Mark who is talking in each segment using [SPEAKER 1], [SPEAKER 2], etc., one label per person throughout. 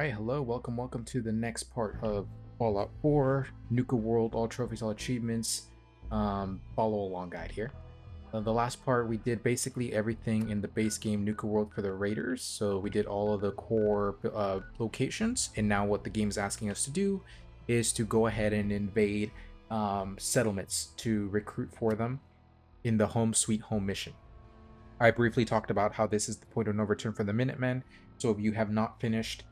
[SPEAKER 1] Hi, hello, welcome to the next part of Fallout 4, Nuka World, all trophies, all achievements, follow along guide here. The last part we did basically everything in the base game Nuka World for the Raiders, so we did all of the core locations, and now what the game is asking us to do is to go ahead and invade settlements to recruit for them in the Home Sweet Home mission. I briefly talked about how this is the point of no return for the Minutemen, so if you have not finished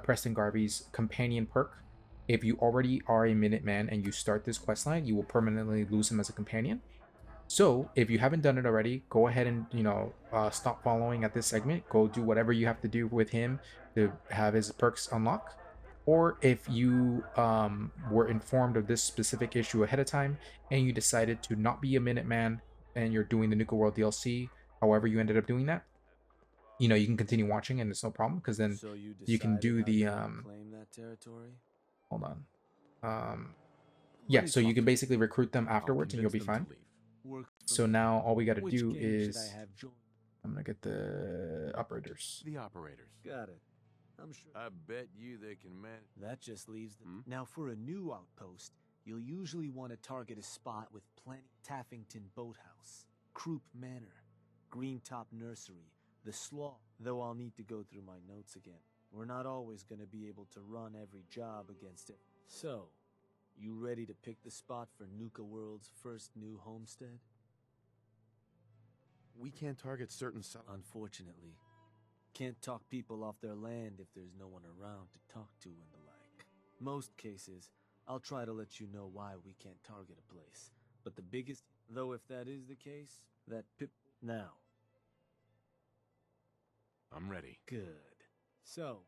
[SPEAKER 1] Preston Garvey's companion perk, if you already are a Minuteman and you start this questline, you will permanently lose him as a companion. So if you haven't done it already, go ahead and stop following at this segment. Go do whatever you have to do with him to have his perks unlock. Or if you were informed of this specific issue ahead of time and you decided to not be a Minuteman and you're doing the Nuka World DLC, however you ended up doing that, you can continue watching and it's no problem because then
[SPEAKER 2] So
[SPEAKER 1] you can do the
[SPEAKER 2] claim that territory?
[SPEAKER 1] hold on. Yeah, so you can basically recruit them afterwards and you'll be fine. So now all we got to do is I'm gonna get the operators.
[SPEAKER 3] The operators.
[SPEAKER 2] Got it. I'm sure.
[SPEAKER 3] I bet you they can manage.
[SPEAKER 2] That just leaves the... Now, for a new outpost, you'll usually want to target a spot with plenty. Taffington Boathouse, Croup Manor, Greentop Nursery, the Slaw. Though I'll need to go through my notes again. We're not always going to be able to run every job against it. So, you ready to pick the spot for Nuka World's first new homestead?
[SPEAKER 3] We can't target certain
[SPEAKER 2] Unfortunately. Can't talk people off their land if there's no one around to talk to and the like. Most cases, I'll try to let you know why we can't target a place. But the biggest... Though if that is the case, that pip... Now.
[SPEAKER 3] I'm ready.
[SPEAKER 2] Good. So,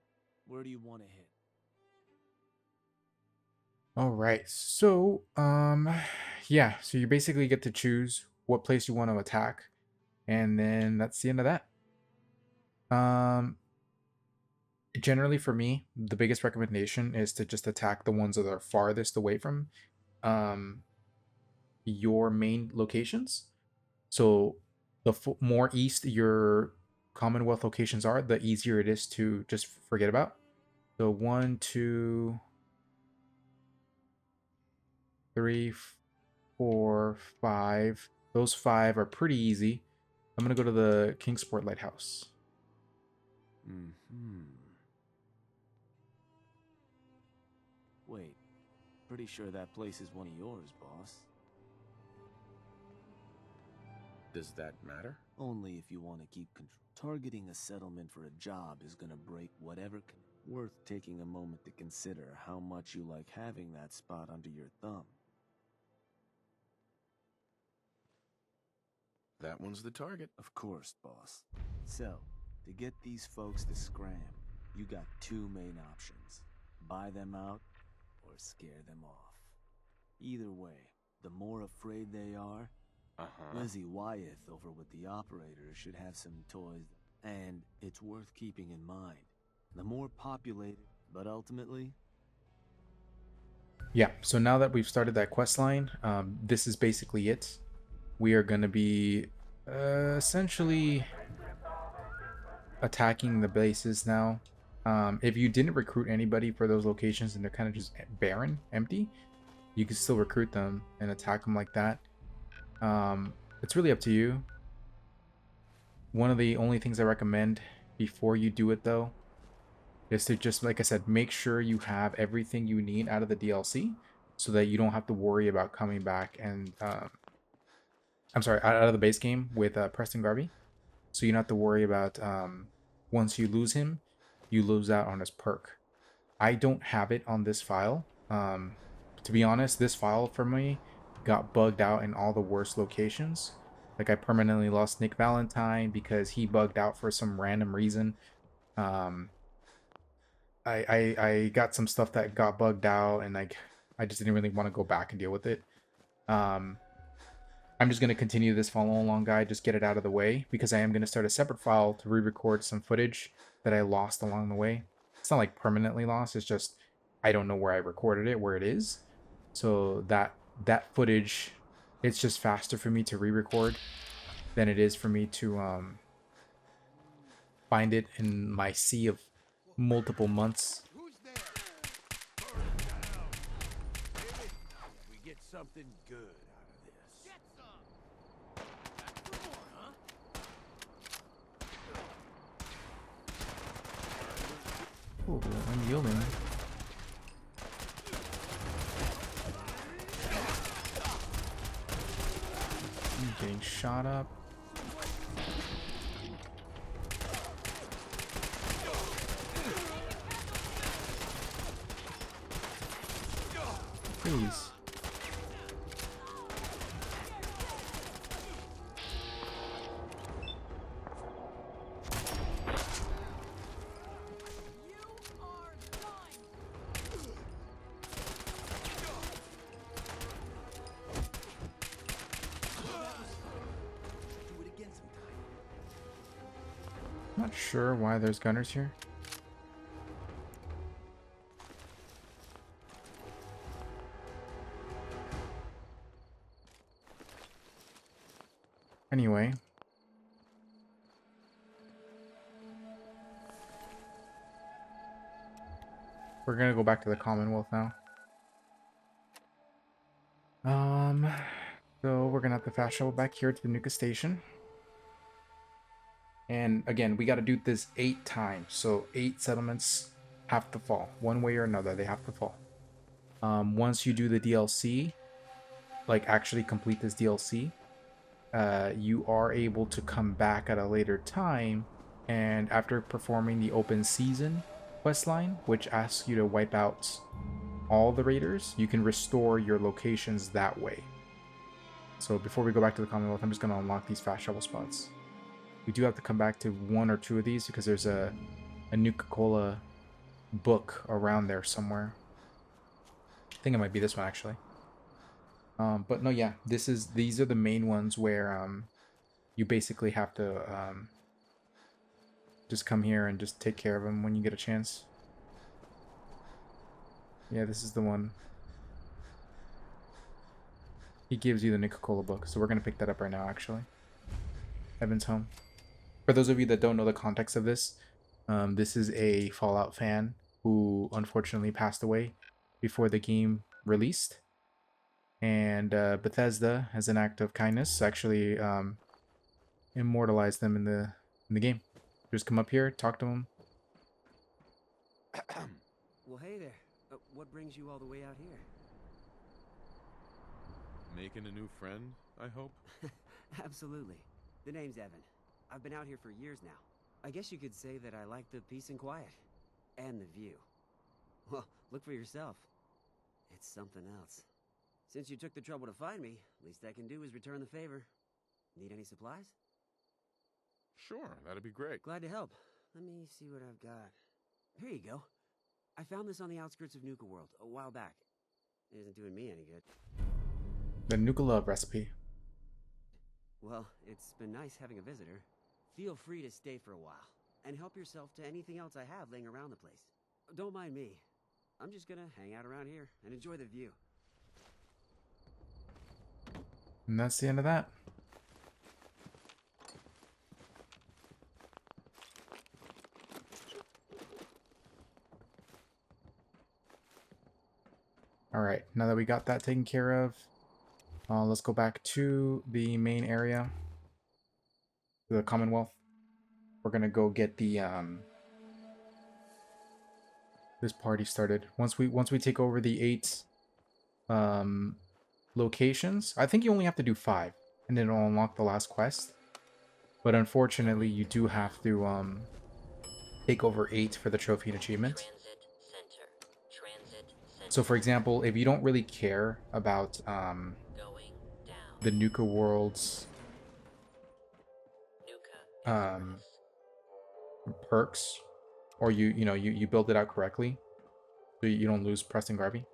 [SPEAKER 2] where do you want to hit?
[SPEAKER 1] All right. So, yeah, so you basically get to choose what place you want to attack, and then that's the end of that. Generally for me, the biggest recommendation is to just attack the ones that are farthest away from your main locations. So the more east your Commonwealth locations are, the easier it is to just forget about. So 1, 2, 3, 4, 5. Those 5 are pretty easy. I'm gonna go to the Kingsport Lighthouse.
[SPEAKER 2] Wait, pretty sure that place is one of yours, boss.
[SPEAKER 3] Does that matter?
[SPEAKER 2] Only if you want to keep control. Targeting a settlement for a job is gonna break whatever worth taking a moment to consider how much you like having that spot under your thumb.
[SPEAKER 3] That one's the target.
[SPEAKER 2] Of course, boss. So, to get these folks to scram, you got 2 main options. Buy them out, or scare them off. Either way, the more afraid they are, Lizzie Wyeth over with the operators should have some toys. And it's worth keeping in mind. The more populated, but ultimately...
[SPEAKER 1] Yeah, so now that we've started that quest line, this is basically it. We are going to be essentially attacking the bases now. If you didn't recruit anybody for those locations and they're kind of just barren, empty, you can still recruit them and attack them like that. It's really up to you. One of the only things I recommend before you do it, though, is to just, like I said, make sure you have everything you need out of the DLC so that you don't have to worry about coming back and... I'm sorry, out of the base game with Preston Garvey. So you don't have to worry about once you lose him, you lose out on his perk. I don't have it on this file. To be honest, this file for me got bugged out in all the worst locations. Like I permanently lost Nick Valentine because he bugged out for some random reason. I got some stuff that got bugged out and I just didn't really want to go back and deal with it. I'm just going to continue this follow along guide, just get it out of the way, because I am going to start a separate file to re-record some footage that I lost along the way. It's not like permanently lost, it's just I don't know where I recorded it, where it is. So that footage, it's just faster for me to re-record than it is for me to find it in my sea of multiple months.
[SPEAKER 2] Who's there? Turret down. Maybe we get something good out of this. Get some. That's more, huh?
[SPEAKER 1] Ooh, unyielding. I'm getting shot up. Please. Not sure why there's gunners here. Anyway. We're gonna go back to the Commonwealth now. So we're gonna have to fast travel back here to the Nuka station. And again, we gotta do this 8 times. So 8 settlements have to fall. One way or another, they have to fall. Once you do the DLC, like actually complete this DLC, you are able to come back at a later time, and after performing the open season questline, which asks you to wipe out all the raiders, you can restore your locations that way. So before we go back to the Commonwealth, I'm just going to unlock these fast travel spots. We do have to come back to 1 or 2 of these because there's a Nuka-Cola book around there somewhere. I think it might be this one actually. But no, yeah, these are the main ones where you basically have to just come here and just take care of them when you get a chance. Yeah, this is the one. He gives you the Nuka-Cola book, so we're gonna pick that up right now actually. Evan's home. For those of you that don't know the context of this, this is a Fallout fan who unfortunately passed away before the game released. And Bethesda, as an act of kindness, actually immortalized them in the game. Just come up here, talk to them.
[SPEAKER 4] Well, hey there. What brings you all the way out here?
[SPEAKER 3] Making a new friend, I hope?
[SPEAKER 4] Absolutely. The name's Evan. I've been out here for years now. I guess you could say that I like the peace and quiet. And the view. Well, look for yourself. It's something else. Since you took the trouble to find me, least I can do is return the favor. Need any supplies?
[SPEAKER 3] Sure, that'd be great.
[SPEAKER 4] Glad to help. Let me see what I've got. Here you go. I found this on the outskirts of Nuka World a while back. It isn't doing me any good.
[SPEAKER 1] The Nuka Love recipe.
[SPEAKER 4] Well, it's been nice having a visitor. Feel free to stay for a while, and help yourself to anything else I have laying around the place. Don't mind me. I'm just gonna hang out around here and enjoy the view.
[SPEAKER 1] And that's the end of that. Alright, now that we got that taken care of, let's go back to the main area, to the Commonwealth. We're gonna go get the this party started. Once we take over the 8 locations, I think you only have to do 5, and then it'll unlock the last quest. But unfortunately, you do have to take over 8 for the trophy and achievement. So for example, if you don't really care about the Nuka World's perks, or you build it out correctly, so you don't lose Preston Garvey.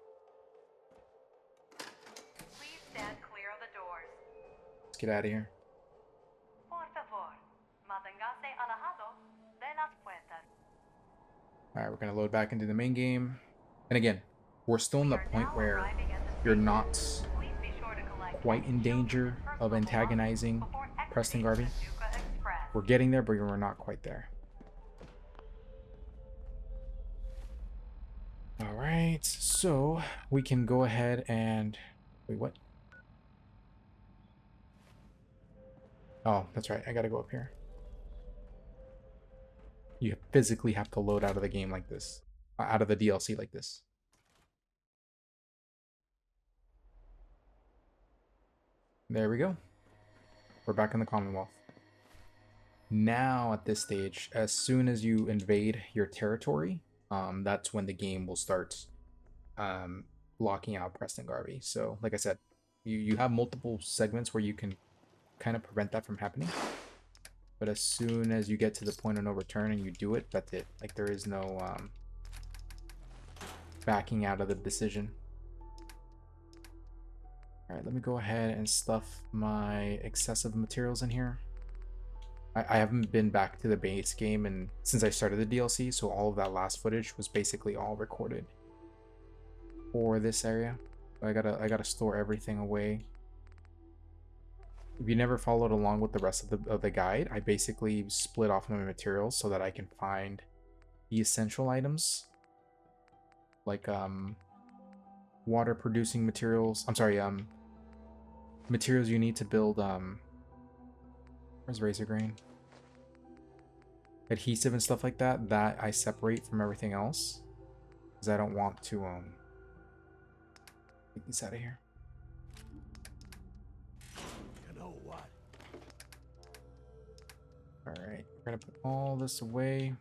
[SPEAKER 5] Please stand clear of the doors.
[SPEAKER 1] Let's get out of here.
[SPEAKER 5] Por favor, manténgase alejado de las puertas.
[SPEAKER 1] Alright, we're gonna load back into the main game. And again, we're still in the point where you're not quite in danger of antagonizing Preston Garvey. We're getting there, but we're not quite there. All right, so we can go ahead and wait. What? Oh, that's right. I gotta go up here. You physically have to load out of the game like this, out of the DLC like this. There we go. We're back in the Commonwealth. Now, at this stage, as soon as you invade your territory, that's when the game will start locking out Preston Garvey. So, like I said, you have multiple segments where you can kind of prevent that from happening. But as soon as you get to the point of no return and you do it, that's it. Like, there is no backing out of the decision. All right, let me go ahead and stuff my excessive materials in here. I haven't been back to the base game and since I started the DLC, so all of that last footage was basically all recorded for this area. I gotta store everything away. If you never followed along with the rest of the guide, I basically split off my materials so that I can find the essential items, like water producing materials. I'm sorry, materials you need to build where's razor grain? Adhesive and stuff like that, that I separate from everything else. Because I don't want to get these out of here.
[SPEAKER 2] You know what?
[SPEAKER 1] Alright, we're gonna put all this away.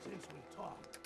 [SPEAKER 2] Since we talked,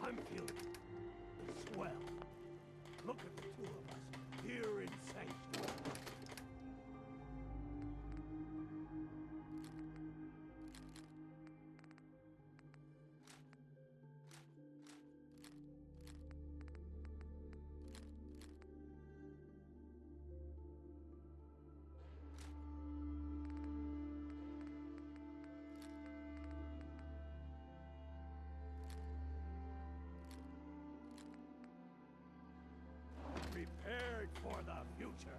[SPEAKER 2] I'm feeling swell. Look at the two of us here in Sanctuary. Prepared for the future.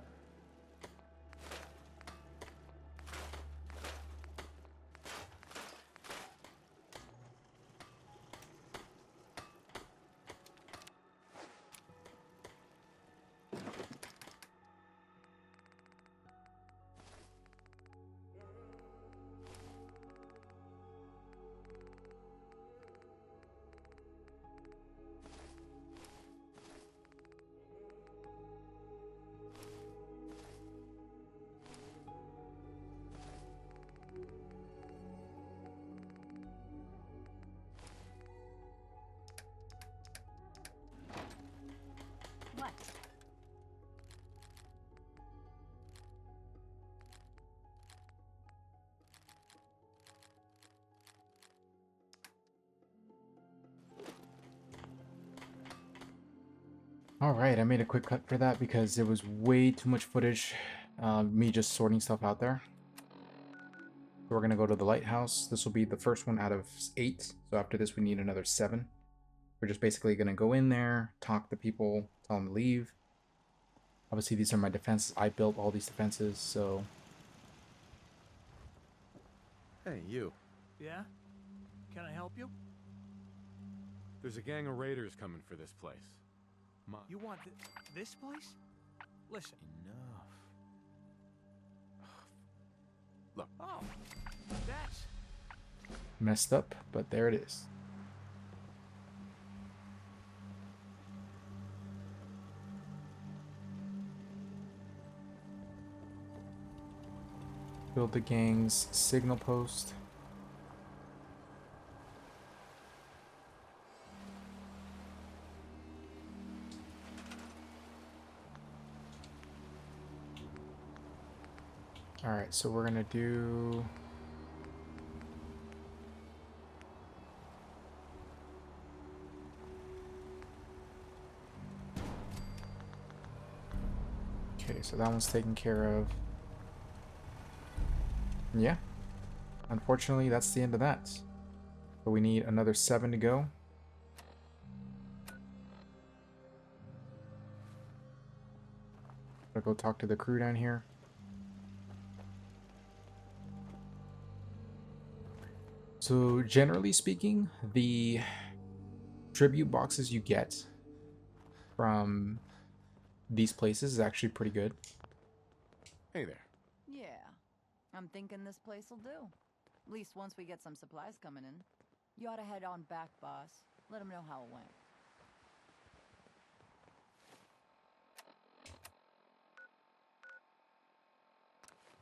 [SPEAKER 5] What?
[SPEAKER 1] Alright, I made a quick cut for that because there was way too much footage, me just sorting stuff out there. So we're gonna go to the lighthouse. This will be the first one out of 8, so after this we need another 7. We're just basically gonna go in there, talk to people, tell them to leave. Obviously these are my defenses. I built all these defenses, so...
[SPEAKER 3] Hey, you.
[SPEAKER 6] Yeah? Can I help you?
[SPEAKER 3] There's a gang of raiders coming for this place.
[SPEAKER 6] You want this place? Listen,
[SPEAKER 3] Enough. Look.
[SPEAKER 6] Oh, that's...
[SPEAKER 1] Messed up, but there it is. Build the gang's signal post. Alright, so we're gonna do... Okay, so that one's taken care of. Yeah. Unfortunately, that's the end of that. But we need another 7 to go. Gotta go talk to the crew down here. So generally speaking, the tribute boxes you get from these places is actually pretty good.
[SPEAKER 3] Hey there.
[SPEAKER 7] Yeah, I'm thinking this place will do. At least once we get some supplies coming in. You ought to head on back, boss. Let them know how it went.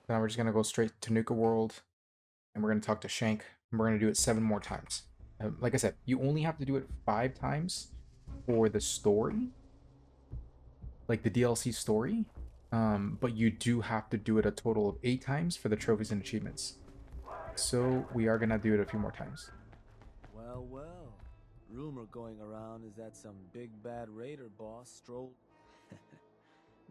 [SPEAKER 1] Now we're just gonna go straight to Nuka World, and we're gonna talk to Shank, and we're gonna do it 7 more times. Like I said, you only have to do it 5 times for the story, like the DLC story, but you do have to do it a total of 8 times for the trophies and achievements. So we are gonna do it a few more times.
[SPEAKER 2] Well, well. Rumor going around is that some big bad raider boss strolled.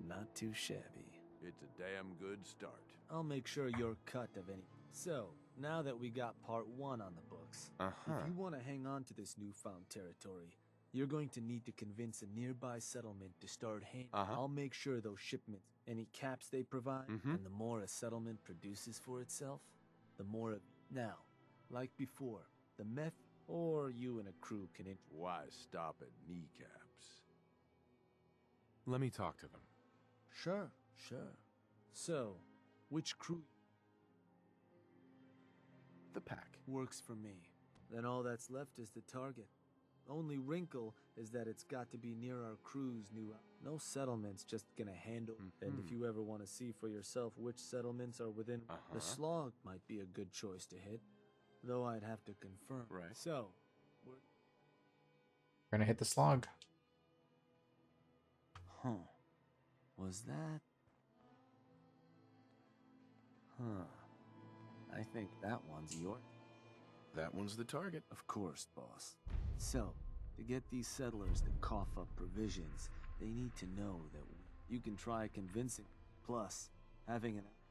[SPEAKER 2] Not too shabby.
[SPEAKER 3] It's a damn good start.
[SPEAKER 2] I'll make sure you're cut of any. So, now that we got part 1 on the books, if you want to hang on to this newfound territory, you're going to need to convince a nearby settlement to start I'll make sure those shipments, any caps they provide, and the more a settlement produces for itself, the more of... Now, like before, the meth or you and a crew can...
[SPEAKER 3] Why stop at kneecaps? Let me talk to them.
[SPEAKER 2] Sure, sure. So, which crew...
[SPEAKER 3] The pack.
[SPEAKER 2] Works for me. Then all that's left is the target. Only wrinkle is that it's got to be near our crew's new... No settlement's just gonna handle... And if you ever want to see for yourself which settlements are within... The slog might be a good choice to hit. Though I'd have to confirm.
[SPEAKER 3] Right.
[SPEAKER 2] So...
[SPEAKER 1] We're gonna hit the slog.
[SPEAKER 2] Huh. Was that... Huh. I think that one's your...
[SPEAKER 3] That one's the target.
[SPEAKER 2] Of course, boss. So, to get these settlers to cough up provisions, they need to know that you can try convincing. Plus,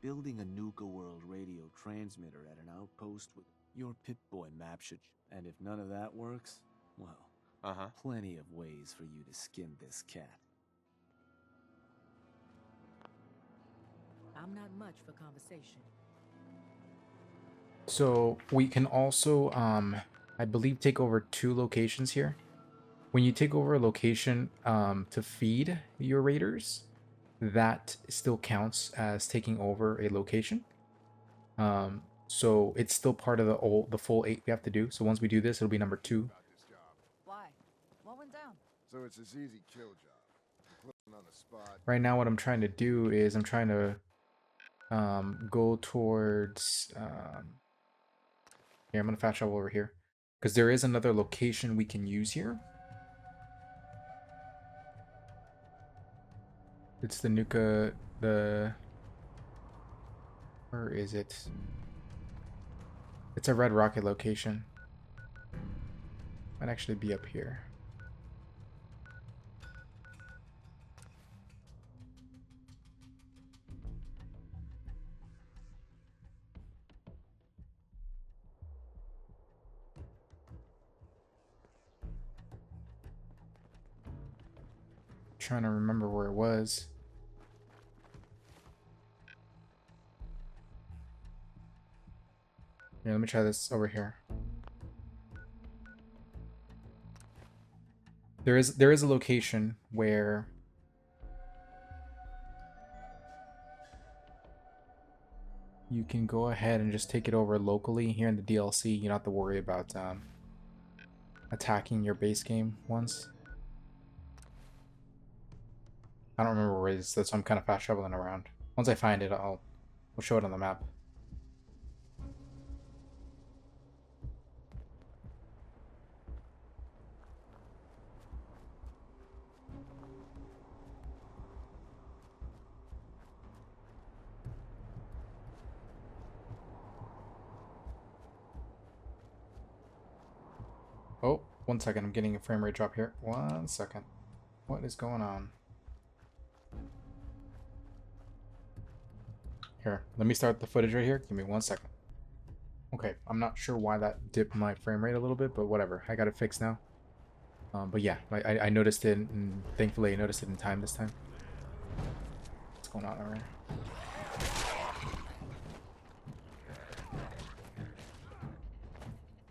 [SPEAKER 2] building a Nuka World radio transmitter at an outpost with your Pip-Boy map should... And if none of that works, well, plenty of ways for you to skin this cat.
[SPEAKER 8] I'm not much for conversation.
[SPEAKER 1] So we can also, I believe, take over 2 locations here. When you take over a location to feed your raiders, that still counts as taking over a location. So it's still part of the full 8 we have to do. So once we do this, it'll be number 2.
[SPEAKER 7] Why? What went down?
[SPEAKER 9] So it's this easy kill job. Closing on the spot.
[SPEAKER 1] Right now, what I'm trying to do is I'm trying to go towards... Here, I'm going to fast travel over here. Because there is another location we can use here. It's the Nuka... Where is it? It's a Red Rocket location. Might actually be up here. Trying to remember where it was. Here, let me try this over here. There is a location where you can go ahead and just take it over locally here in the DLC. You don't have to worry about attacking your base game once. I don't remember where it is, so I'm kind of fast traveling around. Once I find it, we'll show it on the map. Oh, 1 second, I'm getting a frame rate drop here. 1 second. What is going on? Here, let me start the footage right here. Give me 1 second. Okay, I'm not sure why that dipped my frame rate a little bit, but whatever. I got it fixed now. But yeah, I noticed it, and thankfully I noticed it in time this time. What's going on over here?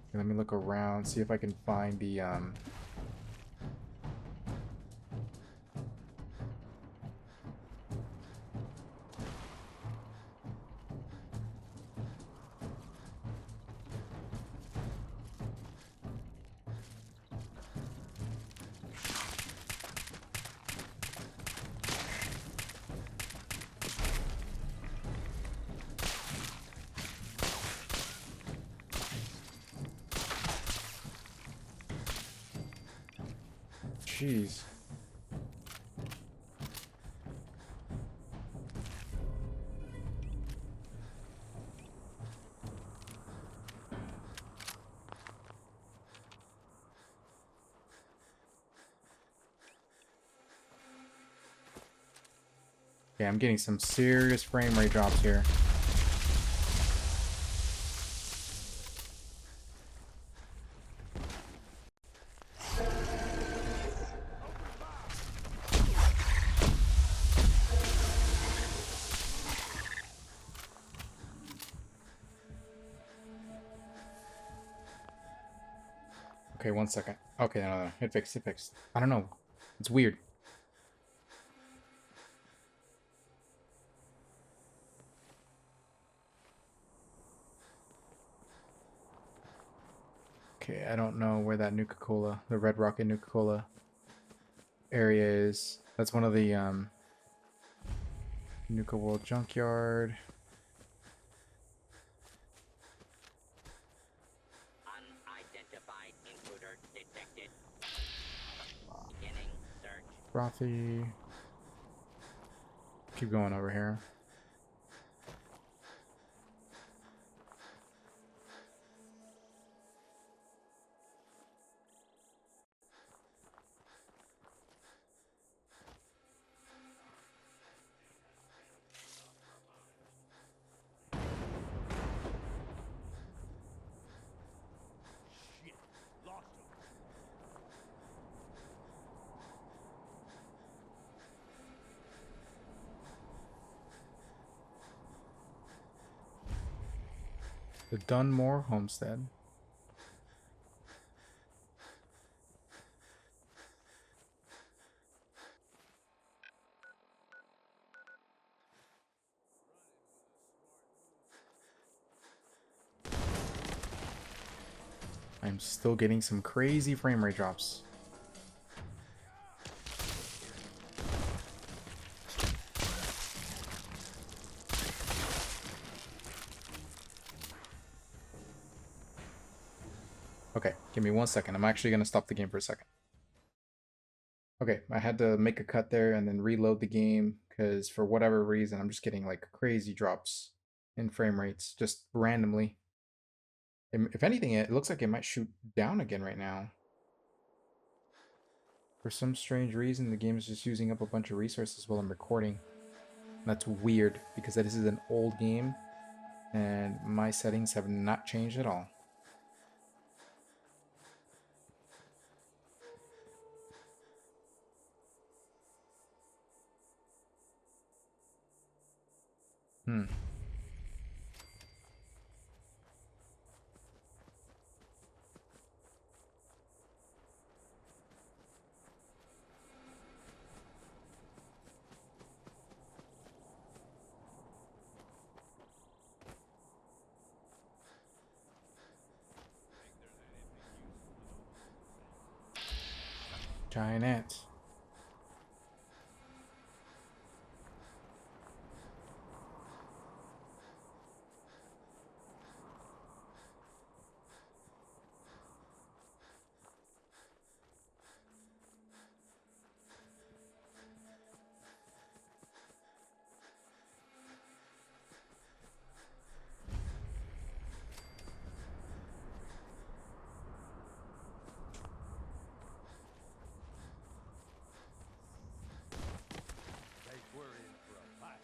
[SPEAKER 1] Okay, let me look around, see if I can find the Jeez. Okay, I'm getting some serious frame rate drops here. Okay, 1 second. Okay, no, it fixed, it fixed. I don't know. It's weird. Okay, I don't know where that Nuka-Cola, the Red Rocket Nuka-Cola area is. That's one of the Nuka World Junkyard.
[SPEAKER 10] Unidentified intruder detected. Beginning search.
[SPEAKER 1] Frothy. Keep going over here. The Dunmore Homestead. I'm still getting some crazy frame rate drops. Okay, give me 1 second. I'm actually gonna stop the game for a second. Okay, I had to make a cut there and then reload the game because for whatever reason I'm just getting like crazy drops in frame rates just randomly. If anything, it looks like it might shoot down again right now. For some strange reason, the game is just using up a bunch of resources while I'm recording. That's weird because this is an old game and my settings have not changed at all. Hmm. Giant ant.
[SPEAKER 3] Think we're in for a fight.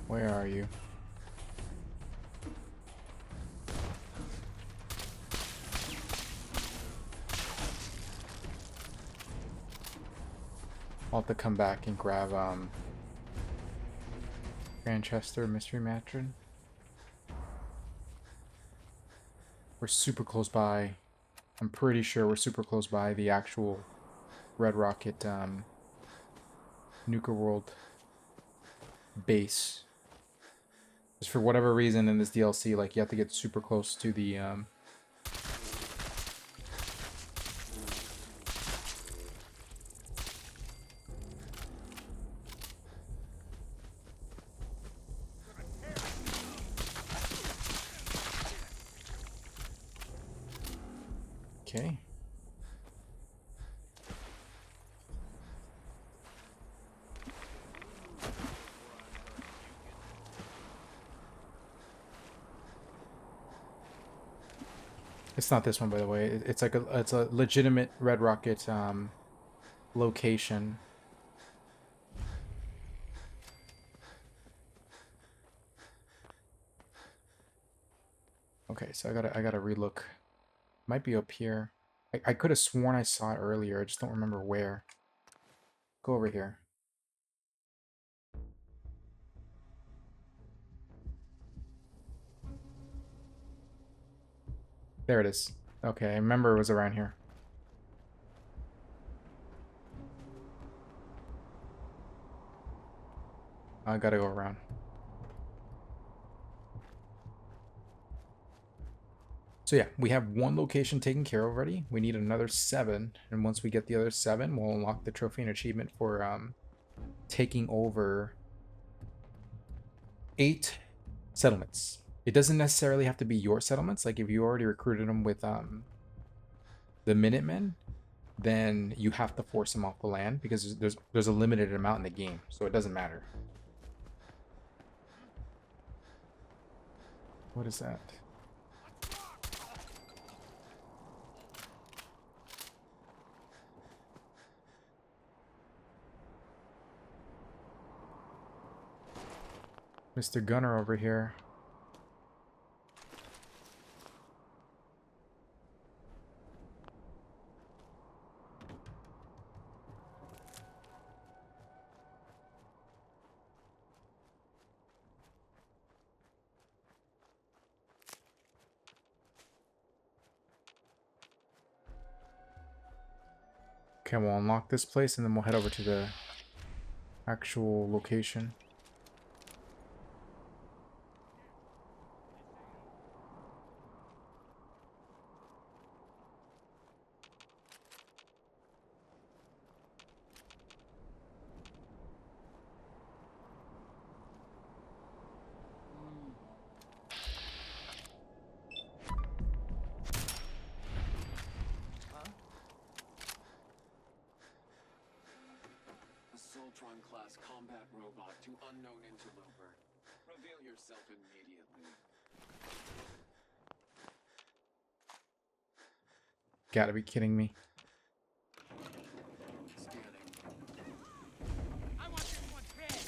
[SPEAKER 1] Where are you? I'll have to come back and grab Manchester Mystery Matron. We're super close by. I'm pretty sure we're super close by the actual Red Rocket Nuka World base. Just for whatever reason in this DLC, like you have to get super close to the Okay. It's not this one, by the way. It's like it's a legitimate Red Rocket location. Okay, so I gotta relook. Might be up here. I could have sworn I saw it earlier. I just don't remember where. Go over here. There it is. Okay, I remember it was around here. I gotta go around. So yeah, we have one location taken care of already. We need another 7, and once we get the other 7, we'll unlock the trophy and achievement for taking over 8 settlements. It doesn't necessarily have to be your settlements. Like if you already recruited them with the Minutemen, then you have to force them off the land because there's a limited amount in the game, so it doesn't matter. What is that? Mr. Gunner over here. Okay, we'll unlock this place and then we'll head over to the actual location.
[SPEAKER 11] Class combat robot to unknown interloper. Reveal yourself immediately.
[SPEAKER 1] Gotta be kidding me.
[SPEAKER 11] Scanning.
[SPEAKER 6] I want this one dead.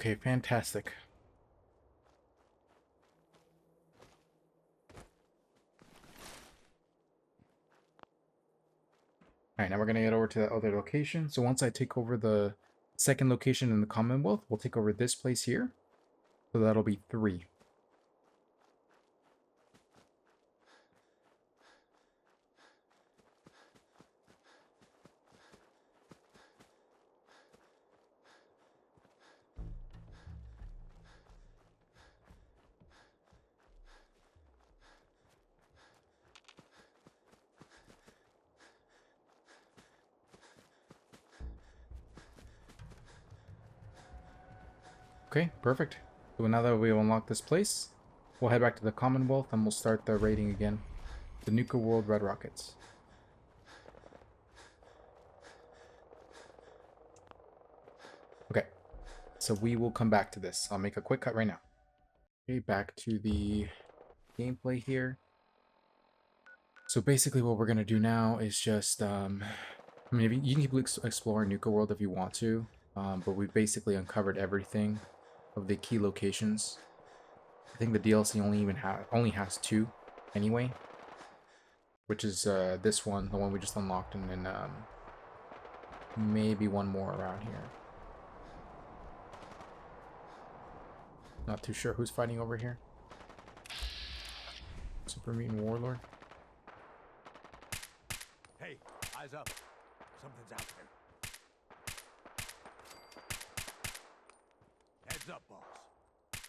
[SPEAKER 1] Okay, fantastic. Alright, now we're gonna get over to the other location. So once I take over the second location in the Commonwealth, we'll take over this place here. So that'll be 3. Okay, perfect. So now that we've unlocked this place, we'll head back to the Commonwealth and we'll start the raiding again. The Nuka World Red Rockets. Okay, so we will come back to this. I'll make a quick cut right now. Okay, back to the gameplay here. So basically what we're going to do now is just, I mean, you can keep exploring Nuka World if you want to, but we've basically uncovered everything of the key locations. I think the DLC only has 2 anyway, which is this one, the one we just unlocked, and then maybe one more around here. Not too sure who's fighting over here. Super Mutant Warlord.
[SPEAKER 3] Hey, eyes up. Something's out there. Heads up, boss.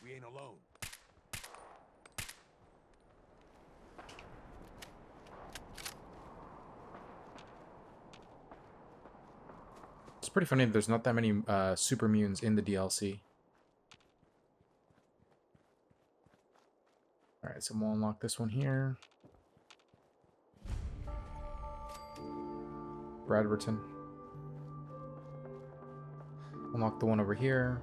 [SPEAKER 3] We ain't alone.
[SPEAKER 1] It's pretty funny that there's not that many super mutants in the DLC. Alright, so we'll unlock this one here. Bradverton. Unlock the one over here.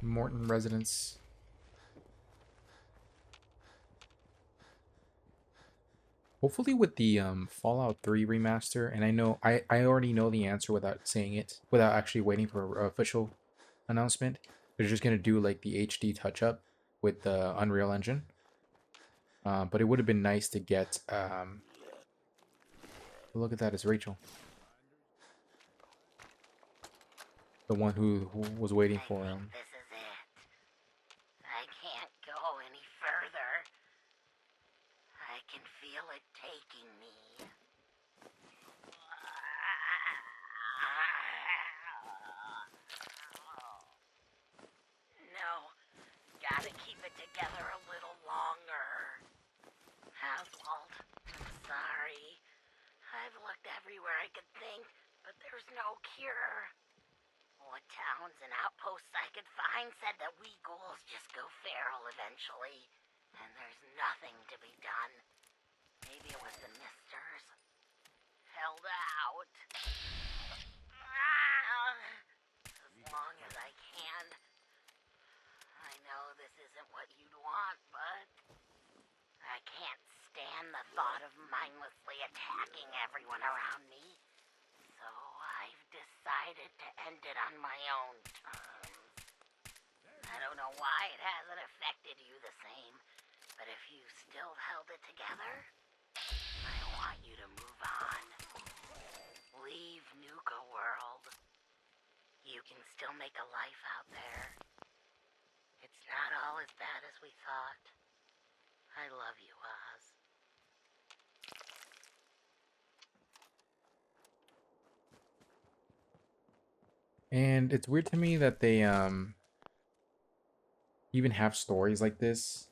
[SPEAKER 1] Morton Residence. Hopefully with the Fallout 3 remaster, and I already know the answer without saying it, without actually waiting for an official announcement. They're just gonna do like the HD touch-up with the Unreal Engine. But it would have been nice to get look at that, it's Rachel. The one who was waiting for him.
[SPEAKER 10] This is it. I can't go any further. I can feel it taking me. No, gotta keep it together a little longer. Oswald, I'm sorry. I've looked everywhere I could think, but there's no cure. What towns and outposts I could find said that we ghouls just go feral eventually, and there's nothing to be done. Maybe it was the misters. Held out. As long as I can. I know this isn't what you'd want, but I can't stand the thought of mindlessly attacking everyone around me. So I've decided to end it on my own terms. I don't know why it hasn't affected you the same, but if you still held it together, I want you to move on. Leave Nuka World. You can still make a life out there. It's not all as bad as we thought. I love you, Oz.
[SPEAKER 1] And it's weird to me that they even have stories like this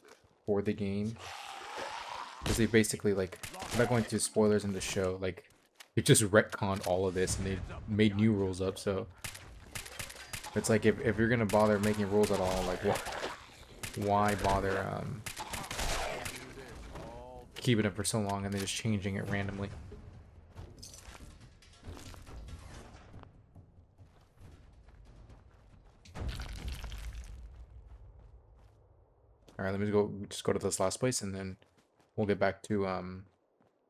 [SPEAKER 1] for the game, because they basically, like, without going into spoilers in the show, like, they just retconned all of this and they made new rules up. So it's like, if you're gonna bother making rules at all, like, why bother keeping it for so long and then just changing it randomly? All right, let me just go to this last place, and then we'll get back to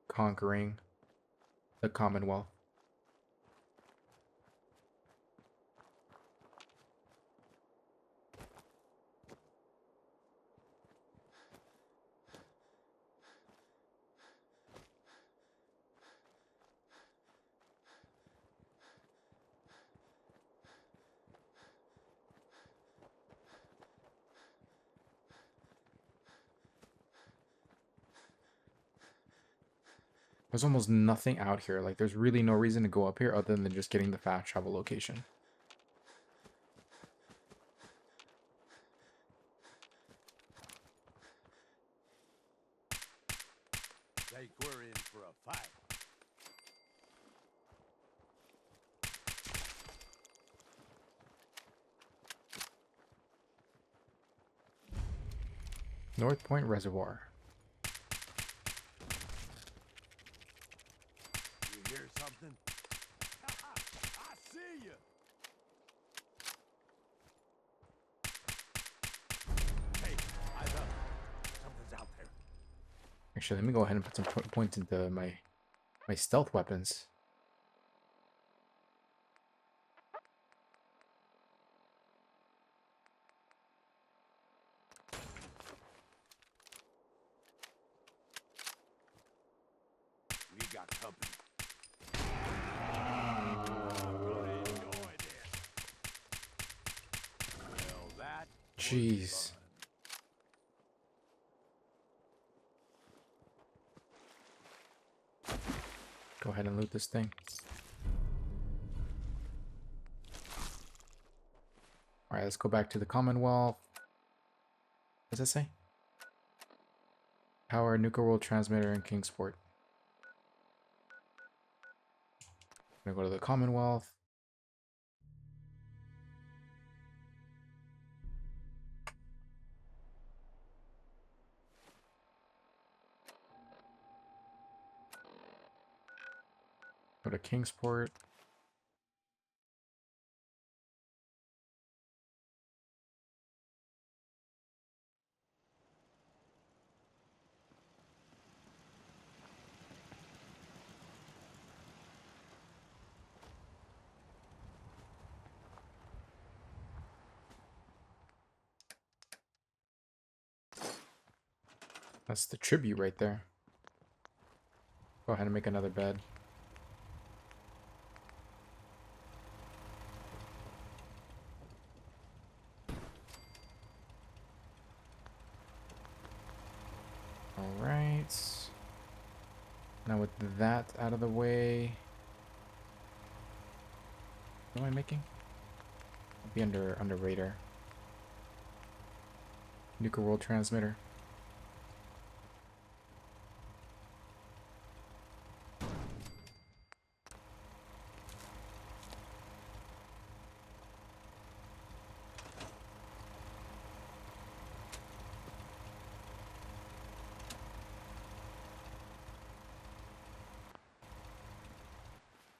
[SPEAKER 1] conquering the Commonwealth. There's almost nothing out here. Like, there's really no reason to go up here other than just getting the fast travel location.
[SPEAKER 3] Think we're in for a fight.
[SPEAKER 1] North Point Reservoir.
[SPEAKER 3] You hear something? I see you. Hey, eyes up. Something's out there.
[SPEAKER 1] Actually, let me go ahead and put some points into my stealth weapons.
[SPEAKER 3] We got company. I'm gonna enjoy this. Well, that was
[SPEAKER 1] Jeez.
[SPEAKER 3] fun.
[SPEAKER 1] Go ahead and loot this thing. Alright, let's go back to the Commonwealth. What does it say? Power Nuka World Transmitter in Kingsport. I'm gonna go to the Commonwealth. Go to Kingsport. That's the tribute right there. Go ahead and make another bed. Alright. Now with that out of the way. What am I making? I'll be under radar. Nuka World Transmitter.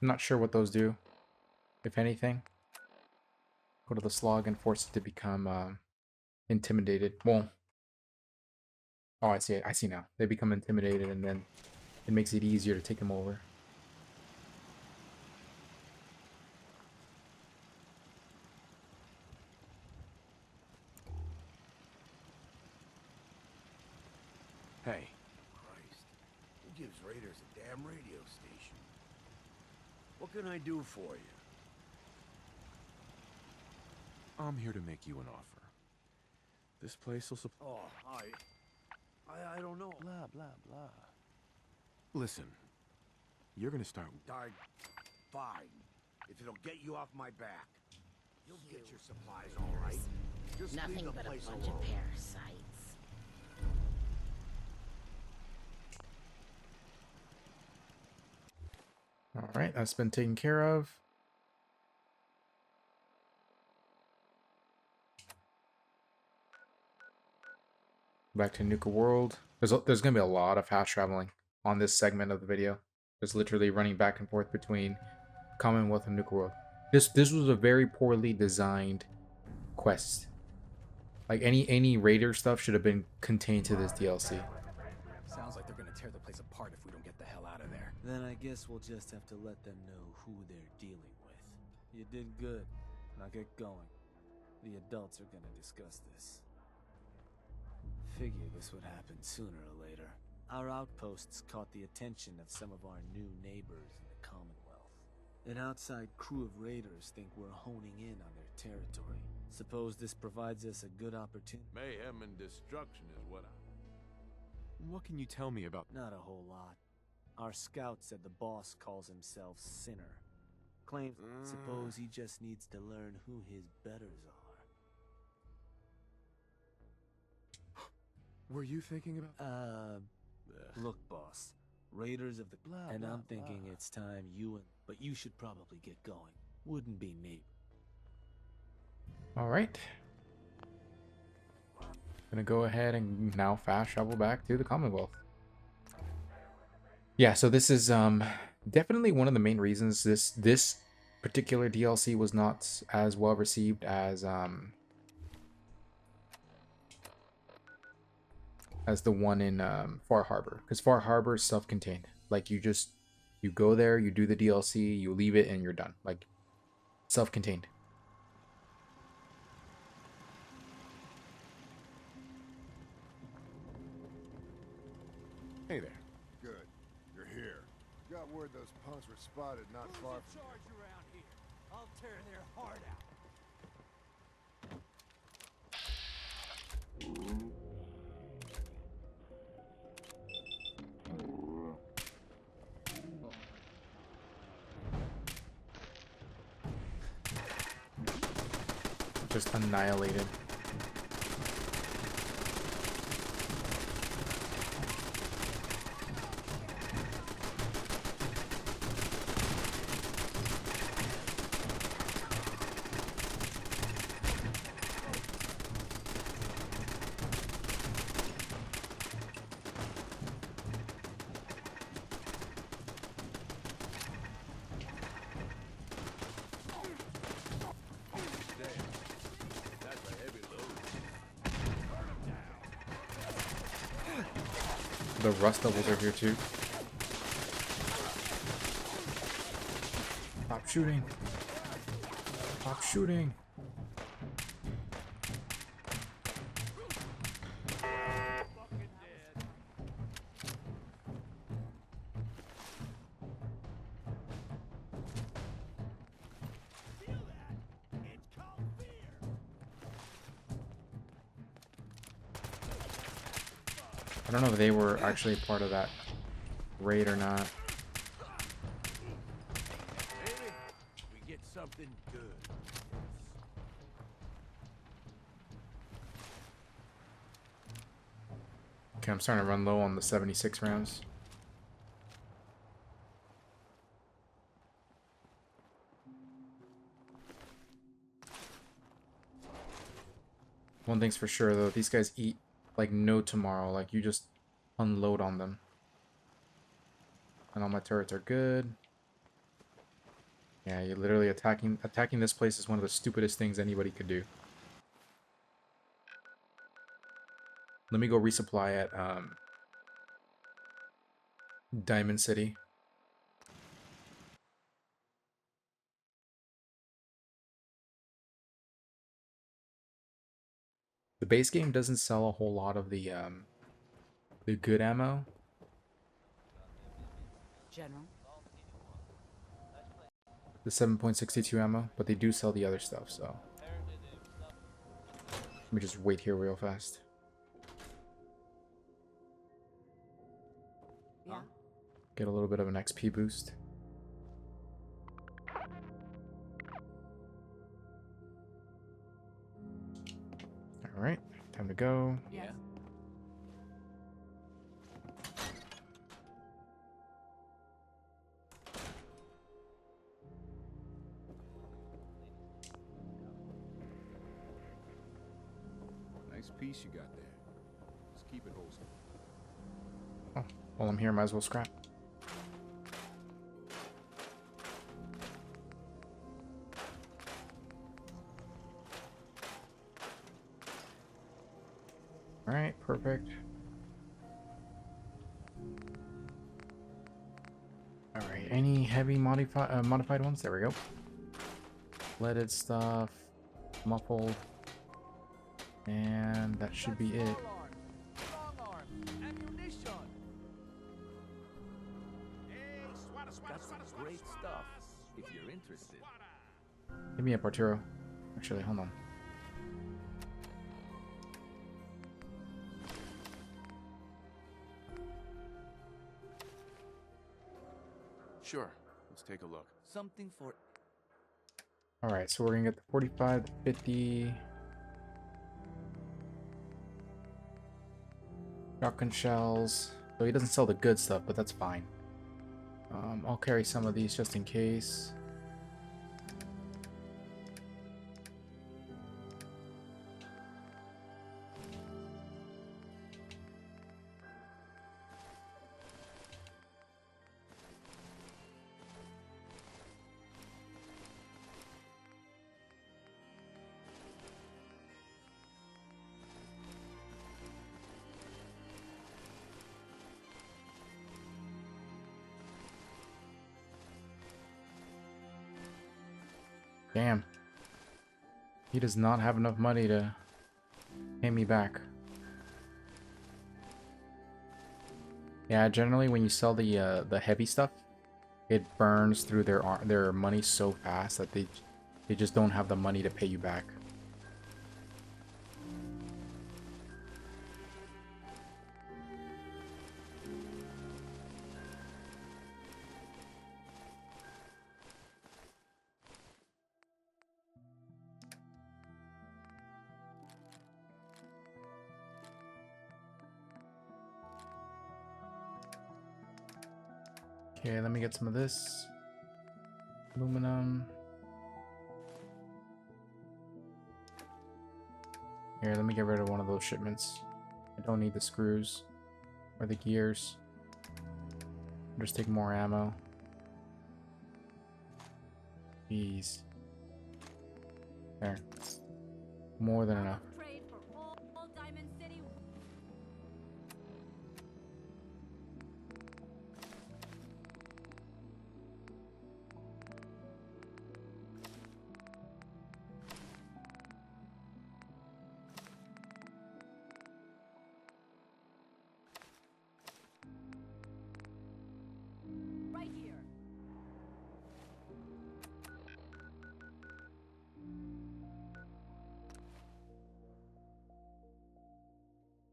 [SPEAKER 1] I'm not sure what those do, if anything. Go to the slog and force it to become intimidated. Well, oh, I see it. I see now. They become intimidated, and then it makes it easier to take them over.
[SPEAKER 3] Hey. Christ. Who gives raiders a damn radio station? What can I do for you?
[SPEAKER 12] I'm here to make you an offer. This place will
[SPEAKER 3] Oh, I don't know.
[SPEAKER 12] blah, blah, blah. Listen, you're gonna start...
[SPEAKER 3] Fine. If it'll get you off my back. You'll get your supplies all right. Just
[SPEAKER 10] Nothing
[SPEAKER 3] leave the
[SPEAKER 10] but a
[SPEAKER 3] place
[SPEAKER 10] bunch
[SPEAKER 3] alone.
[SPEAKER 10] of parasites.
[SPEAKER 1] Alright, that's been taken care of. Back to Nuka World. There's gonna be a lot of fast traveling on this segment of the video. Just literally running back and forth between Commonwealth and Nuka World. This was a very poorly designed quest. Like any Raider stuff should have been contained to this DLC.
[SPEAKER 3] Sounds like they're gonna tear the place apart if we don't get the hell out of there.
[SPEAKER 2] Then I guess we'll just have to let them know who they're dealing with. You did good. Now get going. The adults are gonna discuss this. Figure this would happen sooner or later. Our outposts caught the attention of some of our new neighbors in the Commonwealth. An outside crew of raiders think we're honing in on their territory. Suppose this provides us a good opportunity.
[SPEAKER 9] Mayhem and destruction is what I...
[SPEAKER 12] What can you tell me about...
[SPEAKER 2] Not a whole lot. Our scout said the boss calls himself Sinner. Claims, suppose he just needs to learn who his betters are.
[SPEAKER 12] Were you thinking about...
[SPEAKER 2] Look, boss. Raiders of the... and I'm thinking it's time you and... But you should probably get going. Wouldn't be me.
[SPEAKER 1] All right. Gonna go ahead and now fast travel back to the Commonwealth. Yeah, so this is definitely one of the main reasons this particular DLC was not as well received as the one in Far Harbor, because Far Harbor is self-contained. Like you go there, you do the DLC, you leave it, and you're done. Like self-contained.
[SPEAKER 12] Hey there.
[SPEAKER 9] Good. You're here. Got word those punks were spotted not far from
[SPEAKER 6] Charge around here. I'll tear their heart out.
[SPEAKER 1] Just annihilated. The rust doubles are here too. Stop shooting. Stop shooting. I don't know if they were actually part of that raid or not.
[SPEAKER 3] Maybe we get something good.
[SPEAKER 1] Okay, I'm starting to run low on the 76 rounds. One thing's for sure though, these guys eat like no tomorrow. Like you just unload on them. And all my turrets are good. Yeah, you're literally attacking this place is one of the stupidest things anybody could do. Let me go resupply at Diamond City. The base game doesn't sell a whole lot of the good ammo.
[SPEAKER 8] General.
[SPEAKER 1] The 7.62 ammo, but they do sell the other stuff, so let me just wait here real fast.
[SPEAKER 8] Yeah.
[SPEAKER 1] Get a little bit of an XP boost. Alright, time to go.
[SPEAKER 2] Yeah.
[SPEAKER 9] Nice piece you got there. Just keep it holstered.
[SPEAKER 1] Oh, while I'm here, might as well scrap. perfect. Alright, any heavy modified ones? There we go. Leaded stuff, muffled, and that should be it.
[SPEAKER 6] Got some great stuff, if you're interested.
[SPEAKER 1] Give me up, Arturo. Actually, hold on.
[SPEAKER 12] Sure, let's take a look.
[SPEAKER 6] Something for...
[SPEAKER 1] Alright, so we're gonna get the 45, the 50. Shotgun shells. So he doesn't sell the good stuff, but that's fine. I'll carry some of these just in case. Damn. He does not have enough money to pay me back. Yeah, generally when you sell the heavy stuff, it burns through their money so fast that they just don't have the money to pay you back. Okay, let me get some of this. Aluminum. Here, let me get rid of one of those shipments. I don't need the screws or the gears. I'll just take more ammo. Jeez. There. More than enough.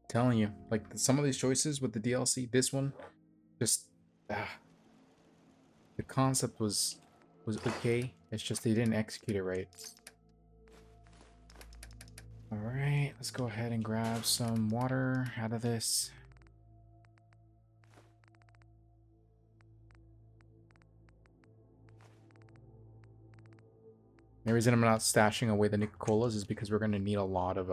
[SPEAKER 1] Telling you, like some of these choices with the DLC, this one, just the concept was okay. It's just they didn't execute it right. All right, let's go ahead and grab some water out of this. The reason I'm not stashing away the Nuka Colas is because we're going to need a lot of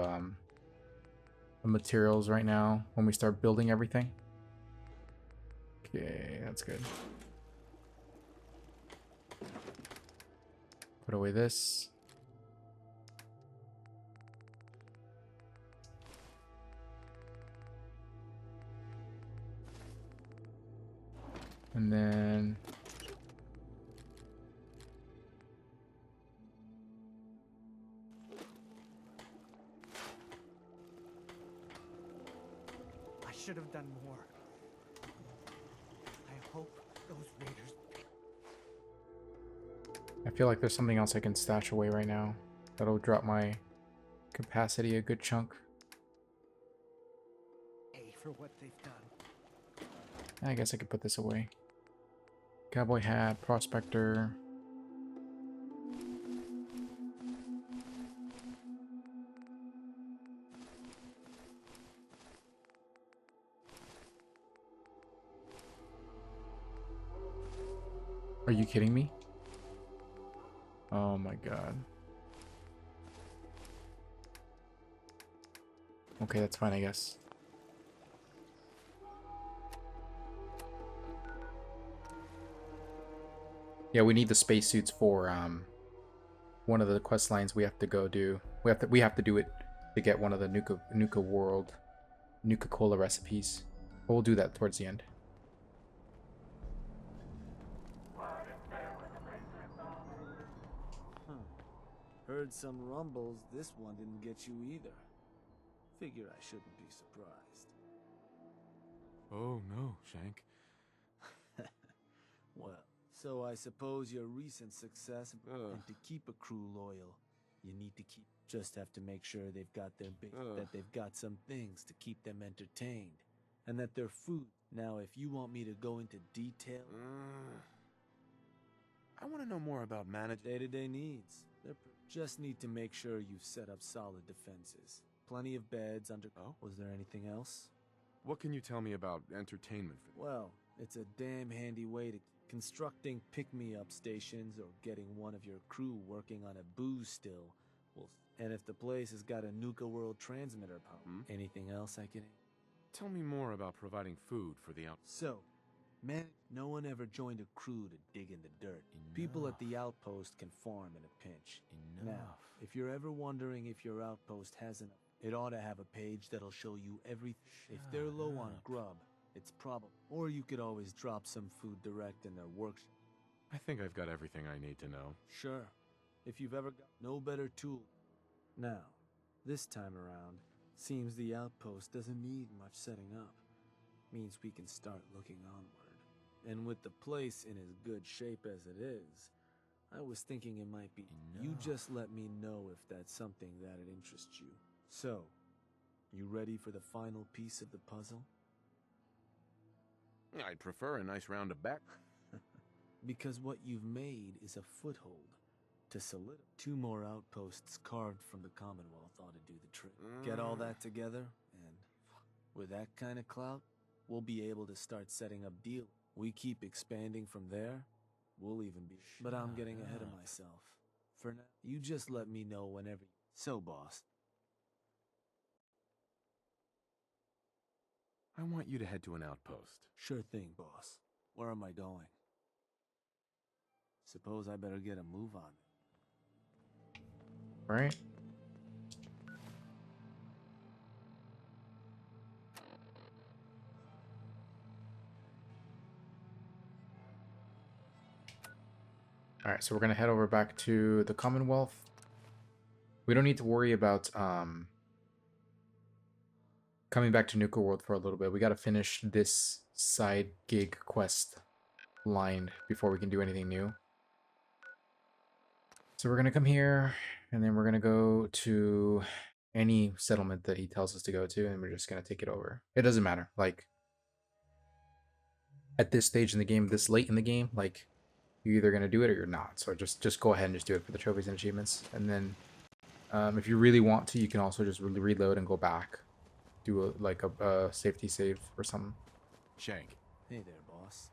[SPEAKER 1] materials right now when we start building everything. Okay, that's good. Put away this. And then
[SPEAKER 6] I should have done more. I hope those raiders...
[SPEAKER 1] I feel like there's something else I can stash away right now that'll drop my capacity a good chunk.
[SPEAKER 6] Pay for what they've done.
[SPEAKER 1] I guess I could put this away. Cowboy hat, prospector. Are you kidding me? Oh my god. Okay, that's fine, I guess. Yeah, we need the spacesuits for one of the quest lines we have to go do. We have to do it to get one of the Nuka World Nuka Cola recipes. But we'll do that towards the end.
[SPEAKER 2] Huh. Heard some rumbles this one didn't get you either. Figure I shouldn't be surprised.
[SPEAKER 12] Oh, no, Shank.
[SPEAKER 2] Well, so I suppose your recent success, and to keep a crew loyal, you need to keep. Just have to make sure they've got their that they've got some things to keep them entertained, and that their food. Now, if you want me to go into detail,
[SPEAKER 12] I want to know more about
[SPEAKER 2] day-to-day needs. Just need to make sure you've set up solid defenses, plenty of beds under.
[SPEAKER 12] Oh?
[SPEAKER 2] Was there anything else?
[SPEAKER 12] What can you tell me about entertainment?
[SPEAKER 2] Well, it's a damn handy way to constructing pick-me-up stations or getting one of your crew working on a booze still. Well, and if the place has got a Nuka World transmitter power, anything else I can?
[SPEAKER 12] Tell me more about providing food for the out.
[SPEAKER 2] So, man, no one ever joined a crew to dig in the dirt. People at the outpost can farm in a pinch. Now, if you're ever wondering if your outpost has enough, it ought to have a page that'll show you everything. If they're low on grub, it's probable. Or you could always drop some food direct in their workshop.
[SPEAKER 12] I think I've got everything I need to know.
[SPEAKER 2] Sure. If you've ever got no better tool. Now, this time around, seems the outpost doesn't need much setting up. Means we can start looking onward. And with the place in as good shape as it is, I was thinking it might be. You just let me know if that's something that'd interest you. So, you ready for the final piece of the puzzle?
[SPEAKER 12] I'd prefer a nice round of back.
[SPEAKER 2] Because what you've made is a foothold to solidify. 2 more outposts carved from the Commonwealth ought to do the trick. Get all that together, and with that kind of clout, we'll be able to start setting up deals. We keep expanding from there, we'll even be. But I'm getting ahead of myself. For now, you just let me know whenever. So, boss.
[SPEAKER 12] I want you to head to an outpost.
[SPEAKER 2] Sure thing, boss. Where am I going? Suppose I better get a move on it.
[SPEAKER 1] Right? Alright, so we're going to head over back to the Commonwealth. We don't need to worry about coming back to Nuka World for a little bit. We got to finish this side gig quest line before we can do anything new. So we're going to come here, and then we're going to go to any settlement that he tells us to go to, and we're just going to take it over. It doesn't matter. Like, at this stage in the game, this late in the game, like, you're either going to do it or you're not. So just go ahead and just do it for the trophies and achievements. And then if you really want to, you can also just reload and go back. Do a safety save or something.
[SPEAKER 12] Shank.
[SPEAKER 2] Hey there, boss.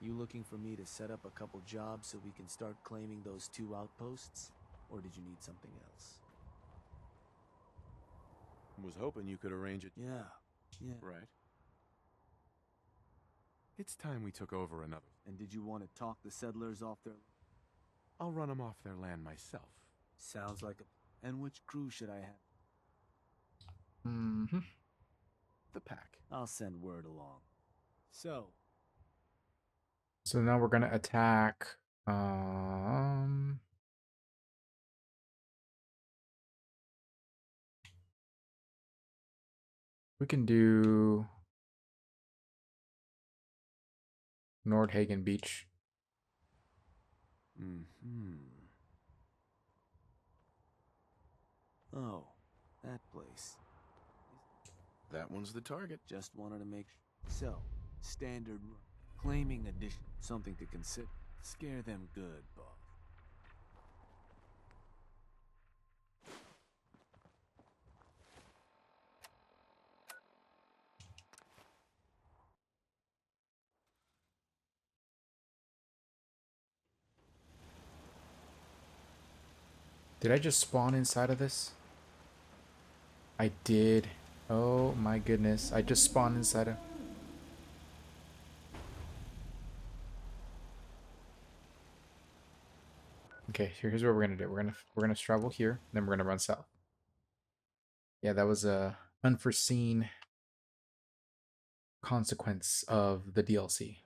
[SPEAKER 2] You looking for me to set up a couple jobs so we can start claiming those 2 outposts? Or did you need something else?
[SPEAKER 12] Was hoping you could arrange it.
[SPEAKER 2] Yeah.
[SPEAKER 12] Right. It's time we took over another.
[SPEAKER 2] And did you want to talk the settlers off their...
[SPEAKER 12] I'll run them off their land myself.
[SPEAKER 2] Sounds like a... And which crew should I have?
[SPEAKER 1] Mm-hmm.
[SPEAKER 12] The pack.
[SPEAKER 2] I'll send word along. So
[SPEAKER 1] now we're going to attack... we can do Nordhagen Beach.
[SPEAKER 2] Oh, that place.
[SPEAKER 12] That one's the target.
[SPEAKER 2] Just wanted to make so standard claiming addition, something to consider. Scare them good, boss.
[SPEAKER 1] Did I just spawn inside of this? I did. Oh my goodness. I just spawned inside of... Okay, here's what we're gonna do. We're gonna travel here, then we're gonna run south. Yeah, that was a unforeseen consequence of the DLC.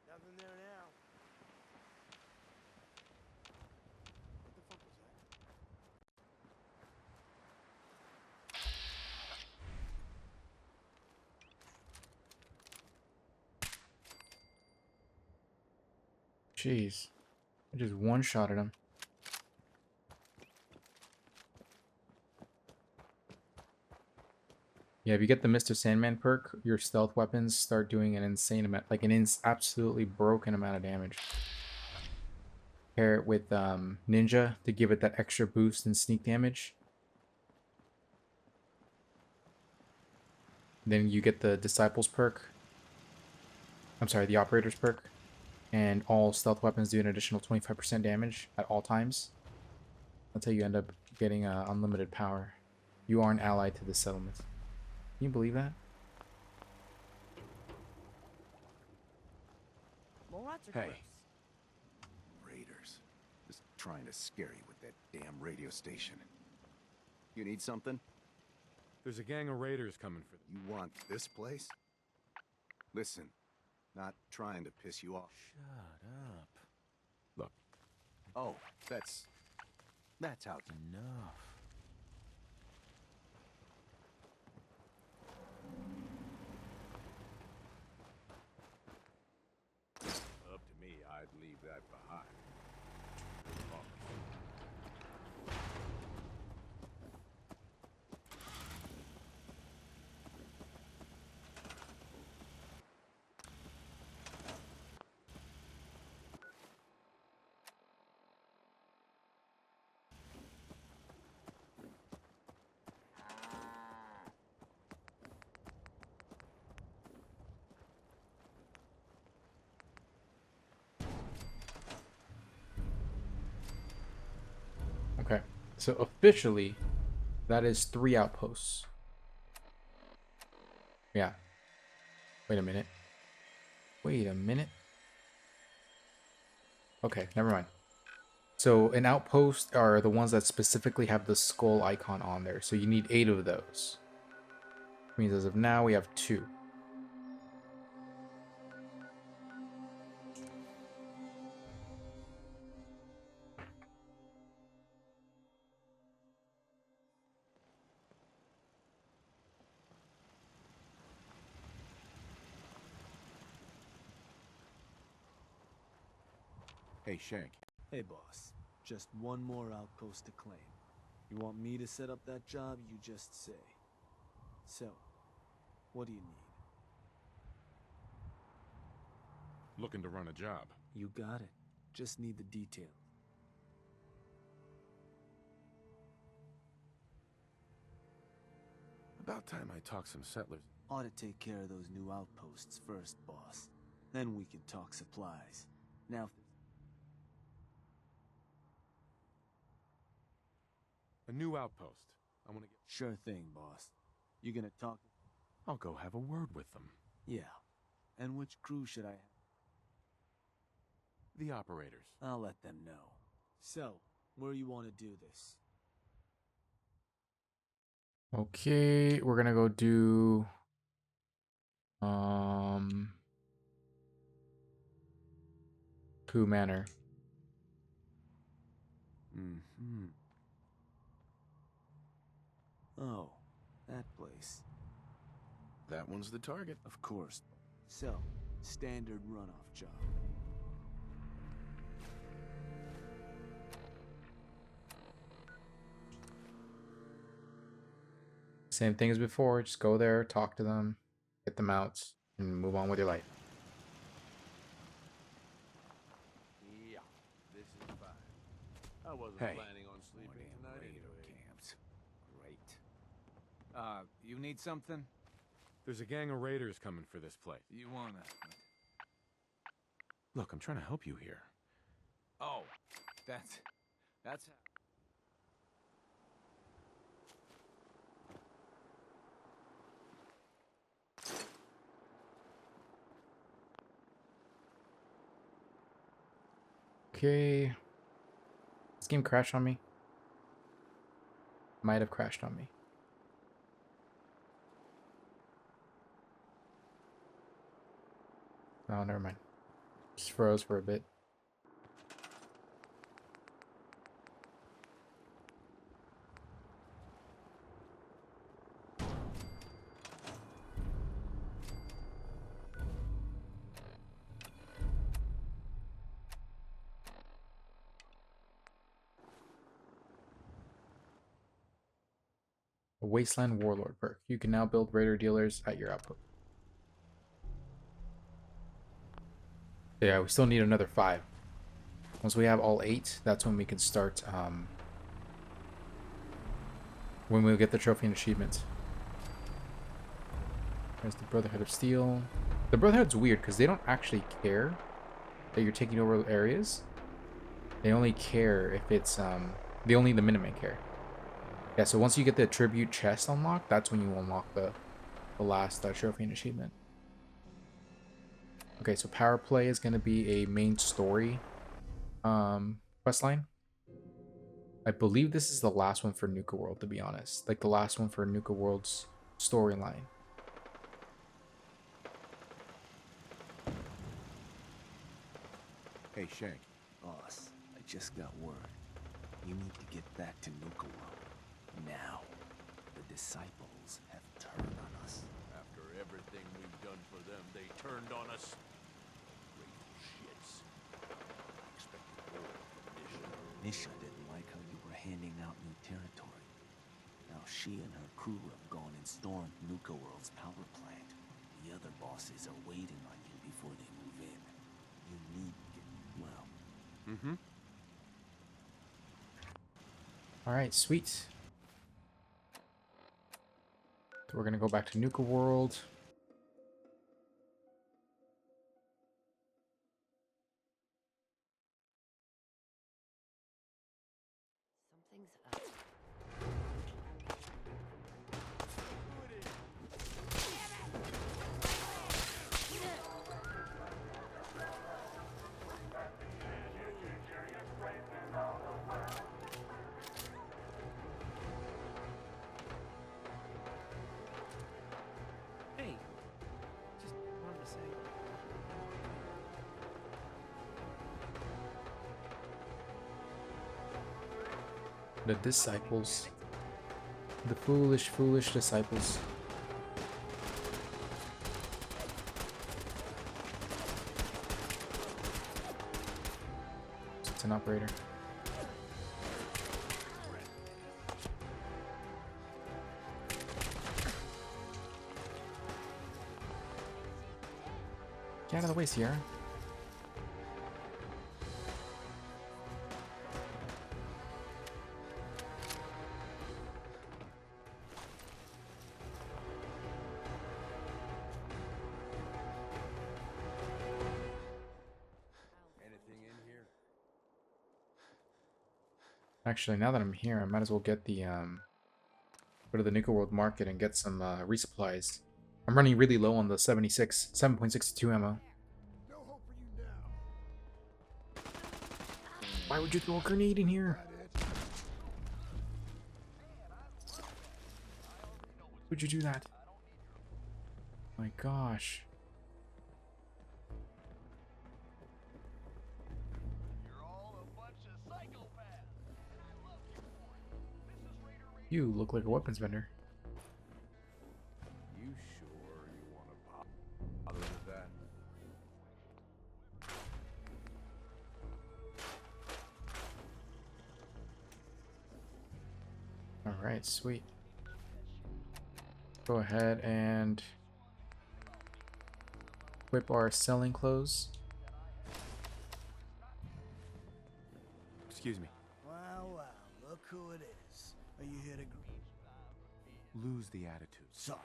[SPEAKER 3] Nothing there now. What the fuck was that?
[SPEAKER 1] Jeez. I just one-shotted him. Yeah, if you get the Mr. Sandman perk, your stealth weapons start doing an insane amount, like an absolutely broken amount of damage. Pair it with Ninja to give it that extra boost in sneak damage. Then you get the Disciples perk. I'm sorry, the Operator's perk. And all stealth weapons do an additional 25% damage at all times. That's how you end up getting unlimited power. You are an ally to the settlement. Can you believe that?
[SPEAKER 12] Hey.
[SPEAKER 3] Raiders. Just trying to scare you with that damn radio station. You need something?
[SPEAKER 12] There's a gang of raiders coming for
[SPEAKER 3] You want this place? Listen, not trying to piss you off.
[SPEAKER 12] Shut up. Look.
[SPEAKER 3] Oh, that's how.
[SPEAKER 12] Enough.
[SPEAKER 3] Up to me, I'd leave that behind.
[SPEAKER 1] Okay, so officially, that is 3 outposts. Yeah. Wait a minute. Wait a minute. Okay, never mind. So an outpost are the ones that specifically have the skull icon on there. So you need 8 of those. Which means as of now, we have 2.
[SPEAKER 12] Hey, Shank.
[SPEAKER 2] Hey, boss. Just one more outpost to claim. You want me to set up that job, you just say. So, what do you need?
[SPEAKER 12] Looking to run a job.
[SPEAKER 2] You got it. Just need the details.
[SPEAKER 12] About time I talk some settlers.
[SPEAKER 2] Ought to take care of those new outposts first, boss. Then we can talk supplies. Now,
[SPEAKER 12] A new outpost. I want to get...
[SPEAKER 2] sure thing, boss. You gonna talk?
[SPEAKER 12] I'll go have a word with them.
[SPEAKER 2] Yeah. And which crew should I have?
[SPEAKER 12] The operators.
[SPEAKER 2] I'll let them know. So, where you want to do this?
[SPEAKER 1] Okay, we're gonna go do Pooh Manor.
[SPEAKER 12] Mm-hmm.
[SPEAKER 2] Oh, that place.
[SPEAKER 3] That one's the target.
[SPEAKER 2] Of course. So, standard runoff job.
[SPEAKER 1] Same thing as before, just go there, talk to them, get them out, and move on with your life.
[SPEAKER 3] Yeah, this is fine. I wasn't
[SPEAKER 12] Hey.
[SPEAKER 3] planning on sleeping tonight anyway.
[SPEAKER 6] Camps. Great. You need something?
[SPEAKER 12] There's a gang of raiders coming for this place.
[SPEAKER 6] You wanna...
[SPEAKER 12] Look, I'm trying to help you here.
[SPEAKER 6] Oh, that's...
[SPEAKER 1] Okay. This game crashed on me. Might have crashed on me. Oh, never mind. Just froze for a bit. A Wasteland Warlord perk. You can now build raider dealers at your outpost. Yeah, we still need another 5. Once we have all 8, that's when we can start, when we'll get the trophy and achievement. There's the Brotherhood of Steel. The Brotherhood's weird, because they don't actually care that you're taking over areas. They only care if it's, the Minutemen care. Yeah, so once you get the Tribute chest unlocked, that's when you unlock the last trophy and achievement. Okay, so Power Play is going to be a main story questline. I believe this is the last one for Nuka World, to be honest. Like the last one for Nuka World's storyline.
[SPEAKER 2] Hey, Shank. Boss, I just got word. You need to get back to Nuka World. Now. The disciples have turned on us.
[SPEAKER 3] After everything we've done for them, they turned on us. Grateful shits. I expected more from Nisha.
[SPEAKER 2] Nisha didn't like how you were handing out new territory. Now she and her crew have gone and stormed Nuka World's power plant. The other bosses are waiting on you before they move in. You need to get well.
[SPEAKER 12] Mm-hmm.
[SPEAKER 1] Alright, sweet. So we're going to go back to Nuka World.
[SPEAKER 10] Something's up.
[SPEAKER 4] Hey, just wanted to say.
[SPEAKER 1] The disciples. The foolish, foolish disciples. It's an operator. Get out of the way, Sierra.
[SPEAKER 3] Anything in here?
[SPEAKER 1] Actually, now that I'm here, I might as well get the, go to the Nuka World Market and get some, resupplies. I'm running really low on the 7.62 ammo.
[SPEAKER 9] No hope for you now.
[SPEAKER 1] Why would you throw a grenade in here? Would you do that? My gosh. You look like a weapons vendor.
[SPEAKER 3] You sure you want to bother with that?
[SPEAKER 1] Alright, sweet. Go ahead and equip our selling clothes.
[SPEAKER 12] Excuse me.
[SPEAKER 13] Wow, wow, look who it is. Are you here to...
[SPEAKER 12] Lose the attitude.
[SPEAKER 13] Sorry,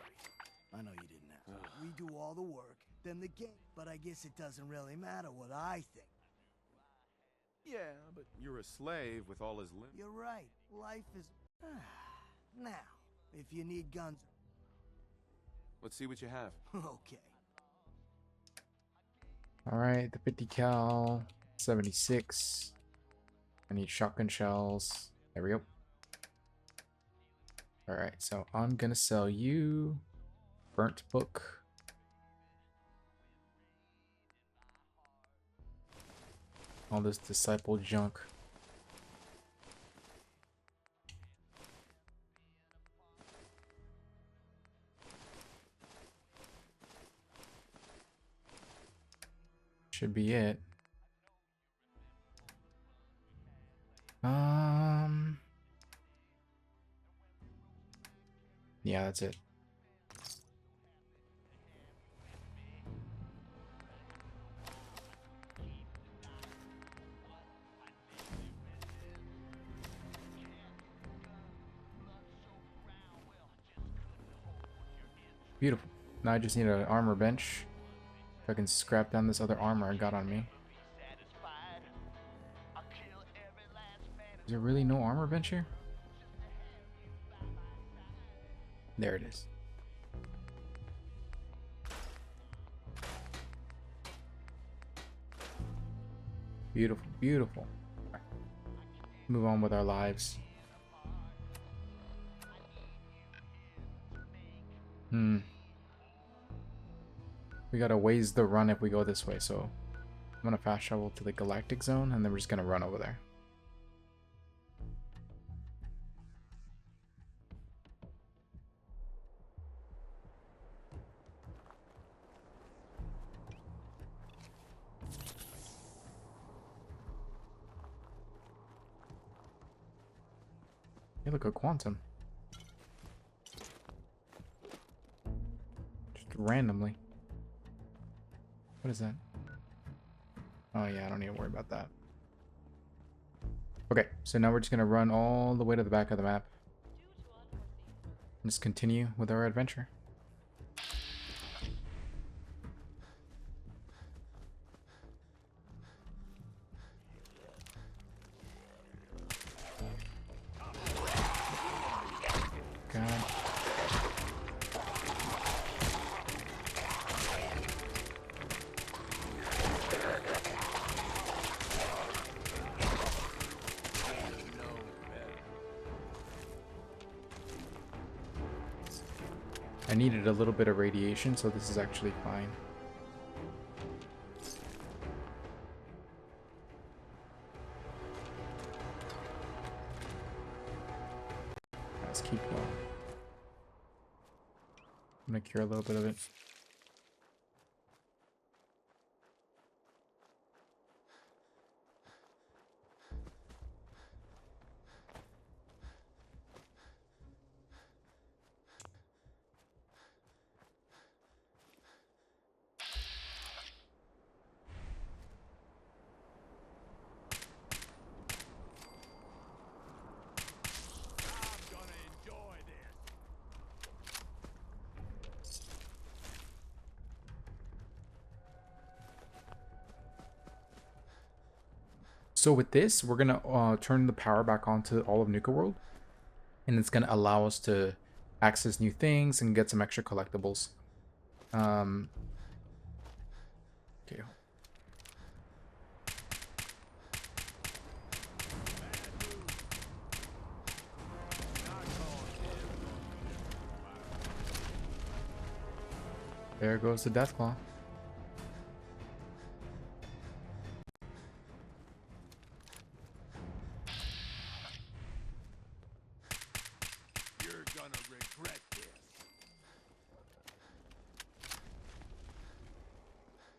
[SPEAKER 13] I know you didn't ask. We do all the work, then the game. But I guess it doesn't really matter what I think.
[SPEAKER 12] Yeah, but you're a slave with all his limbs.
[SPEAKER 13] You're right, life is... Now, if you need guns...
[SPEAKER 12] Let's see what you have.
[SPEAKER 13] Okay.
[SPEAKER 1] Alright, the 50 cal. 76. I need shotgun shells. There we go. Alright, so I'm gonna sell you burnt book. All this disciple junk. Should be it. Yeah, that's it. Beautiful. Now I just need an armor bench. If I can scrap down this other armor I got on me. Is there really no armor bench here? There it is. Beautiful, beautiful. Right. Move on with our lives. We got a ways to run if we go this way, so I'm gonna fast travel to the galactic zone and then we're just gonna run over there. Hey, look, a quantum. Just randomly. What is that? Oh yeah, I don't need to worry about that. Okay, so now we're just gonna run all the way to the back of the map. Just continue with our adventure. God. I needed a little bit of radiation, so this is actually fine. Let's keep going. I'm gonna cure a little bit of it. So with this, we're gonna turn the power back on to all of Nuka World, and it's gonna allow us to access new things and get some extra collectibles. Okay. There goes the Deathclaw.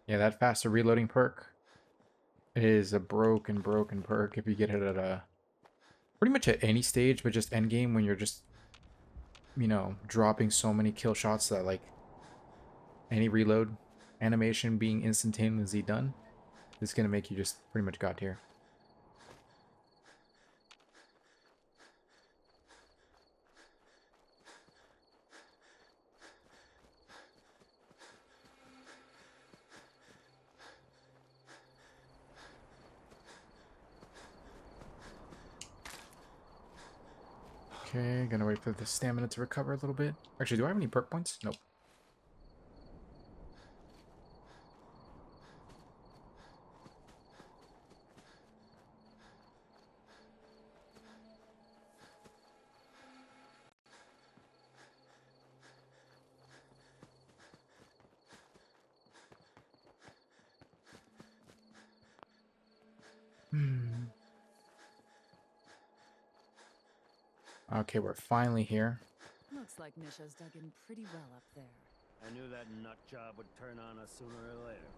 [SPEAKER 1] Yeah, that faster reloading perk is a broken perk if you get it at a pretty much at any stage, but just endgame when you're just, you know, dropping so many kill shots that like any reload animation being instantaneously done is gonna make you just pretty much god tier. Okay, gonna wait for the stamina to recover a little bit. Actually, do I have any perk points? Nope. Okay, we're finally here.
[SPEAKER 8] Looks like Nisha's dug in pretty well up there.
[SPEAKER 14] I knew that nut job would turn on us sooner or later.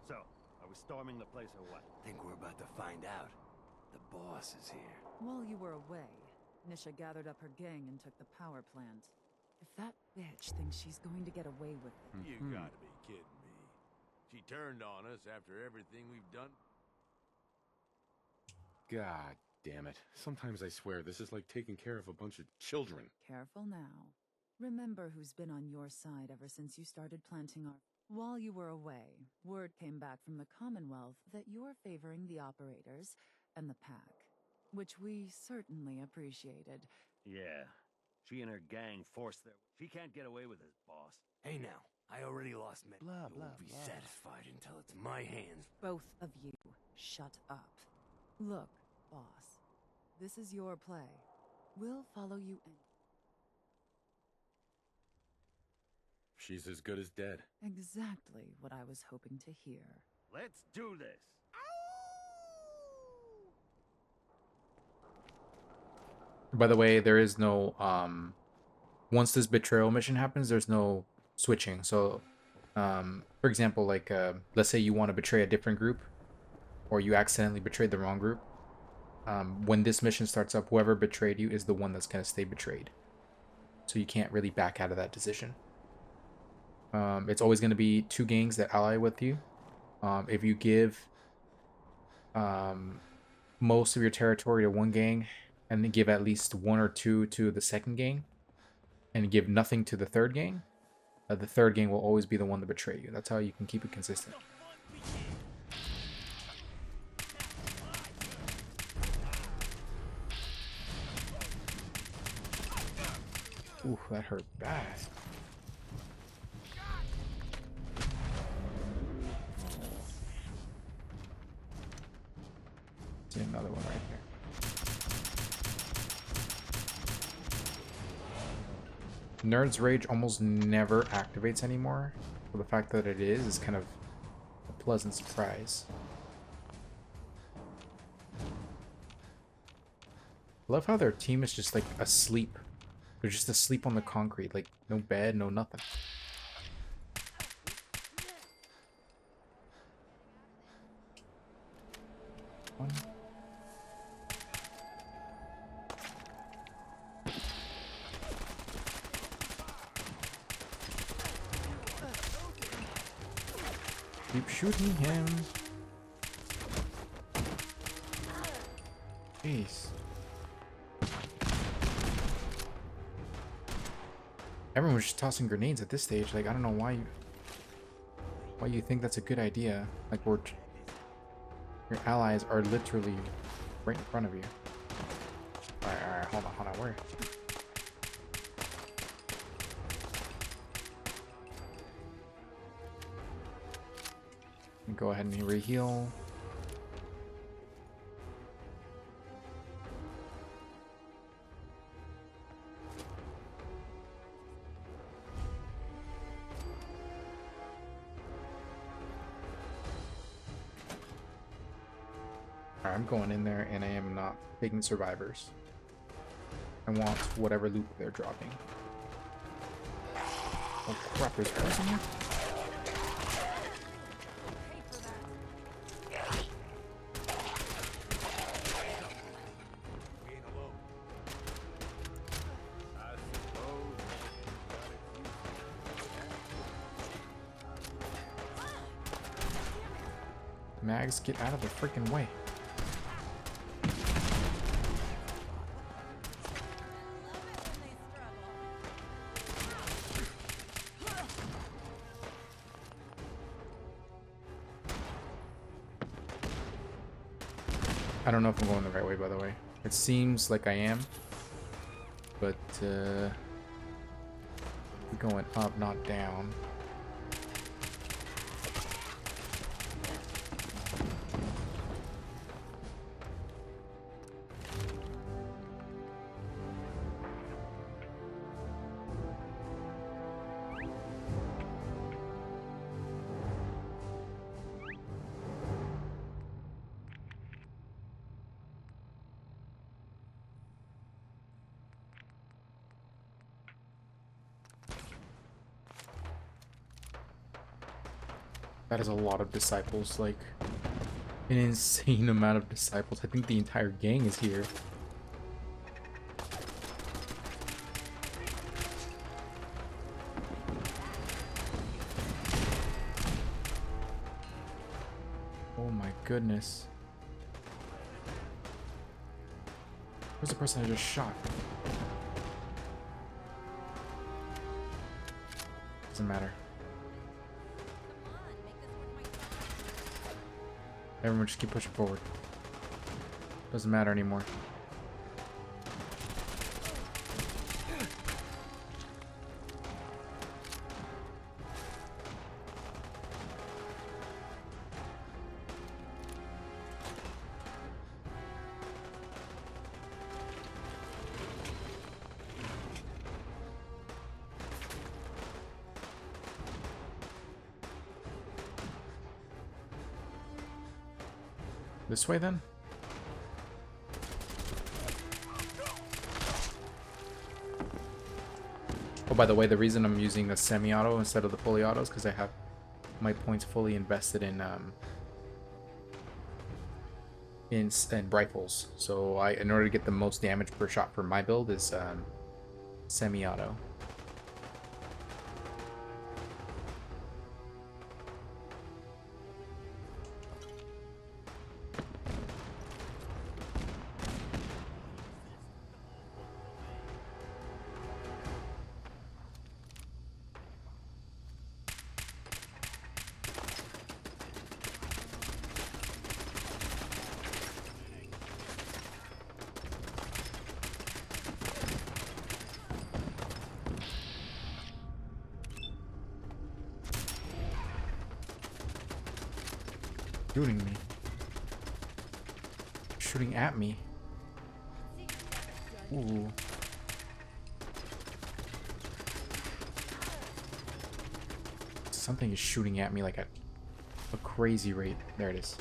[SPEAKER 14] So, are we storming the place or what?
[SPEAKER 2] Think we're about to find out. The boss is here.
[SPEAKER 8] While you were away, Nisha gathered up her gang and took the power plant. If that bitch thinks she's going to get away with it...
[SPEAKER 3] You gotta be kidding me. She turned on us after everything we've done.
[SPEAKER 12] God damn it. Sometimes I swear this is like taking care of a bunch of children.
[SPEAKER 8] Careful now. Remember who's been on your side ever since you started planting our... While you were away, word came back from the Commonwealth that you're favoring the operators and the pack, which we certainly appreciated.
[SPEAKER 14] Yeah. She and her gang forced their... She can't get away with this, boss.
[SPEAKER 2] Hey now, I already lost men.
[SPEAKER 14] Blah,
[SPEAKER 2] You won't be
[SPEAKER 14] blah.
[SPEAKER 2] satisfied until it's my hands.
[SPEAKER 8] Both of you, shut up. Look, boss, this is your play. We'll follow you in.
[SPEAKER 12] She's as good as dead.
[SPEAKER 8] Exactly what I was hoping to hear.
[SPEAKER 14] Let's do this.
[SPEAKER 1] By the way, there is no once this betrayal mission happens, there's no switching. So for example, like let's say you want to betray a different group, or you accidentally betrayed the wrong group. When this mission starts up, whoever betrayed you is the one that's going to stay betrayed. So you can't really back out of that decision. It's always going to be two gangs that ally with you. If you give most of your territory to one gang, and then give at least one or two to the second gang, and give nothing to the third gang will always be the one to betray you. That's how you can keep it consistent. Ooh, that hurt bad. See another one right there. Nerd's Rage almost never activates anymore. So the fact that it is kind of a pleasant surprise. I love how their team is just like asleep. They're just asleep on the concrete, like no bed, no nothing. One. Keep shooting him. Jeez. Everyone's just tossing grenades at this stage. Like, I don't know why you think that's a good idea. Like, your allies are literally right in front of you. Alright, hold on, where? Go ahead and reheal. Alright, I'm going in there and I am not taking survivors. I want whatever loot they're dropping. Oh crap, there's poison here? Mags, get out of the freaking way. I don't know if I'm going the right way, by the way. It seems like I am, but we're going up, not down. That is a lot of disciples, like an insane amount of disciples. I think the entire gang is here. Oh my goodness. Where's the person I just shot? Doesn't matter. Everyone just keep pushing forward. Doesn't matter anymore. This way then? Oh, by the way, the reason I'm using the semi-auto instead of the fully auto is because I have my points fully invested in rifles. So in order to get the most damage per shot for my build is semi-auto. Shooting me. Shooting at me. Ooh. Something is shooting at me like a crazy rate. There it is.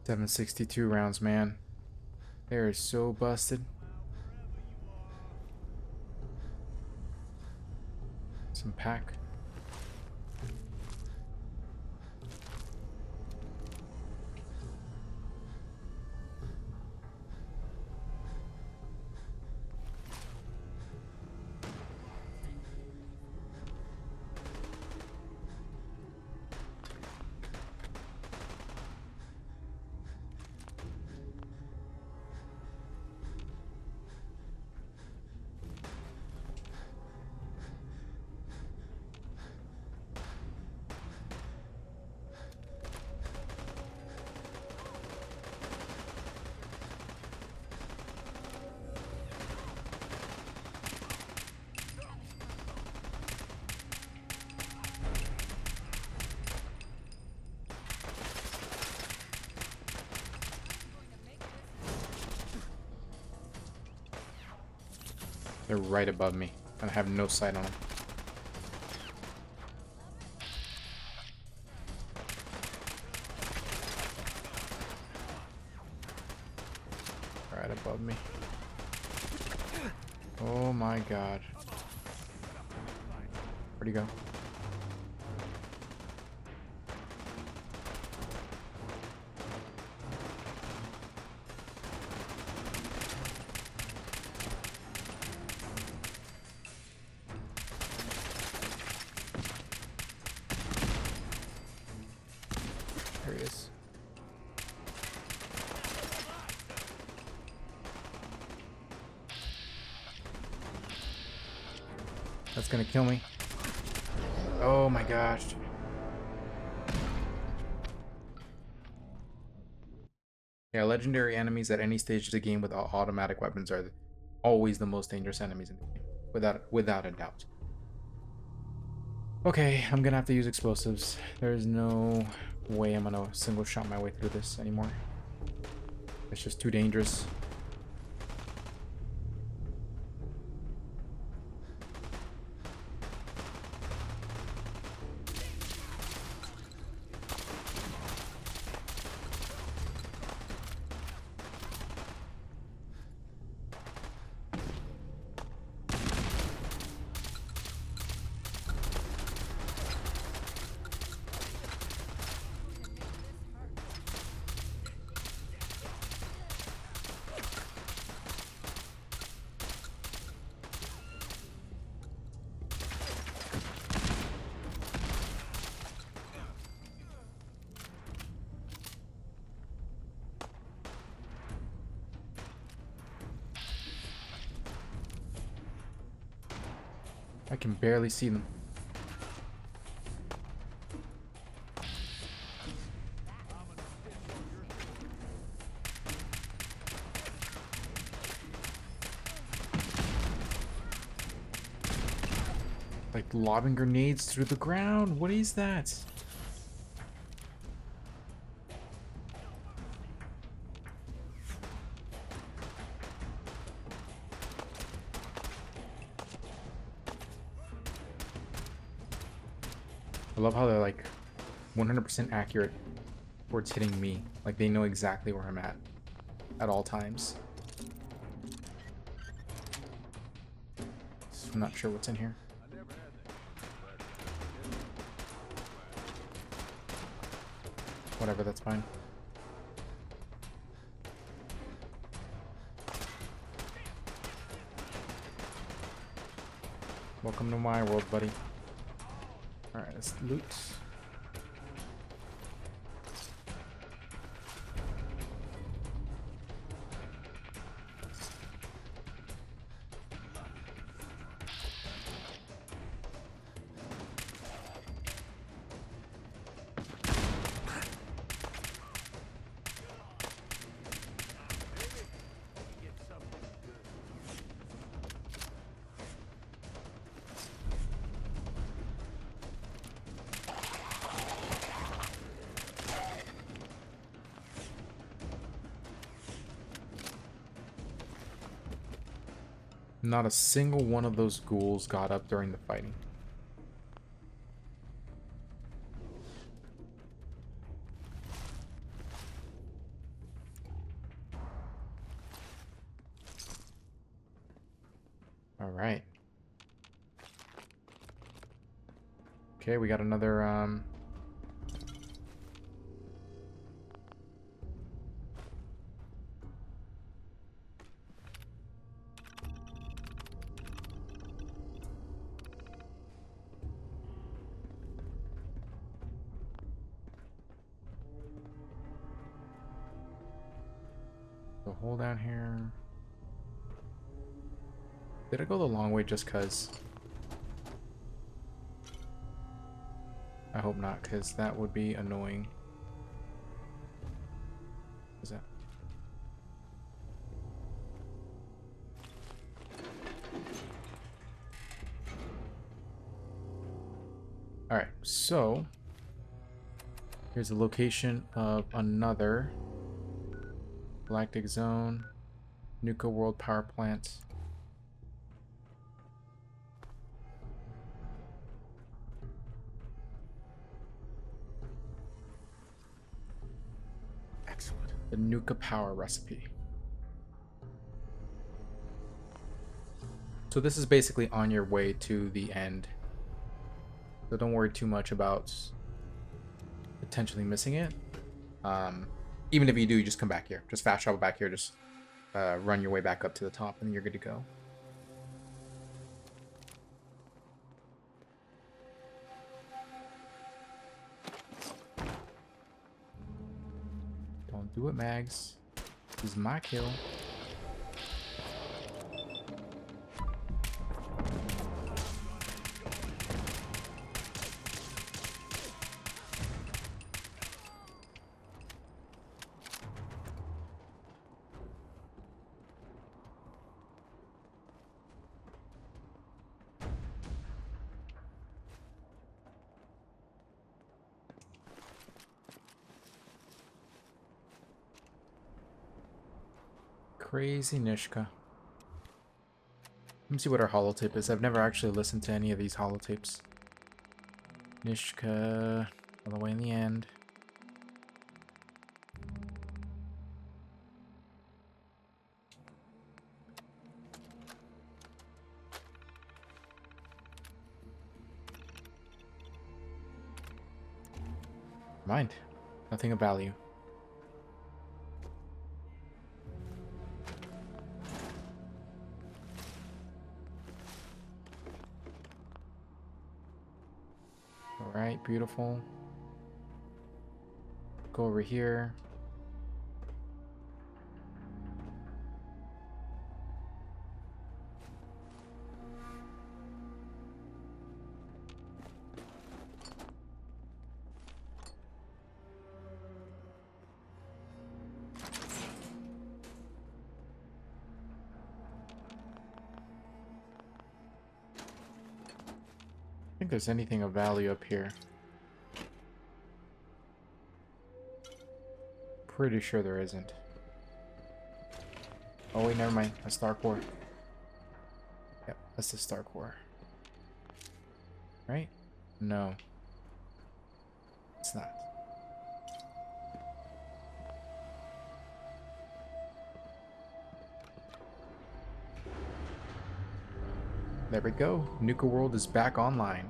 [SPEAKER 1] .762 rounds, man. They're so busted. Some pack. They're right above me, and I have no sight on them. Right above me. Oh my god. Where'd he go? There he is. That's gonna kill me. Oh my gosh. Yeah, legendary enemies at any stage of the game with automatic weapons are always the most dangerous enemies in the game. Without a doubt. Okay, I'm gonna have to use explosives. There's no way I'm gonna single shot my way through this anymore. It's just too dangerous. I can barely see them. Like lobbing grenades through the ground. What is that? I love how they're like 100% accurate towards hitting me. Like they know exactly where I'm at all times. So I'm not sure what's in here. Whatever, that's fine. Welcome to my world, buddy. Alright, let's loot. Not a single one of those ghouls got up during the fighting. All right. Okay, we got another the hole down here. Did I go the long way just cuz? I hope not, cuz that would be annoying. What is that? Alright, so here's the location of another Galactic Zone, Nuka World Power Plant.
[SPEAKER 12] Excellent.
[SPEAKER 1] The Nuka Power recipe. So this is basically on your way to the end. So don't worry too much about potentially missing it. Even if you do, you just come back here. Just fast travel back here. Just run your way back up to the top, and then you're good to go. Don't do it, Mags. This is my kill. Crazy Nishka. Let me see what our holotape is. I've never actually listened to any of these holotapes. Nishka, all the way in the end. Mind. Nothing of value. Alright, beautiful. Go over here. think there's anything of value up here. Pretty sure there isn't. Oh wait, never mind. A star core. Yep, that's the star core. Right? No. It's not. There we go. Nuka World is back online.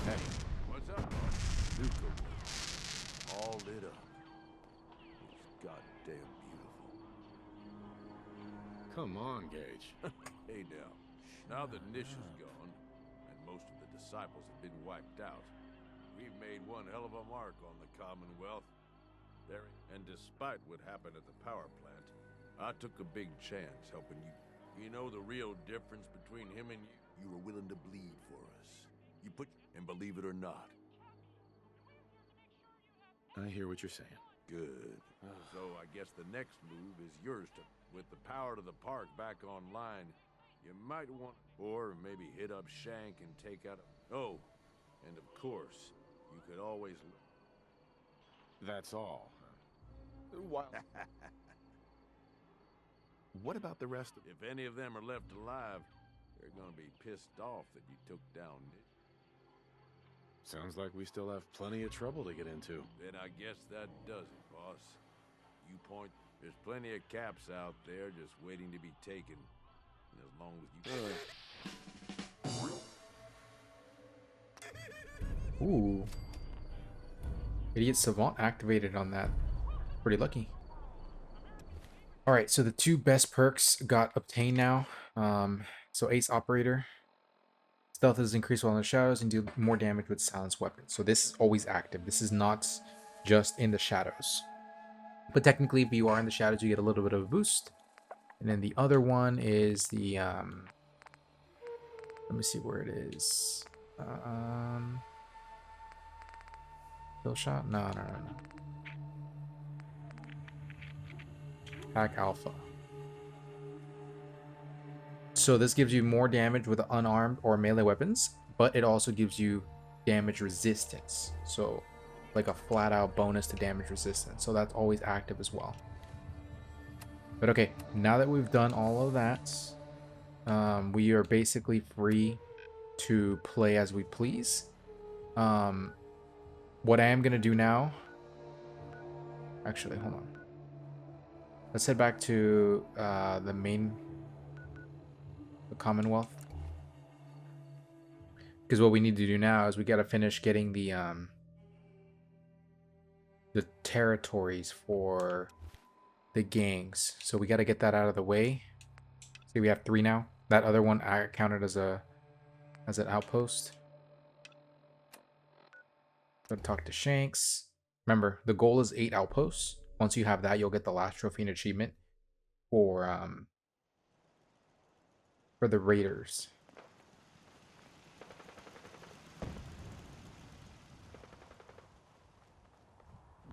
[SPEAKER 3] Hey, what's up, boss? Nuka World. All lit up. It's goddamn beautiful.
[SPEAKER 12] Come on, Gage.
[SPEAKER 3] Hey now that Nish is gone, and most of the disciples have been wiped out, we've made one hell of a mark on the Commonwealth. And despite what happened at the power plant, I took a big chance helping you. You know the real difference between him and you? You were willing to bleed for us. You put, and believe it or not.
[SPEAKER 12] I hear what you're saying.
[SPEAKER 3] Good. So I guess the next move is yours to, with the power to the park back online, you might want, or maybe hit up Shank and take out a, oh, and of course, you could always.
[SPEAKER 12] That's all. What? What about the rest of
[SPEAKER 3] If any of them are left alive, they're gonna be pissed off that you took down Nick.
[SPEAKER 12] Sounds like we still have plenty of trouble to get into.
[SPEAKER 3] Then I guess that does it, boss. You point, there's plenty of caps out there just waiting to be taken. And as long as you...
[SPEAKER 1] Ooh. Idiot Savant activated on that. Pretty lucky. Alright, so the two best perks got obtained now. So Ace Operator. Stealth is increased while in the shadows and do more damage with silenced weapons. So this is always active. This is not just in the shadows. But technically, if you are in the shadows, you get a little bit of a boost. And then the other one is the... let me see where it is. Kill shot? No. Attack Alpha. So this gives you more damage with unarmed or melee weapons, but it also gives you damage resistance. So like a flat out bonus to damage resistance. So that's always active as well. But okay, now that we've done all of that, we are basically free to play as we please. What I am going to do now... Actually, hold on. Let's head back to the Commonwealth. Because what we need to do now is we got to finish getting the territories for the gangs. So we got to get that out of the way. See, we have 3 now. That other one I counted as an outpost. Go talk to Shanks. Remember, the goal is 8 outposts. Once you have that, you'll get the last trophy and achievement for the raiders.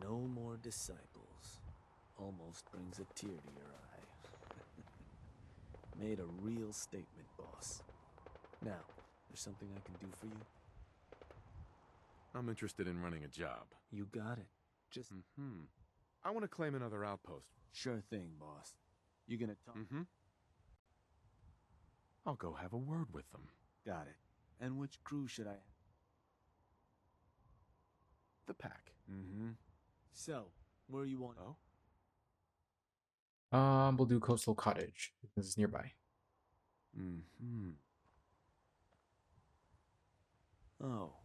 [SPEAKER 2] No more disciples. Almost brings a tear to your eye. Made a real statement, boss. Now, there's something I can do for you?
[SPEAKER 12] I'm interested in running a job.
[SPEAKER 2] You got it. Just...
[SPEAKER 12] I want to claim another outpost.
[SPEAKER 2] Sure thing, boss. You gonna talk?
[SPEAKER 12] I'll go have a word with them.
[SPEAKER 2] Got it. And which crew should I...
[SPEAKER 12] The pack.
[SPEAKER 2] So, where you want...
[SPEAKER 12] Oh?
[SPEAKER 1] We'll do Coastal Cottage. This is nearby.
[SPEAKER 2] Oh,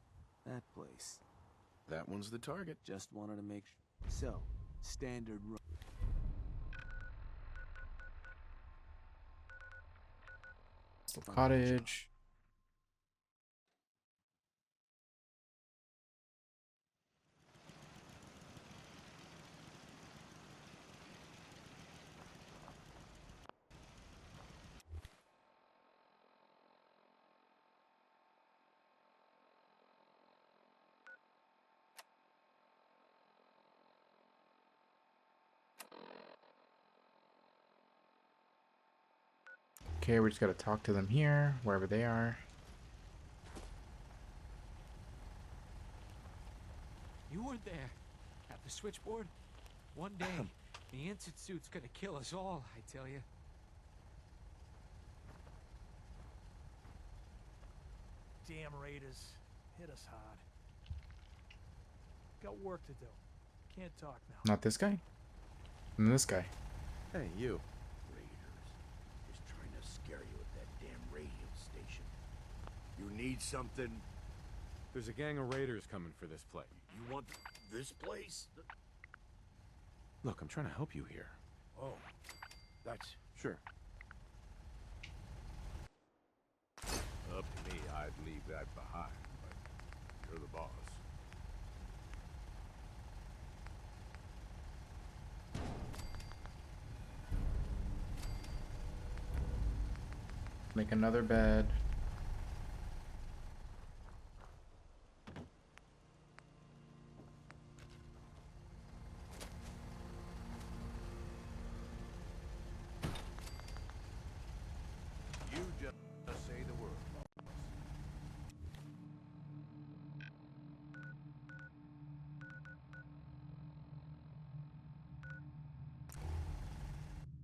[SPEAKER 2] that place.
[SPEAKER 12] That one's the target.
[SPEAKER 2] Just wanted to make sure. So, standard run.
[SPEAKER 1] Coastal Cottage. Okay, we just gotta talk to them here, wherever they are.
[SPEAKER 15] You weren't there at the switchboard? One day, the Institute's gonna kill us all, I tell you.
[SPEAKER 16] Damn Raiders. Hit us hard. Got work to do. Can't talk now.
[SPEAKER 1] Not this guy? And this guy.
[SPEAKER 12] Hey, you.
[SPEAKER 17] Raiders. Just trying to scare you at that damn radio station. You need something?
[SPEAKER 12] There's a gang of raiders coming for this place.
[SPEAKER 17] You want this place?
[SPEAKER 12] Look, I'm trying to help you here.
[SPEAKER 17] Oh, that's...
[SPEAKER 12] Sure.
[SPEAKER 3] Up to me, I'd leave that behind, but you're the boss.
[SPEAKER 1] Make another bed.
[SPEAKER 3] You just say the word.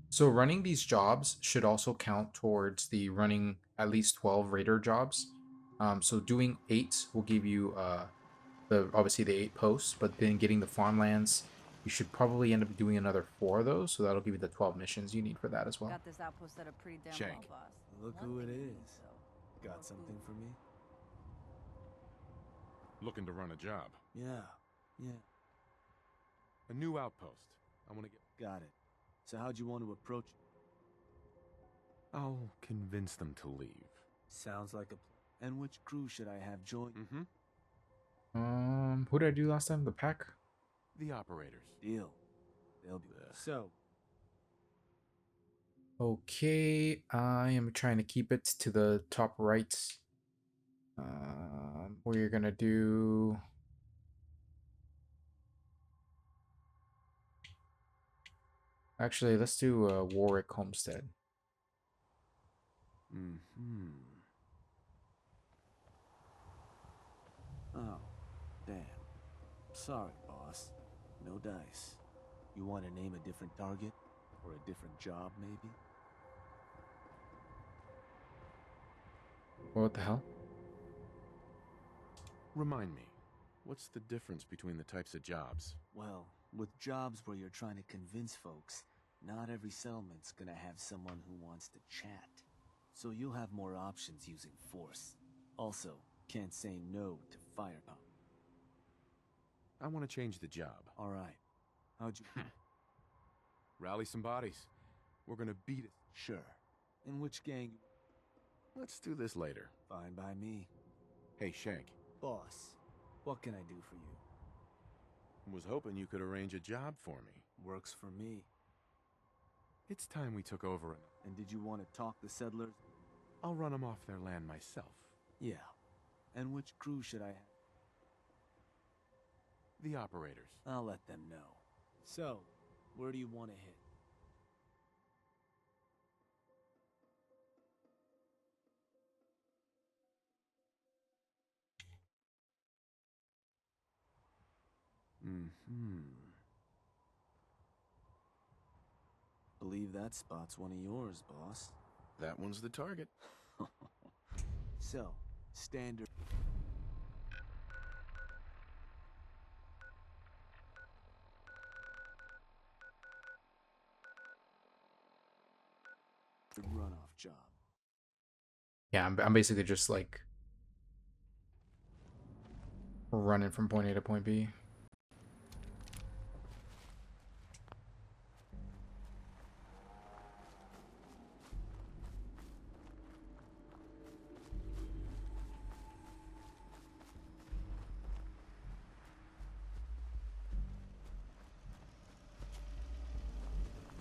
[SPEAKER 1] So running these jobs should also count towards the running at least 12 raider jobs. So doing 8 will give you obviously the 8 posts, but then getting the farmlands, you should probably end up doing another 4 of those, so that'll give you the 12 missions you need for that as well.
[SPEAKER 7] Got this outpost set up pretty damn
[SPEAKER 2] Shank.
[SPEAKER 7] well, boss.
[SPEAKER 2] Look
[SPEAKER 7] One
[SPEAKER 2] who it
[SPEAKER 7] thing you
[SPEAKER 2] is.
[SPEAKER 7] need, though.
[SPEAKER 2] Got something for me?
[SPEAKER 12] Looking to run a job.
[SPEAKER 2] Yeah.
[SPEAKER 12] A new outpost. I want to get...
[SPEAKER 2] Got it. So how'd you want to approach it?
[SPEAKER 12] I'll convince them to leave.
[SPEAKER 2] Sounds like a... And which crew should I have join?
[SPEAKER 1] Who did I do last time? The pack?
[SPEAKER 12] The operators.
[SPEAKER 2] Deal. They'll be there. So,
[SPEAKER 1] Okay, I am trying to keep it to the top right. We're gonna do... Actually, let's do Warwick Homestead.
[SPEAKER 2] oh, damn. Sorry, boss. No dice. You want to name a different target? Or a different job, maybe?
[SPEAKER 1] What the hell?
[SPEAKER 12] Remind me, what's the difference between the types of jobs?
[SPEAKER 2] Well, with jobs where you're trying to convince folks, not every settlement's gonna have someone who wants to chat. So you'll have more options using force. Also, can't say no to firepower.
[SPEAKER 12] I want to change the job.
[SPEAKER 2] Alright. How'd you...
[SPEAKER 12] Rally some bodies. We're gonna beat it.
[SPEAKER 2] Sure. In which gang?
[SPEAKER 12] Let's do this later.
[SPEAKER 2] Fine by me.
[SPEAKER 12] Hey, Shank.
[SPEAKER 2] Boss, what can I do for you?
[SPEAKER 12] Was hoping you could arrange a job for me.
[SPEAKER 2] Works for me.
[SPEAKER 12] It's time we took over.
[SPEAKER 2] And did you want to talk the settlers?
[SPEAKER 12] I'll run them off their land myself.
[SPEAKER 2] Yeah. And which crew should I have?
[SPEAKER 12] The operators.
[SPEAKER 2] I'll let them know. So, where do you want to hit? Believe that spot's one of yours, boss.
[SPEAKER 12] That one's the target.
[SPEAKER 2] So, standard... runoff job.
[SPEAKER 1] Yeah, I'm basically just like running from point A to point B.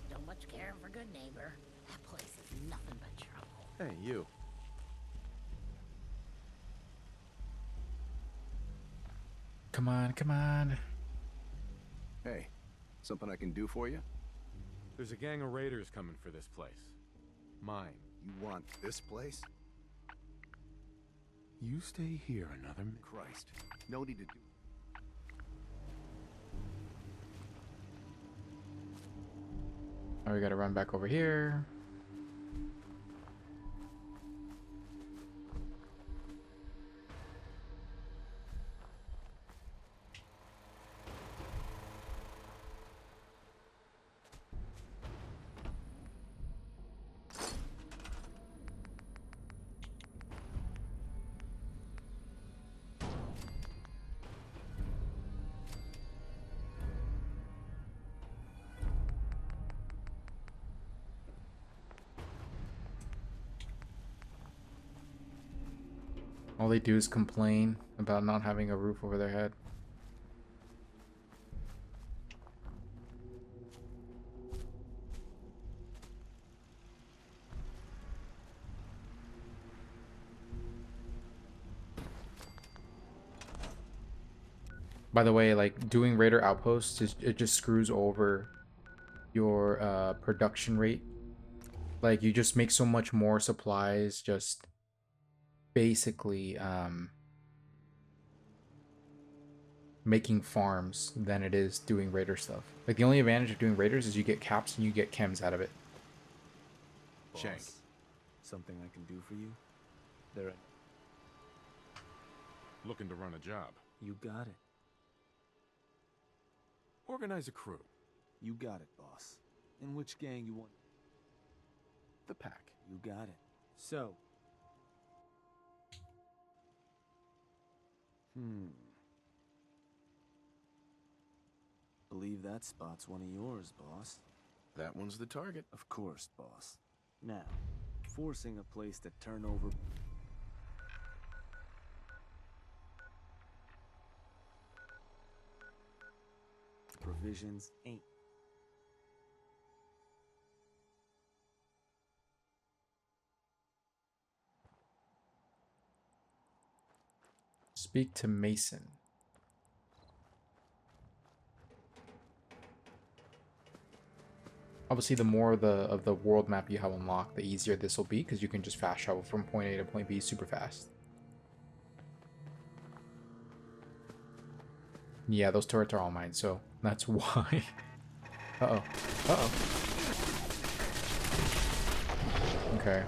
[SPEAKER 10] Don't much care for good neighbor. That place is nothing but trouble.
[SPEAKER 12] Hey, you.
[SPEAKER 1] Come on, come on.
[SPEAKER 18] Hey, something I can do for you?
[SPEAKER 12] There's a gang of raiders coming for this place. Mine.
[SPEAKER 17] You want this place?
[SPEAKER 12] You stay here another minute.
[SPEAKER 17] Christ. No need to do...
[SPEAKER 1] Now we gotta run back over here. All they do is complain about not having a roof over their head. By the way, like doing raider outposts, it just screws over your production rate. Like you just make so much more supplies just basically making farms than it is doing raider stuff. Like the only advantage of doing raiders is you get caps and you get chems out of it.
[SPEAKER 2] Shank, something I can do for you? There.
[SPEAKER 12] Looking to run a job.
[SPEAKER 2] You got it.
[SPEAKER 12] Organize a crew.
[SPEAKER 2] You got it, boss. In which gang you want?
[SPEAKER 12] The pack.
[SPEAKER 2] You got it. So. Believe that spot's one of yours, boss.
[SPEAKER 17] That one's the target.
[SPEAKER 2] Of course, boss. Now, forcing a place to turn over... provisions ain't...
[SPEAKER 1] Speak to Mason. Obviously, the more of the world map you have unlocked, the easier this will be, because you can just fast travel from point A to point B super fast. Yeah, those turrets are all mine, so that's why. Uh-oh. Uh-oh. Okay.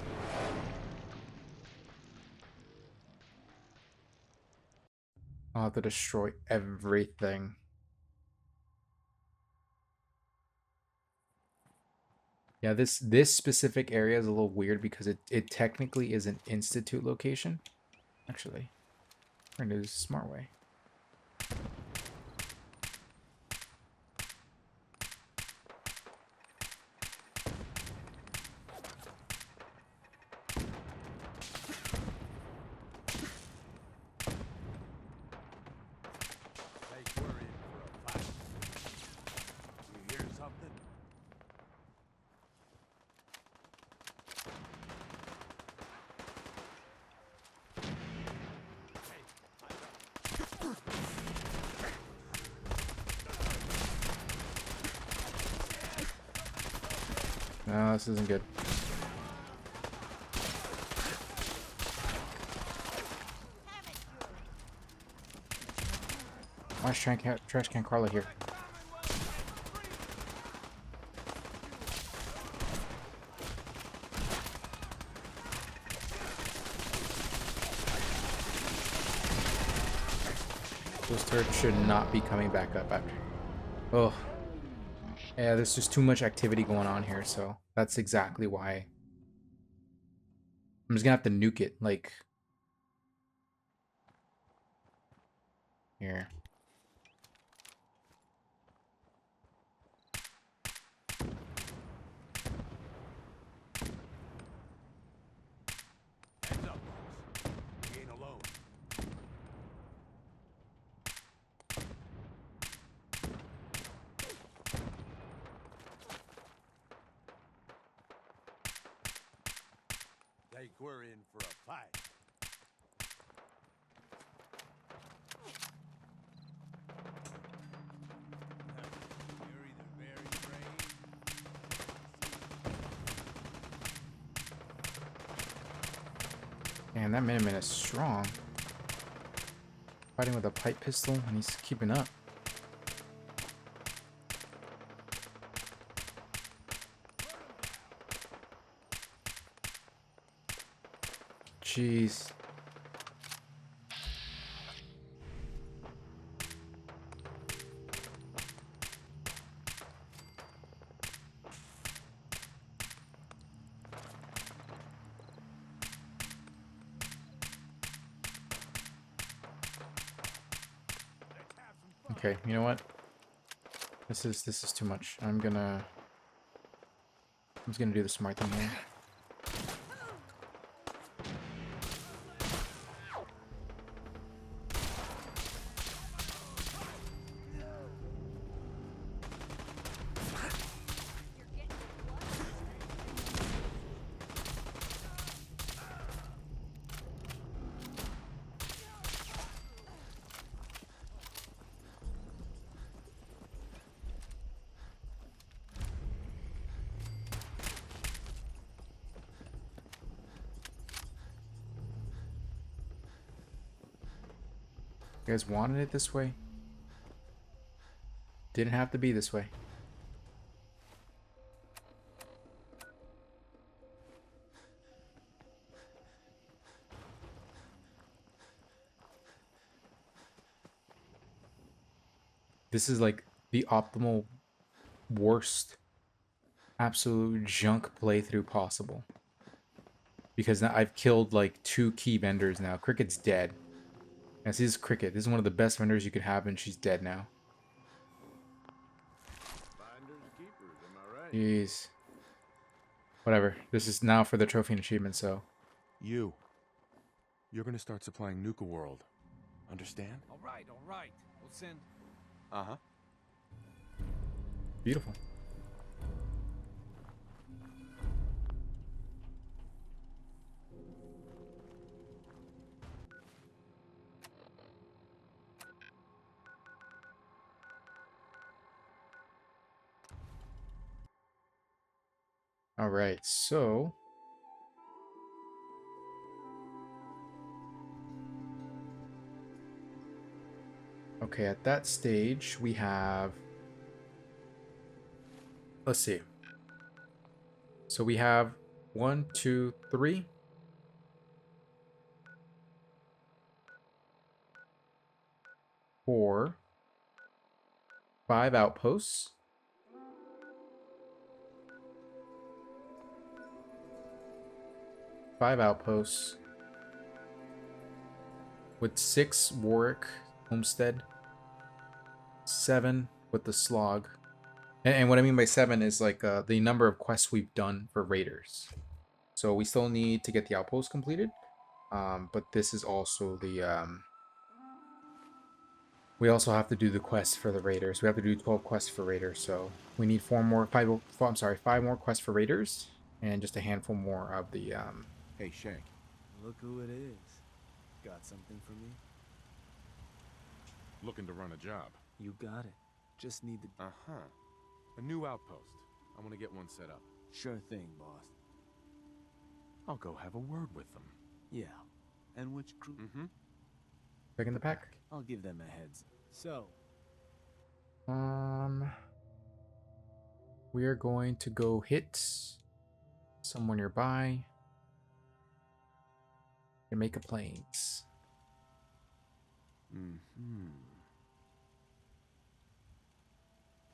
[SPEAKER 1] I'll have to destroy everything. Yeah, this specific area is a little weird because it technically is an institute location. Actually, we're gonna do this a smart way.
[SPEAKER 3] Hey, we're in for a fight. You hear something?
[SPEAKER 1] No, this isn't good. Why is Trash Can Carla here? Those turrets should not be coming back up after. Oh. Yeah, there's just too much activity going on here, so that's exactly why. I'm just gonna have to nuke it, like... Here.
[SPEAKER 3] Heads up, boss. We ain't alone. Think we're in for a fight. You're either very brave.
[SPEAKER 1] Man, that Miniman is strong. Fighting with a pipe pistol, and he's keeping up. Jeez. Okay, you know what? This is too much. I'm just gonna do the smart thing here. You guys wanted it this way? Didn't have to be this way. This is like the optimal worst absolute junk playthrough possible. Because now I've killed like 2 key vendors now. Cricket's dead. And this is Cricket. This is one of the best vendors you could have, and she's dead now. Jeez. Whatever. This is now for the trophy and achievement, so.
[SPEAKER 12] You're gonna start supplying Nuka World. Understand?
[SPEAKER 6] All right. We'll send...
[SPEAKER 12] Uh-huh.
[SPEAKER 1] Beautiful. All right, so okay, at that stage we have, let's see. So we have 1, 2, 3. 4, 5 outposts. 5 outposts with 6 Warwick Homestead, 7 with the Slog, and what I mean by 7 is like the number of quests we've done for raiders. So we still need to get the outpost completed, but this is also the we also have to do the quest for the raiders. We have to do 12 quests for raiders, so we need 5 more quests for raiders, and just a handful more of the
[SPEAKER 12] Hey, Shank.
[SPEAKER 2] Look who it is. Got something for me?
[SPEAKER 12] Looking to run a job.
[SPEAKER 2] You got it. Just need the...
[SPEAKER 12] Uh-huh. A new outpost. I want to get one set up.
[SPEAKER 2] Sure thing, boss.
[SPEAKER 12] I'll go have a word with them.
[SPEAKER 2] Yeah. And which crew?
[SPEAKER 12] Mm-hmm.
[SPEAKER 1] Back in the pack.
[SPEAKER 2] I'll give them a heads. So...
[SPEAKER 1] we are going to go hit somewhere nearby. Jamaica Plains.
[SPEAKER 2] Mm-hmm.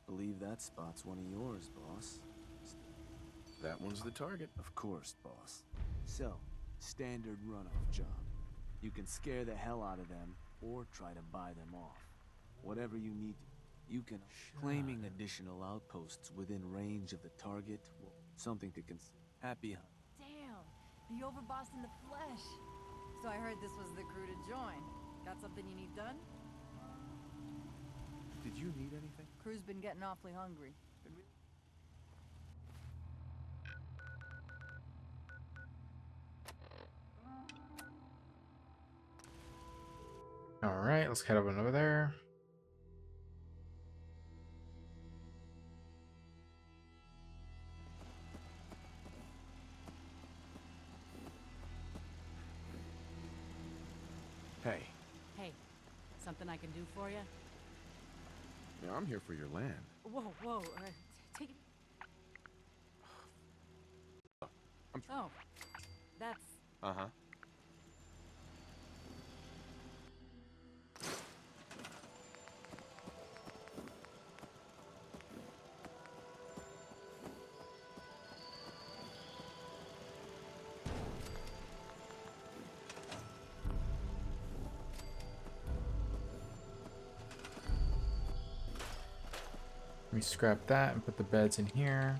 [SPEAKER 2] Believe that spot's one of yours, boss.
[SPEAKER 12] That one's the target.
[SPEAKER 2] Of course, boss. So, standard runoff job. You can scare the hell out of them, or try to buy them off. Whatever you need to. You can... Claiming additional outposts within range of the target, well, something to consider. Happy hunt.
[SPEAKER 7] Damn, the overboss in the flesh. So I heard this was the crew to join. Got something you need done?
[SPEAKER 12] Did you need anything?
[SPEAKER 7] Crew's been getting awfully hungry.
[SPEAKER 1] All right, let's head on over there.
[SPEAKER 12] Hey.
[SPEAKER 19] Hey, something I can do for you?
[SPEAKER 12] Yeah, I'm here for your land.
[SPEAKER 19] Whoa, whoa, take it. Oh, that's...
[SPEAKER 12] Uh-huh.
[SPEAKER 1] Let me scrap that and put the beds in here.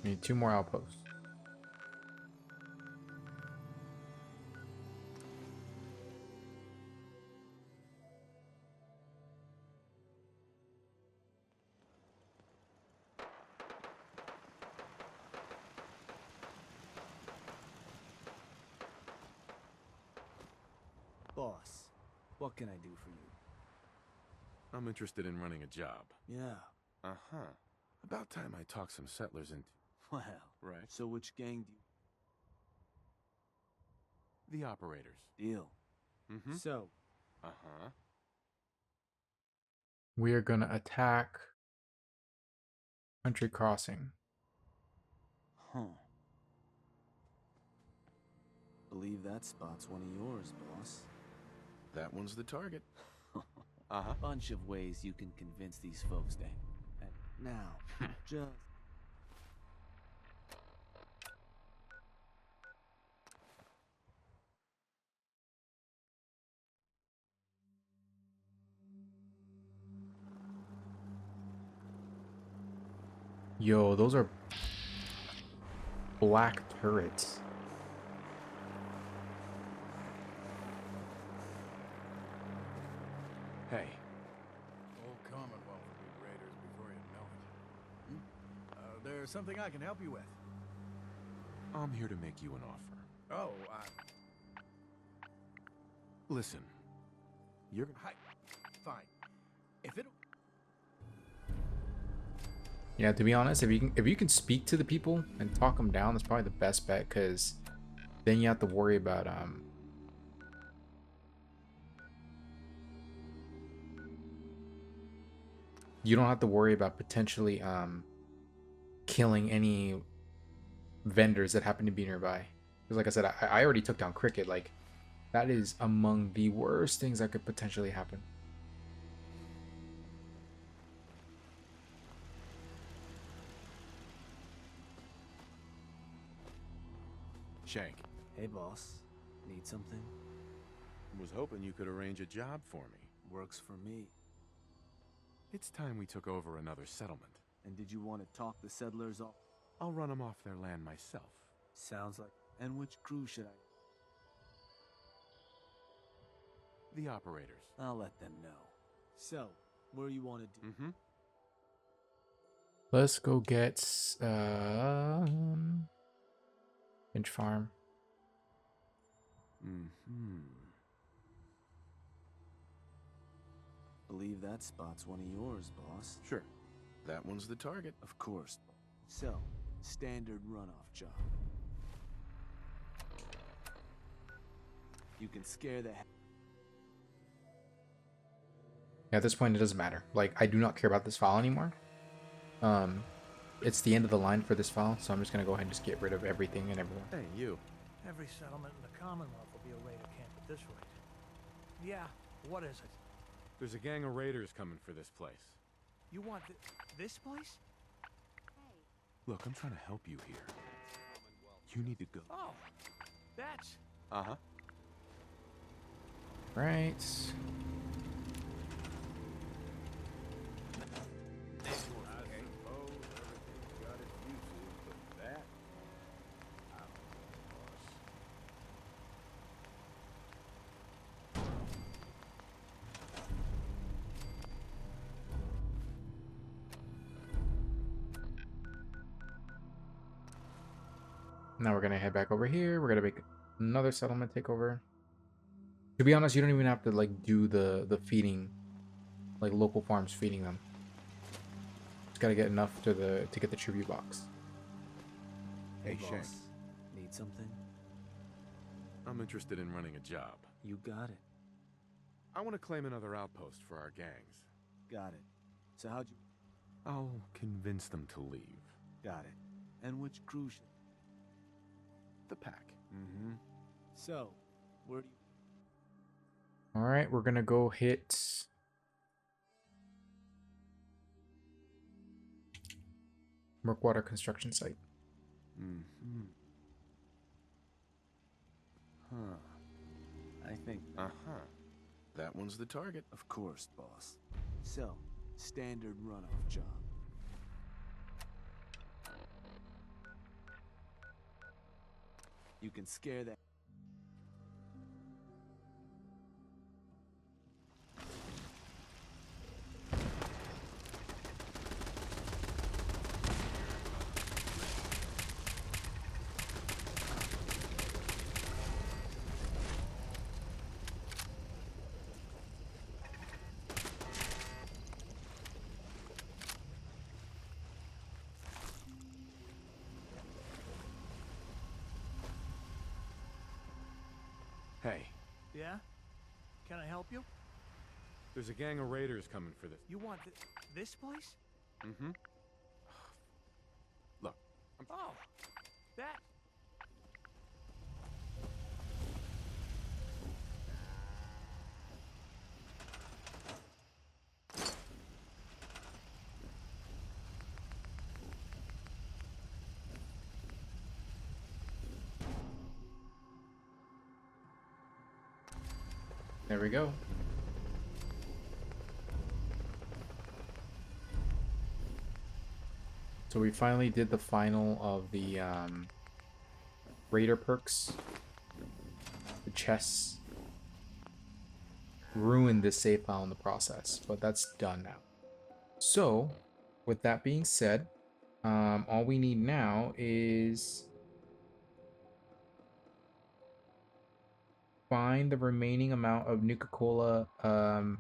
[SPEAKER 1] Need 2 more outposts.
[SPEAKER 2] Boss, what can I do for you?
[SPEAKER 12] I'm interested in running a job.
[SPEAKER 2] Yeah.
[SPEAKER 12] Uh-huh. About time I talked some settlers into...
[SPEAKER 2] Well,
[SPEAKER 12] right.
[SPEAKER 2] So which gang do you...
[SPEAKER 12] The operators.
[SPEAKER 2] Deal.
[SPEAKER 12] Mm-hmm.
[SPEAKER 2] So...
[SPEAKER 12] Uh-huh.
[SPEAKER 1] We are gonna attack Country Crossing.
[SPEAKER 2] Huh. Believe that spot's one of yours, boss.
[SPEAKER 12] That one's the target.
[SPEAKER 2] Uh-huh. Bunch of ways you can convince these folks to... And now, just...
[SPEAKER 1] Yo, those are black turrets.
[SPEAKER 12] Hey.
[SPEAKER 9] Old Commonwealth will be raiders before you know it. There's something I can help you with.
[SPEAKER 12] I'm here to make you an offer.
[SPEAKER 9] Oh,
[SPEAKER 12] Listen. You're...
[SPEAKER 9] Hi. Fine. If it...
[SPEAKER 1] Yeah, to be honest, if you can speak to the people and talk them down, that's probably the best bet, because then you have to worry about you don't have to worry about potentially killing any vendors that happen to be nearby. Because like I said, I already took down Cricket. Like, that is among the worst things that could potentially happen.
[SPEAKER 12] Shank.
[SPEAKER 2] Hey, boss. Need something?
[SPEAKER 12] Was hoping you could arrange a job for me.
[SPEAKER 2] Works for me.
[SPEAKER 12] It's time we took over another settlement.
[SPEAKER 2] And did you want to talk the settlers off?
[SPEAKER 12] I'll run them off their land myself.
[SPEAKER 2] Sounds like... And which crew should I...
[SPEAKER 12] The operators.
[SPEAKER 2] I'll let them know. So, where you want to do?
[SPEAKER 12] Mm-hmm.
[SPEAKER 1] Let's go get Finch Farm.
[SPEAKER 12] Mm-hmm.
[SPEAKER 2] Believe that spot's one of yours, boss.
[SPEAKER 12] Sure. That one's the target.
[SPEAKER 2] Of course. So, standard runoff job. You can scare the heck...
[SPEAKER 1] At this point, it doesn't matter. Like, I do not care about this file anymore. It's the end of the line for this file, so I'm just gonna go ahead and just get rid of everything and everyone.
[SPEAKER 12] Hey, you.
[SPEAKER 16] Every settlement in the Commonwealth will be a raider camp at this rate. Yeah, what is it?
[SPEAKER 12] There's a gang of raiders coming for this place.
[SPEAKER 16] You want this place?
[SPEAKER 12] Look, I'm trying to help you here. You need to go.
[SPEAKER 16] Oh, that's...
[SPEAKER 12] Uh-huh.
[SPEAKER 1] Right. Now we're gonna head back over here. We're gonna make another settlement takeover. To be honest, you don't even have to like do the feeding, like local farms feeding them. Just gotta get enough to get the tribute box.
[SPEAKER 2] Hey,
[SPEAKER 12] Shank.
[SPEAKER 2] boss. Need something?
[SPEAKER 12] I'm interested in running a job.
[SPEAKER 2] You got it.
[SPEAKER 12] I want to claim another outpost for our gangs.
[SPEAKER 2] Got it. So how'd you...
[SPEAKER 12] I'll convince them to leave.
[SPEAKER 2] Got it. And which crew should...
[SPEAKER 12] The pack.
[SPEAKER 2] Mm-hmm. So, where do you...
[SPEAKER 1] All right, we're gonna go hit Murkwater construction site.
[SPEAKER 2] Mm-hmm. Huh. I think...
[SPEAKER 12] Uh-huh. That one's the target.
[SPEAKER 2] Of course, boss. So, standard runoff job. You can scare that...
[SPEAKER 12] Hey,
[SPEAKER 16] Yeah? Can I help you?
[SPEAKER 12] there's a gang of raiders coming for this.
[SPEAKER 16] You want this place?
[SPEAKER 12] Mm-hmm. Look,
[SPEAKER 16] Oh, that.
[SPEAKER 1] There we go. So we finally did the final of the raider perks. The chests ruined this save file in the process, but that's done now. So, with that being said, all we need now is find the remaining amount of Nuka-Cola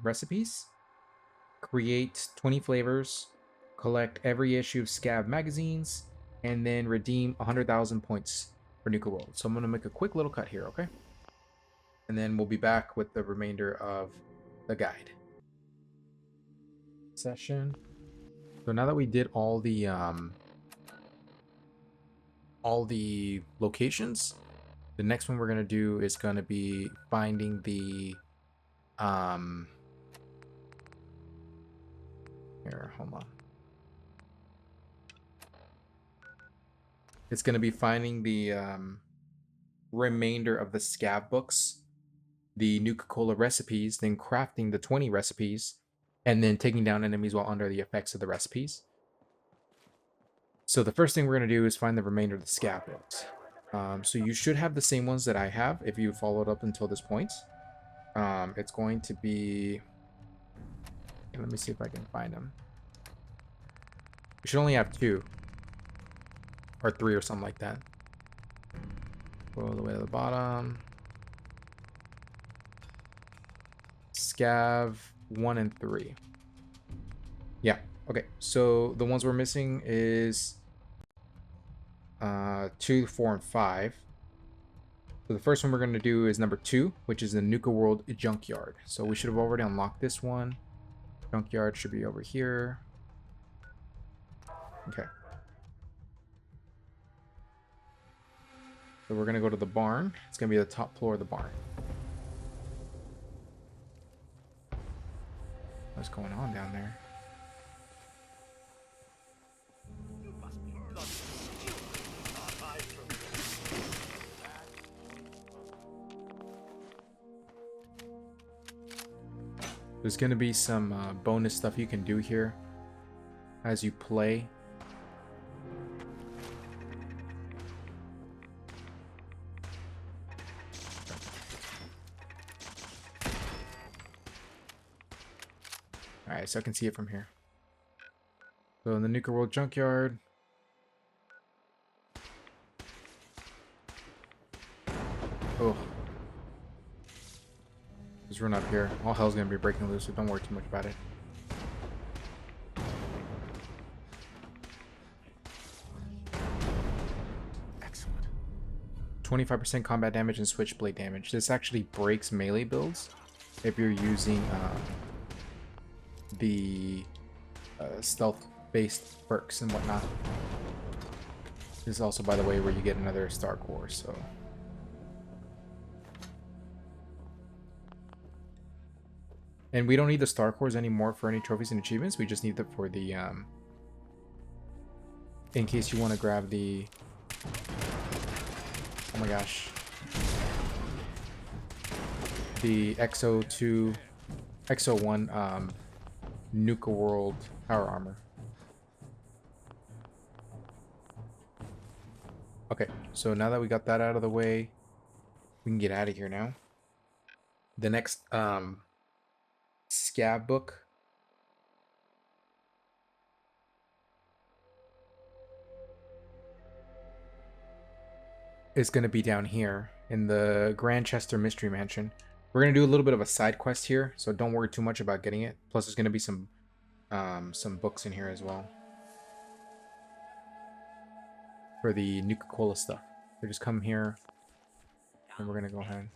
[SPEAKER 1] recipes, create 20 flavors, collect every issue of Scav magazines, and then redeem 100,000 points for Nuka World. So I'm going to make a quick little cut here, okay? And then we'll be back with the remainder of the guide. Session. So now that we did all the locations, the next one we're going to do is going to be finding the here, hold on. It's going to be finding the remainder of the Scav books, the Nuka-Cola recipes, then crafting the 20 recipes, and then taking down enemies while under the effects of the recipes. So the first thing we're going to do is find the remainder of the Scav books. So you should have the same ones that I have if you followed up until this point. It's going to be... Let me see if I can find them. You should only have 2. Or 3 or something like that. Go all the way to the bottom. Scav 1 and 3. Yeah, okay. So the ones we're missing is 2, 4, and 5. So the first one we're going to do is number 2, which is the Nuka World Junkyard. So we should have already unlocked this one. Junkyard should be over here. Okay. So we're going to go to the barn. It's going to be the top floor of the barn. What's going on down there? There's going to be some bonus stuff you can do here as you play. Alright, so I can see it from here. So in the Nuka World Junkyard. Oh. Just run up here. All hell's gonna be breaking loose, so don't worry too much about it. 25% combat damage and switchblade damage. This actually breaks melee builds if you're using the stealth-based perks and whatnot. This is also, by the way, where you get another Star Core, so... And we don't need the Star Cores anymore for any trophies and achievements. We just need them for the, in case you want to grab the... Oh my gosh. The XO1 Nuka World power armor. Okay, so now that we got that out of the way, we can get out of here now. The next scab book is going to be down here in the Grandchester Mystery Mansion. We're going to do a little bit of a side quest here, so don't worry too much about getting it. Plus, there's going to be some books in here as well for the Nuka-Cola stuff. So just come here, and we're going to go ahead.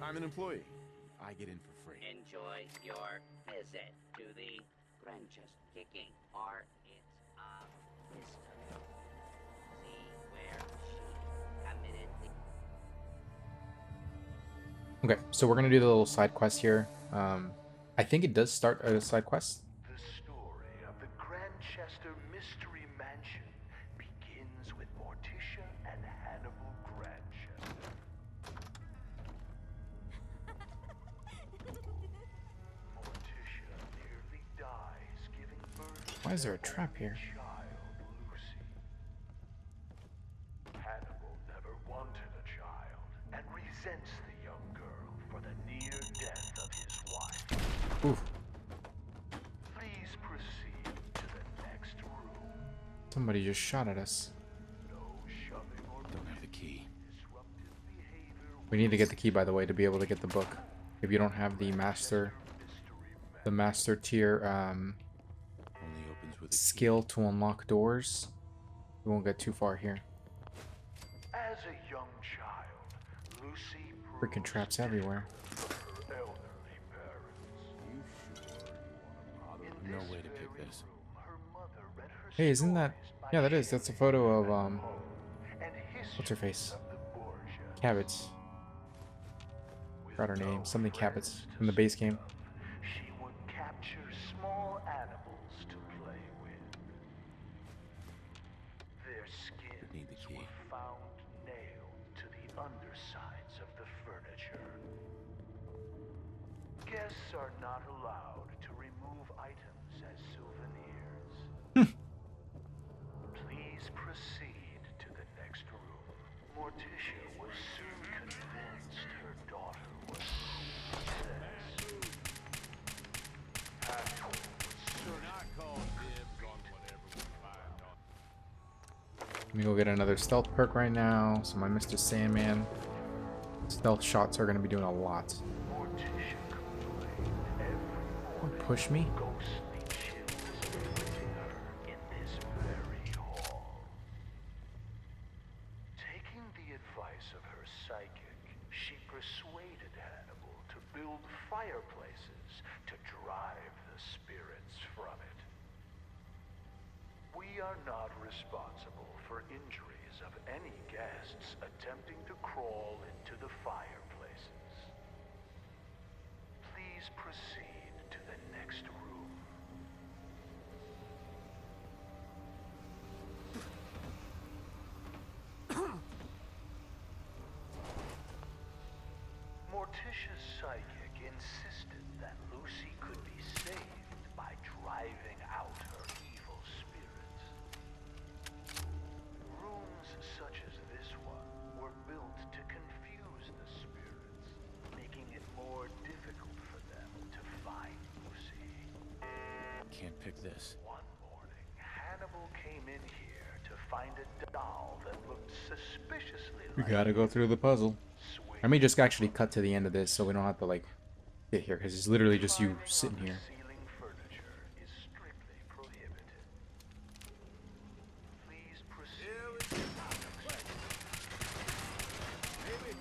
[SPEAKER 12] I'm an employee. I get in for free.
[SPEAKER 10] Enjoy your visit to the Grandchester kicking, or it's a mystery. See where she committed the...
[SPEAKER 1] Okay, so we're gonna do the little side quest here. I think it does start a side quest.
[SPEAKER 17] The story of the Grandchester Mystery Mansion begins with Morticia and Hannibal Grandchester. Morticia nearly dies giving birth.
[SPEAKER 1] Why is there a trap here?
[SPEAKER 17] Hannibal never wanted a child and resents the young girl for the near death of his wife.
[SPEAKER 1] Oof.
[SPEAKER 17] Please proceed to the next room.
[SPEAKER 1] Somebody just shot at us.
[SPEAKER 12] Don't have the key.
[SPEAKER 1] We need to get the key, by the way, to be able to get the book. If you don't have the master tier
[SPEAKER 12] Only opens with a
[SPEAKER 1] skill to unlock doors, we won't get too far here.
[SPEAKER 17] As a young child, Lucy
[SPEAKER 1] Freaking traps everywhere.
[SPEAKER 17] her elderly parents.
[SPEAKER 12] No way to pick this.
[SPEAKER 1] Hey, isn't that... Yeah, that is. That's a photo of, what's her face? Cabbage. Forgot her name. Something Cabbage from the base game.
[SPEAKER 17] She would capture small animals to play with. Their skins were found nailed to the undersides of the furniture. Guests are not allowed to remove items as souvenirs. Please proceed to the next room. Morticia was soon convinced her daughter was possessed. Hannibal was
[SPEAKER 3] Not call dibs on whatever we find on.
[SPEAKER 1] Let me go get another stealth perk right now. So my Mr. Sandman stealth shots are going to be doing a lot.
[SPEAKER 17] Morticia complained every
[SPEAKER 1] Don't push me.
[SPEAKER 17] ghostly chills afflicting her in this very hall. Taking the advice of her psychic, she persuaded Hannibal to build fireplaces to drive the spirits from it. We are not responsible for injuries of any guests attempting to crawl into the fireplaces. Please proceed to the next room. Morticia's psychic insisted that Lucy could be saved by driving out her evil spirits. Rooms such as this one were built to confuse the spirits, making it more difficult for them to find Lucy.
[SPEAKER 12] Can't pick this.
[SPEAKER 17] One morning, Hannibal came in here to find a doll that looked suspiciously
[SPEAKER 1] We
[SPEAKER 17] like
[SPEAKER 1] gotta go through the puzzle.
[SPEAKER 17] Swing
[SPEAKER 1] I may just actually cut to the end of this so we don't have to like sit here because it's literally just you sitting here.
[SPEAKER 17] Ceiling furniture is strictly prohibited. Please proceed.
[SPEAKER 3] Maybe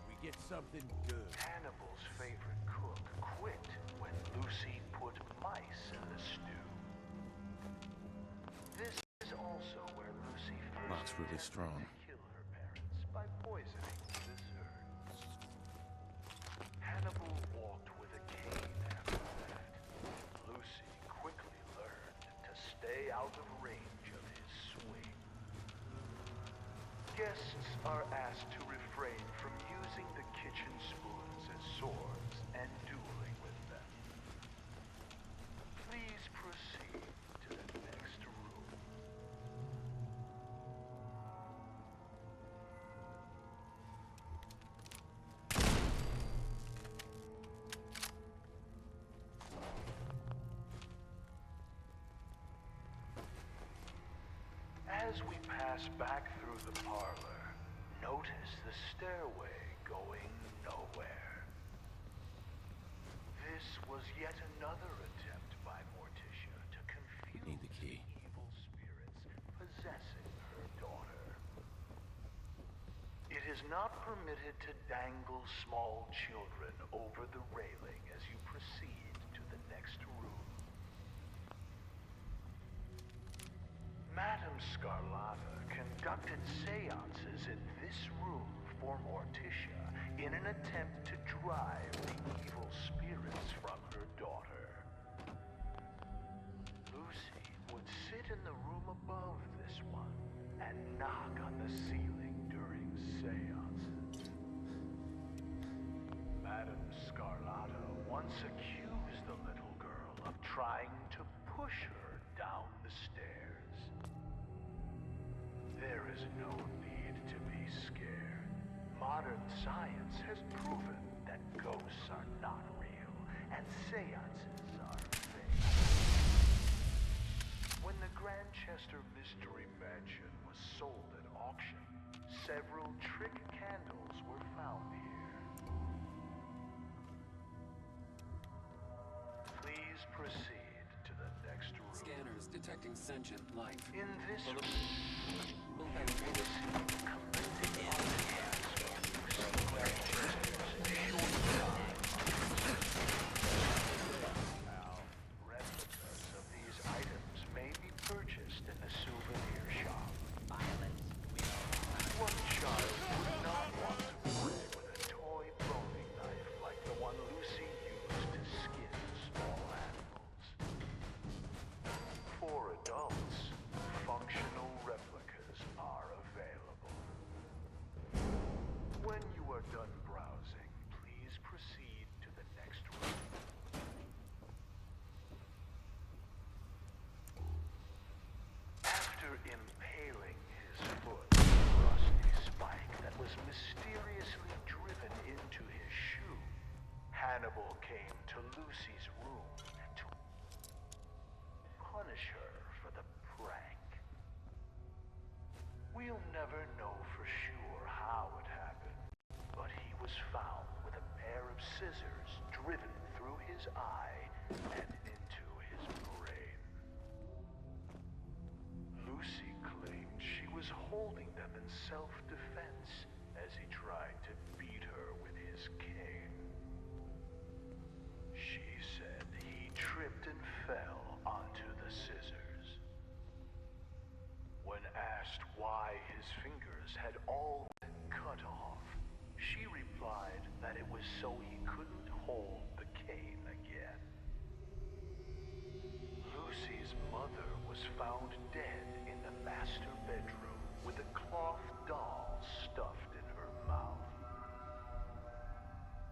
[SPEAKER 3] we get something good.
[SPEAKER 17] Hannibal's favorite cook quit when Lucy put mice in the stew. This is also where Lucy first
[SPEAKER 12] Locks really strong.
[SPEAKER 17] kill her parents by poisoning the dessert. Hannibal walked with a cane after that. Lucy quickly learned to stay out of range of his swing. Guests are asked to refrain from using the kitchen spoons as swords and dueling with them. Please proceed to the next room. As we pass back through the parlor, notice the stairway going nowhere. This was yet another attempt by Morticia to confuse
[SPEAKER 12] Need the key.
[SPEAKER 17] evil spirits possessing her daughter. It is not permitted to dangle small children over the railing as you proceed to the next room. Madame Scarlata conducted seances in this room for Morticia in an attempt to drive the evil spirits from her daughter. Lucy would sit in the room above this one and knock on the ceiling during seances. Madame Scarlata once accused the little girl of trying to push her down the stairs. There is no need to be scared. Modern science has proven that ghosts are not real and seances are fake. When the Grandchester Mystery Mansion was sold at auction, several trick candles were found here. Please proceed to the next room.
[SPEAKER 11] Scanners detecting sentient life.
[SPEAKER 17] In this room,
[SPEAKER 11] Will penetrate
[SPEAKER 17] replicas of these items may be purchased in the souvenir shop. One child would not want to play with a toy boning knife like the one Lucy used to skin small animals. For adults, functional replicas are available. When you are done browsing, please proceed to the next room. After impaling his foot with a rusty spike that was mysteriously driven into his shoe, Hannibal came to Lucy's room to punish her for the prank. We'll never know for sure how it happened, but he was found with a pair of scissors driven through his eye and into his brain. Lucy claimed she was holding them in self-defense as he tried to beat her with his cane. She said he tripped and fell onto the scissors. When asked why his fingers had all been cut off, she replied that it was so he couldn't hold the cane again. Lucy's mother was found dead in the master bedroom with a cloth doll stuffed in her mouth.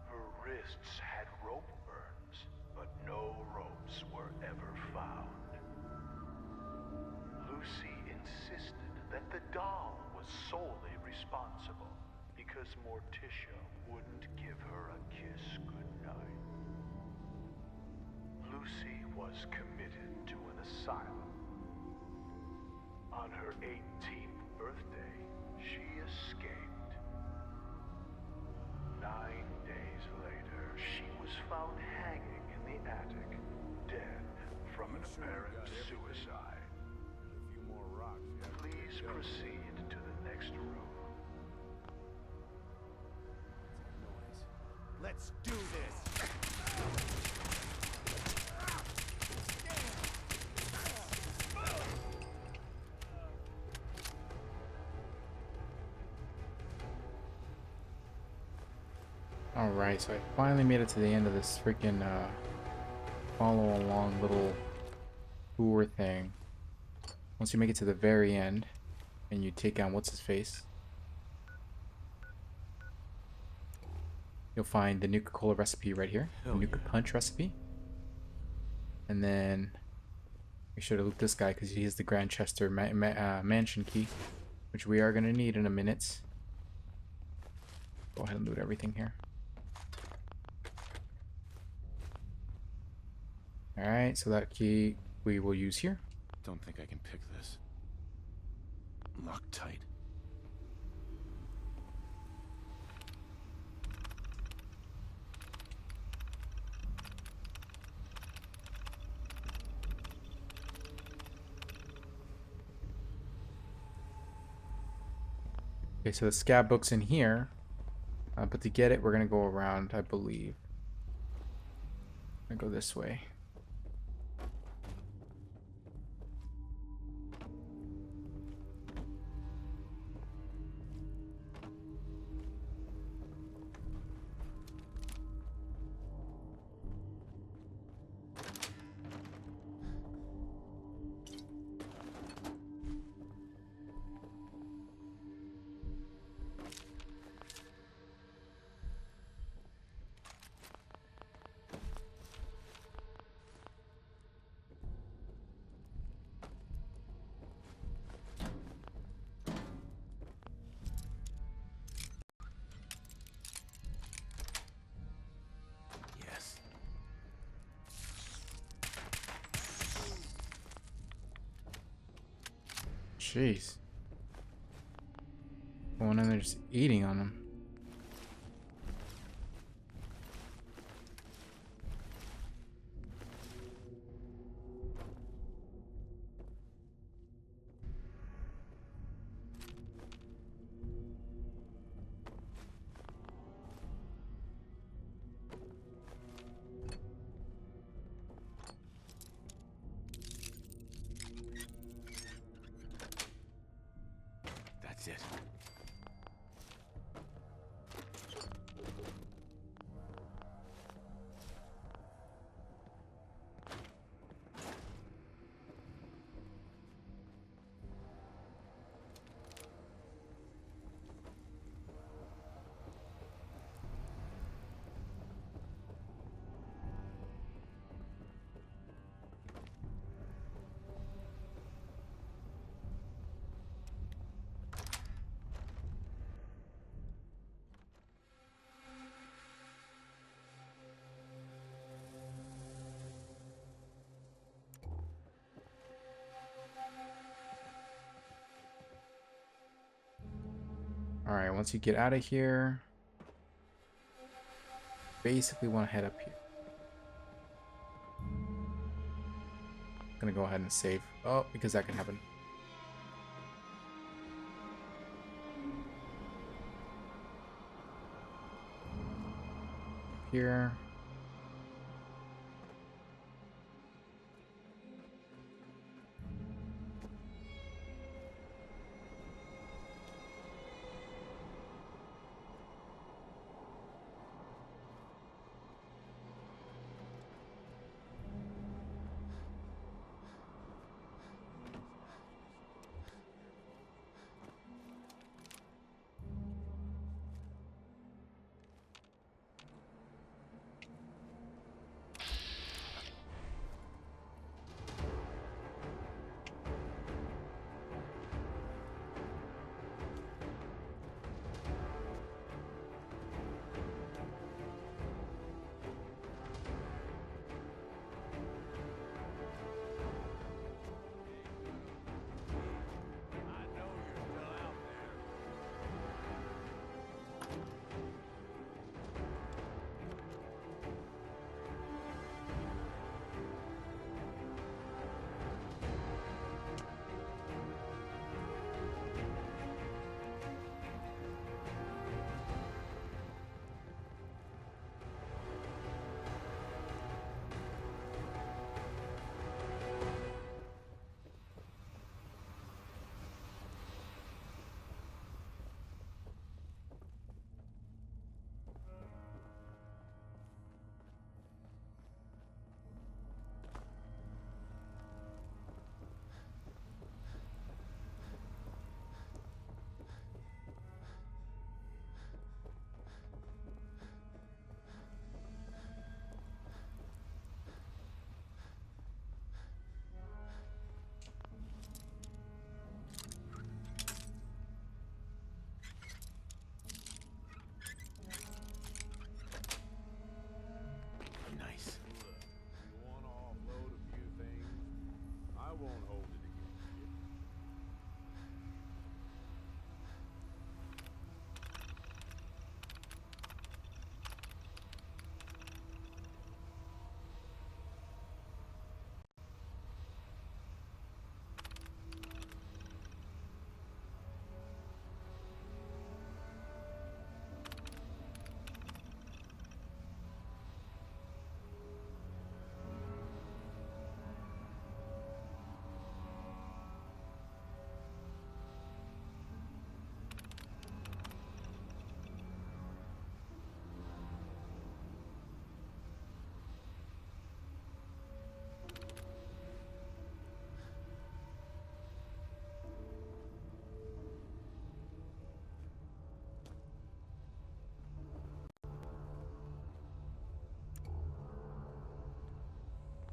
[SPEAKER 17] Her wrists had rope burns, but no ropes were ever found. Lucy insisted that the doll was solely responsible because Morticia wouldn't give her a kiss goodnight. Lucy was committed to an asylum. On her 18th birthday, she escaped. 9 days later, she was found hanging in the attic, dead from an apparent suicide.
[SPEAKER 3] A few more rocks.
[SPEAKER 17] Please proceed to the next room.
[SPEAKER 9] Let's do this!
[SPEAKER 1] Alright, so I finally made it to the end of this freaking follow along little tour thing. Once you make it to the very end and you take on what's his face, you'll find the Nuka Cola recipe right here, the Nuka Punch recipe. And then make sure to loot this guy because he has the Grandchester mansion key, which we are going to need in a minute. Go ahead and loot everything here. Alright, so that key we will use here.
[SPEAKER 12] Don't think I can pick this. Locked tight.
[SPEAKER 1] Okay, so the scab book's in here. But to get it, we're going to go around, I believe. I'm going to go this way.
[SPEAKER 12] Yes.
[SPEAKER 1] Jeez. Going in there just eating on them.
[SPEAKER 12] That's it.
[SPEAKER 1] Alright, once you get out of here, basically want to head up here. Gonna go ahead and save. Oh, because that can happen. Here.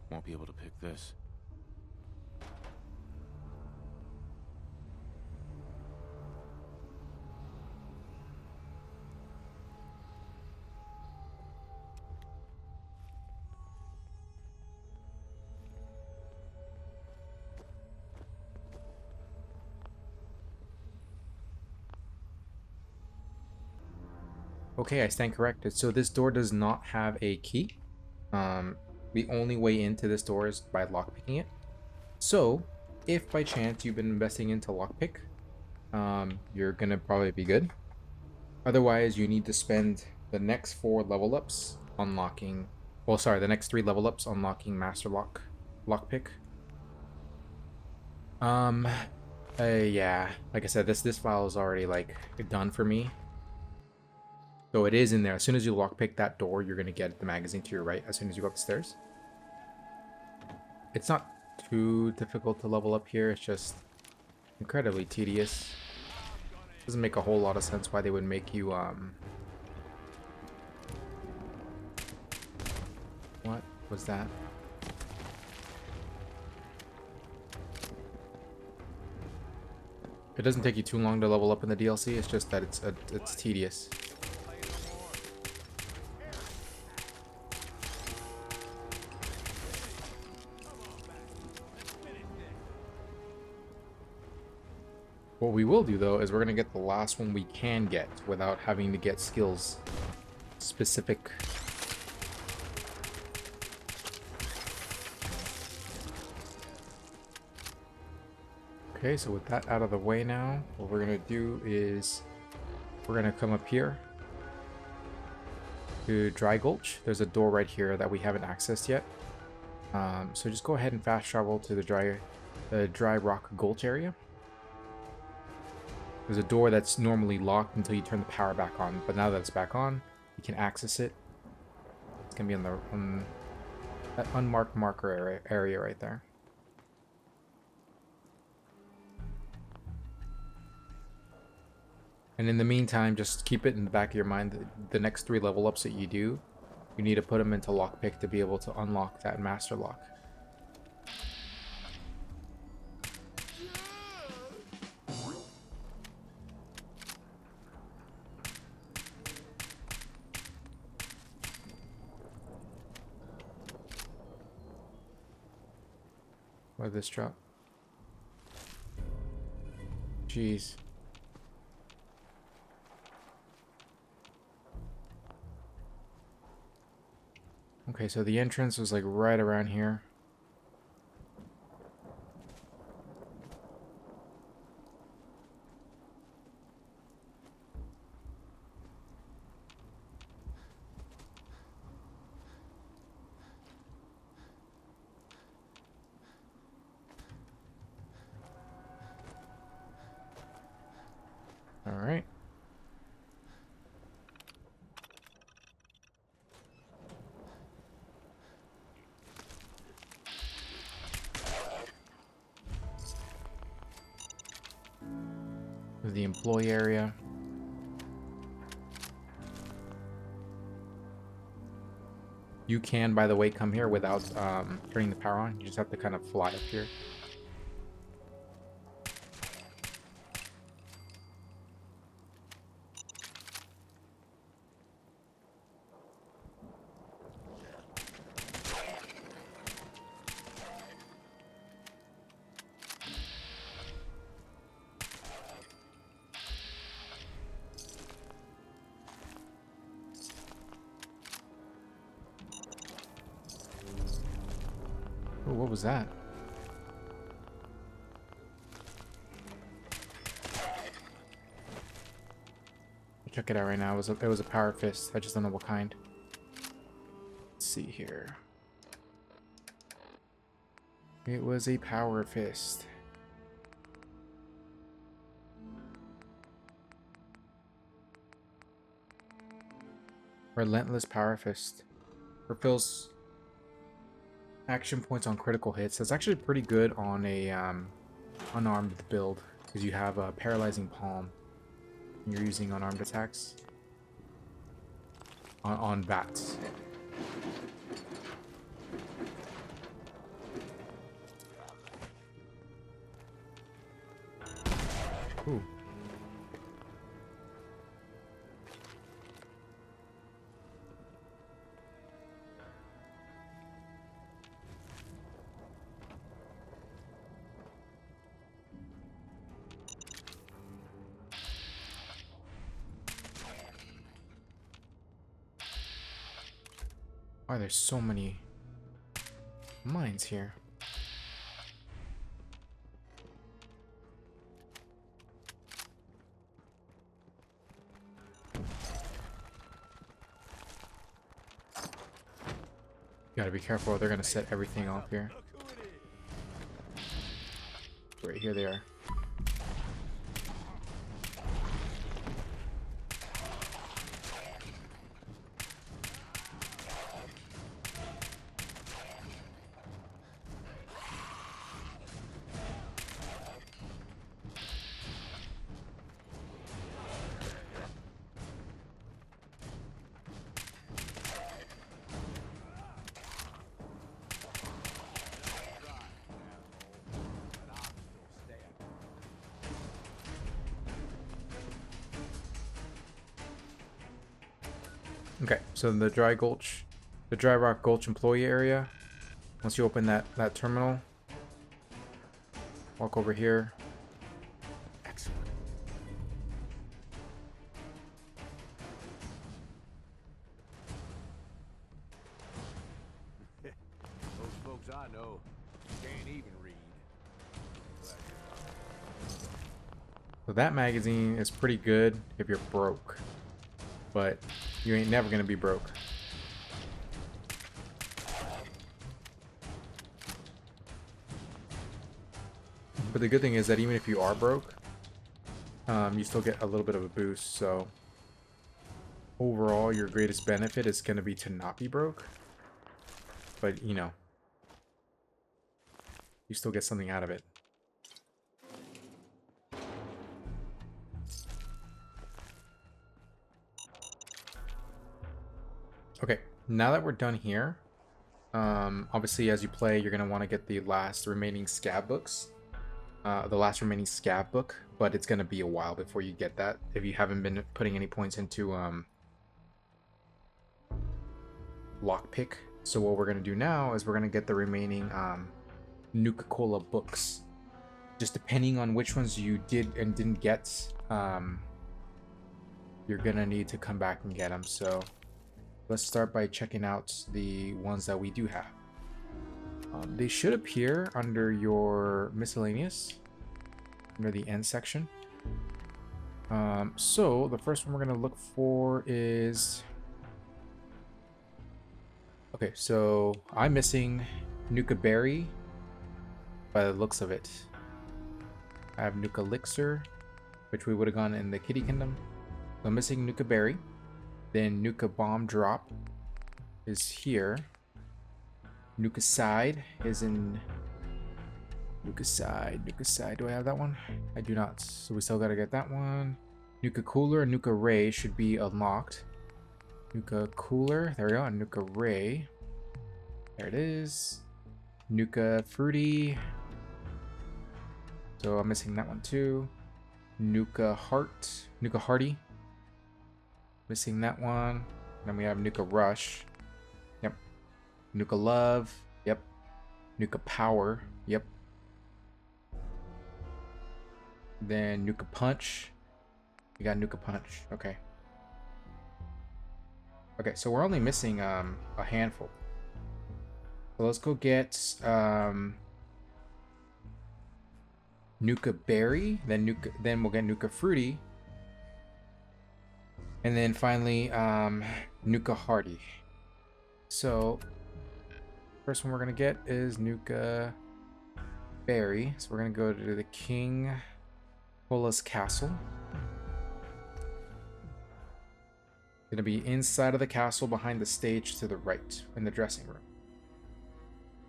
[SPEAKER 12] Won't be able to pick this.
[SPEAKER 1] Okay, I stand corrected. So this door does not have a key. The only way into this door is by lockpicking it. So, if by chance you've been investing into lockpick, you're gonna probably be good. Otherwise, you need to spend the next 4 level ups unlocking. Well, sorry, the next 3 level ups unlocking master lockpick. Yeah, like I said, this file is already like done for me. So it is in there. As soon as you lockpick that door, you're gonna get the magazine to your right as soon as you go up the stairs. It's not too difficult to level up here. It's just incredibly tedious. Doesn't make a whole lot of sense why they would make you What was that? It doesn't take you too long to level up in the DLC. It's just that it's tedious. What we will do though is we're gonna get the last one we can get without having to get skills specific. Okay, so with that out of the way now, what we're gonna do is we're gonna come up here to Dry Gulch. There's a door right here that we haven't accessed yet. So just go ahead and fast travel to the Dry Rock Gulch area. There's a door that's normally locked until you turn the power back on, but now that it's back on, you can access it. It's gonna be on that unmarked marker area right there. And in the meantime, just keep it in the back of your mind that the next 3 level ups that you do, you need to put them into lockpick to be able to unlock that master lock. What did this drop? Jeez. Okay, so the entrance was like right around here. All right. The employee area. You can, by the way, come here without turning the power on. You just have to kind of fly up here. Oh, what was that? Check it out right now. It was a power fist. I just don't know what kind. Let's see here. It was a power fist. Relentless power fist. Refills action points on critical hits. That's actually pretty good on a unarmed build because you have a paralyzing palm and you're using unarmed attacks on bats. Ooh. Why there's so many mines here? Gotta be careful, they're gonna set everything off here. Right here they are. Okay, so the Dry Rock Gulch employee area. Once you open that terminal, walk over here. Excellent.
[SPEAKER 3] Those folks I know can't even read.
[SPEAKER 1] So that magazine is pretty good if you're broke, but you ain't never gonna be broke. But the good thing is that even if you are broke, you still get a little bit of a boost. So overall, your greatest benefit is gonna be to not be broke. But you know, you still get something out of it. Okay, now that we're done here, obviously as you play, you're going to want to get the last remaining scab books. The last remaining scab book, but it's going to be a while before you get that if you haven't been putting any points into lockpick. So what we're going to do now is we're going to get the remaining Nuka-Cola books. Just depending on which ones you did and didn't get, you're going to need to come back and get them. So let's start by checking out the ones that we do have. They should appear under your miscellaneous, under the end section. So the first one we're going to look for is... Okay, so I'm missing Nuka Berry by the looks of it. I have Nuka Elixir, which we would have gone in the Kitty Kingdom. So I'm missing Nuka Berry. Then Nuka Bomb Drop is here. Nuka Side is in... Nuka Side. Do I have that one? I do not. So we still gotta get that one. Nuka Cooler and Nuka Ray should be unlocked. Nuka Cooler. There we go. Nuka Ray. There it is. Nuka Fruity. So I'm missing that one too. Nuka Heart. Nuka Hearty. Missing that one. Then we have Nuka Rush. Yep. Nuka Love. Yep. Nuka Power. Yep. Then Nuka Punch. We got Nuka Punch. Okay. Okay, so we're only missing a handful. So let's go get Nuka Berry. Then we'll get Nuka Fruity. And then finally, Nuka Hearty. So, first one we're going to get is Nuka Berry. So we're going to go to the King Cola's Castle. Going to be inside of the castle behind the stage to the right in the dressing room.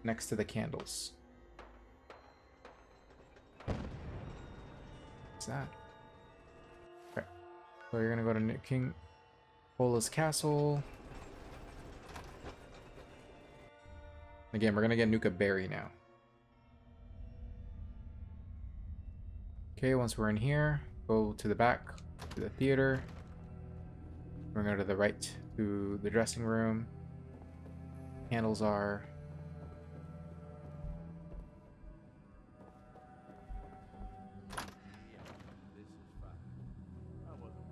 [SPEAKER 1] Next to the candles. What's that? Okay. So you're going to go to King Cola's Castle. Again, we're going to get Nuka Berry now. Okay, once we're in here, go to the back, to the theater. We're going to go to the right to the dressing room. Handles are...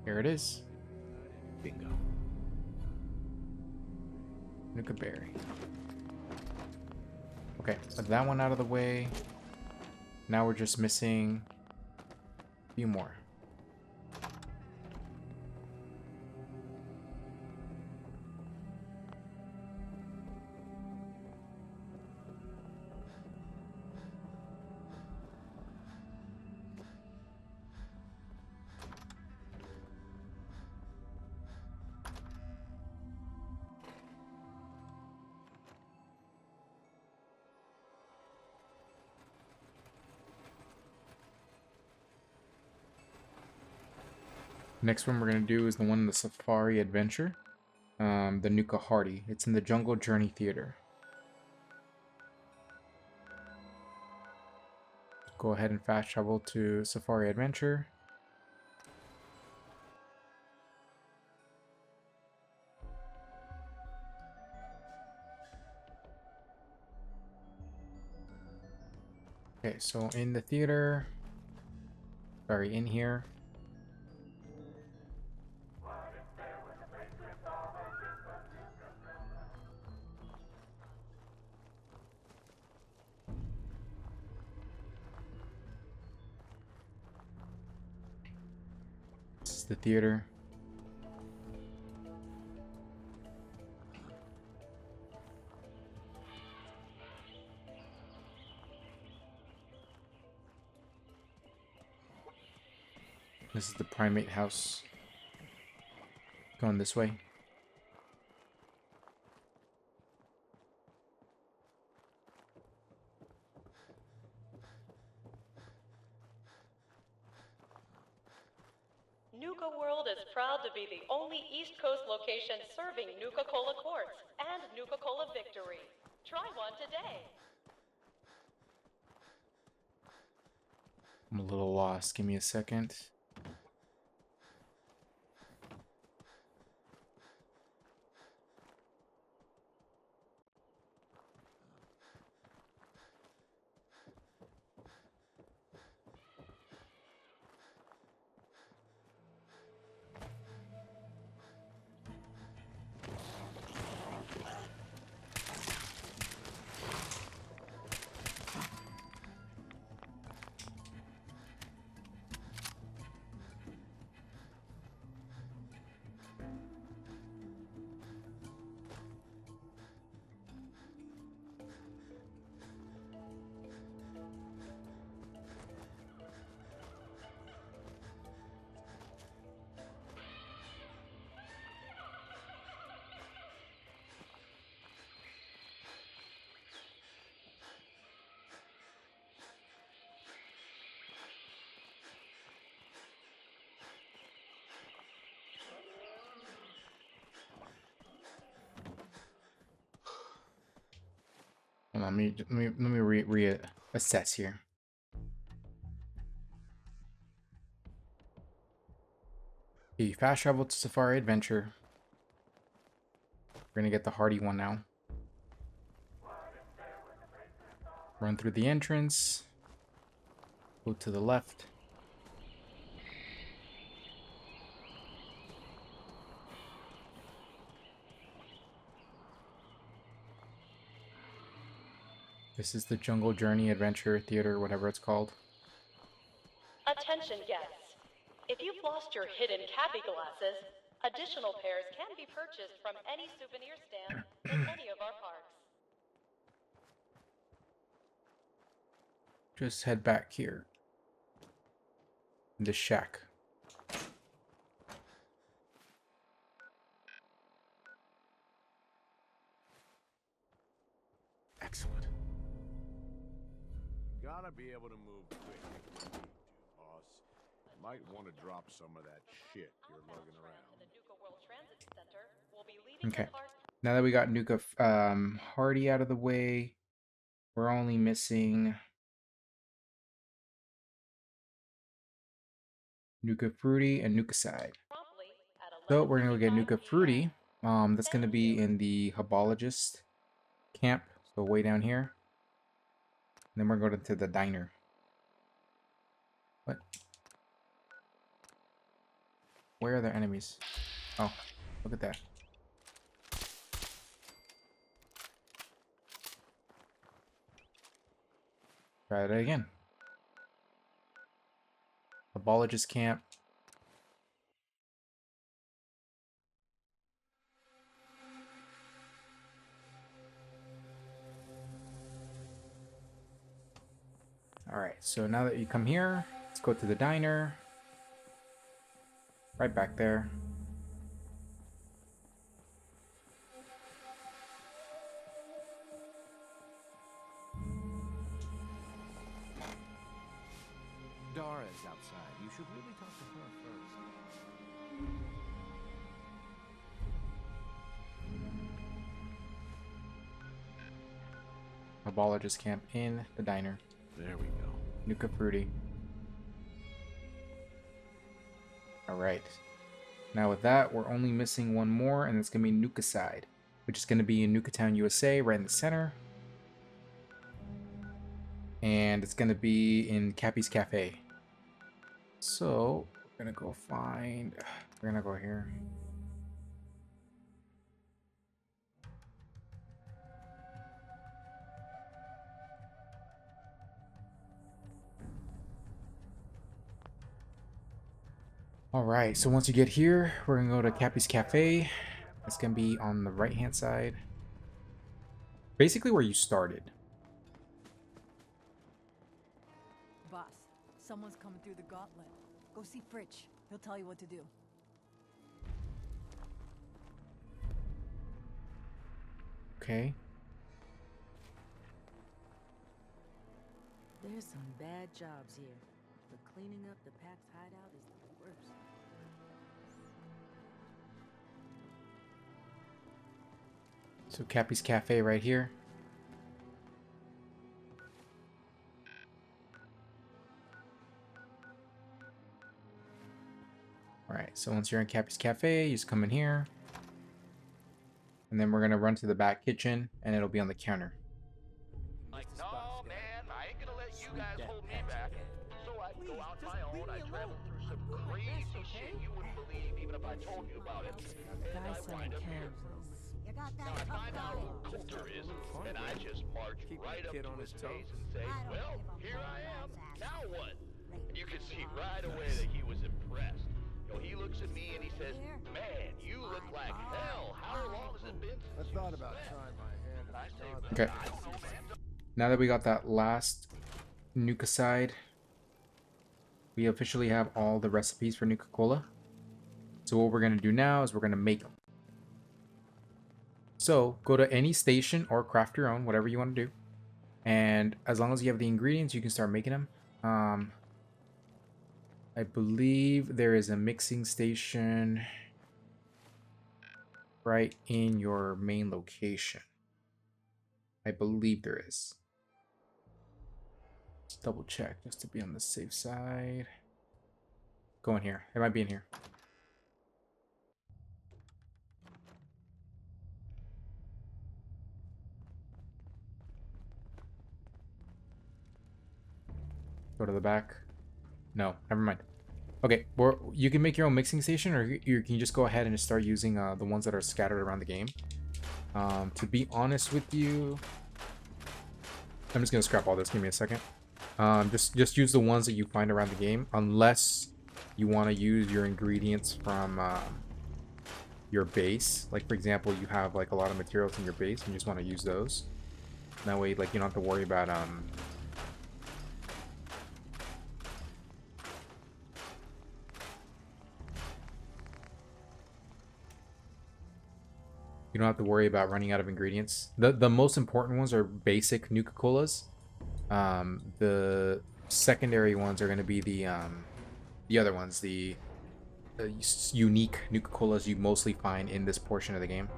[SPEAKER 1] Here it is.
[SPEAKER 12] Bingo.
[SPEAKER 1] Nuka Berry. Okay, put that one out of the way. Now we're just missing a few more. Next one we're going to do is the one in the Safari Adventure. The Nuka Hardy. It's in the Jungle Journey Theater. Go ahead and fast travel to Safari Adventure. Okay, so in the theater, sorry, in here, this is the theater. This is the primate house. Going this way.
[SPEAKER 20] Nuka World is proud to be the only East Coast location serving Nuka-Cola Quartz and Nuka-Cola Victory. Try one today.
[SPEAKER 1] I'm a little lost. Give me a second. Hold on, let me reassess here. Okay, fast travel to Safari Adventure. We're gonna get the Hardy one now. Run through the entrance. Go to the left. This is the Jungle Journey Adventure Theater, whatever it's called.
[SPEAKER 20] Attention guests. If you've lost your hidden Cappy glasses, additional pairs can be purchased from any souvenir stand in any of our parks.
[SPEAKER 1] Just head back here. The shack.
[SPEAKER 12] Excellent.
[SPEAKER 3] Gotta be able to move quick if we need to, boss. Might want to drop some of that shit you're lugging around.
[SPEAKER 1] Okay. Now that we got Nuka Hardy out of the way, we're only missing Nuka Fruity, and Nuka Side.
[SPEAKER 20] promptly at
[SPEAKER 1] So we're gonna go get
[SPEAKER 20] 11:55
[SPEAKER 1] Nuka Fruity. That's gonna be in the Hebologist camp, so way down here. And then we're going to the diner. What? Where are the enemies? Oh, look at that. Try that again. Hebologist camp. Alright, so now that you come here, let's go to the diner. Right back there.
[SPEAKER 15] Dara's outside. You should really talk to her first.
[SPEAKER 1] Hebologist camp in the diner.
[SPEAKER 12] There we go.
[SPEAKER 1] Nuka Fruity. Alright. Now with that, we're only missing one more, and it's going to be Nuka Side, which is going to be in Nuka Town, USA, right in the center. And it's going to be in Cappy's Cafe. So, we're going to go find... We're going to go here. Alright, so once you get here, we're going to go to Cappy's Cafe. It's going to be on the right-hand side. Basically where you started.
[SPEAKER 7] Boss, someone's coming through the gauntlet. Go see Fritch. He'll tell you what to do.
[SPEAKER 1] Okay.
[SPEAKER 19] There's some bad jobs here, but cleaning up the Pack's hideout is the worst.
[SPEAKER 1] So Cappy's Cafe right here. Alright, so once you're in Cappy's Cafe, you just come in here. And then we're going to run to the back kitchen, and it'll be on the counter.
[SPEAKER 21] Like, no, man, I ain't gonna let you guys hold me back. So I go out my own, I travel through some crazy shit you wouldn't believe even if I told you about it. And I wind up here. Now I find out who Coulter is, and I just march right up to his face and say, well, here I am, now what? And you can see right away that he was impressed. You know, he looks at me and he says, man, you look like hell. How long has it been since
[SPEAKER 9] I thought about trying my hand.
[SPEAKER 21] I say,
[SPEAKER 1] Okay.
[SPEAKER 21] I don't know, man.
[SPEAKER 1] Now that we got that last Nuka Side, we officially have all the recipes for Nuka Cola. So what we're going to do now is we're going to make them. So go to any station or craft your own, whatever you want to do. And as long as you have the ingredients, you can start making them. I believe there is a mixing station right in your main location. I believe there is. Let's double check just to be on the safe side. Go in here. It might be in here. Go to the back. No, never mind. Okay, or you can make your own mixing station, or you can just go ahead and just start using the ones that are scattered around the game. To be honest with you, I'm just gonna scrap all this. Give me a second. Just use the ones that you find around the game, unless you want to use your ingredients from your base. Like for example, you have like a lot of materials in your base, and you just want to use those. That way, like you don't have to worry about you don't have to worry about running out of ingredients. The most important ones are basic Nuka Colas. The secondary ones are going to be the other ones, the unique Nuka Colas you mostly find in this portion of the game.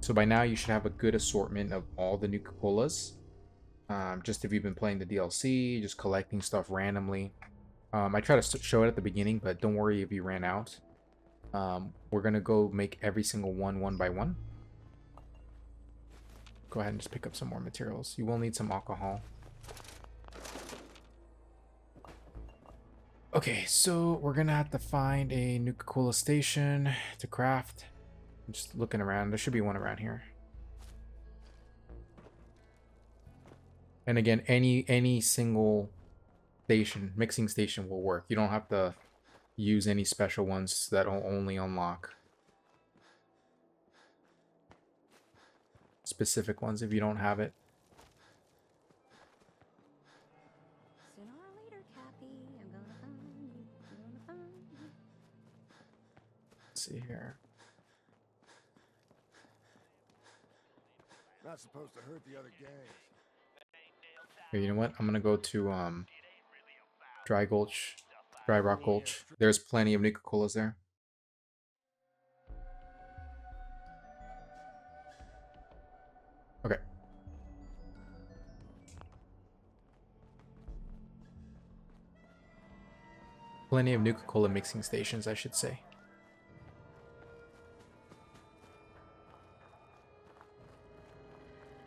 [SPEAKER 1] So by now you should have a good assortment of all the Nuka Colas. Just if you've been playing the DLC, just collecting stuff randomly. I try to show it at the beginning, but don't worry if you ran out. We're gonna go make every single one by one. Go ahead and just pick up some more materials. You will need some alcohol. Okay, so we're gonna have to find a Nuka Cola station to craft. I'm just looking around. There should be one around here. And again, any single station, mixing station will work. You don't have to use any special ones that'll only unlock specific ones if you don't have it.
[SPEAKER 19] Sooner or later, Cappy, I'm gonna find you. I'm gonna find you.
[SPEAKER 1] Let's see here.
[SPEAKER 9] Not supposed to hurt the other gangs.
[SPEAKER 1] Here, you know what? I'm gonna go to Dry Rock Gulch. There's plenty of Nuka Colas there. Okay. Plenty of Nuka Cola mixing stations, I should say.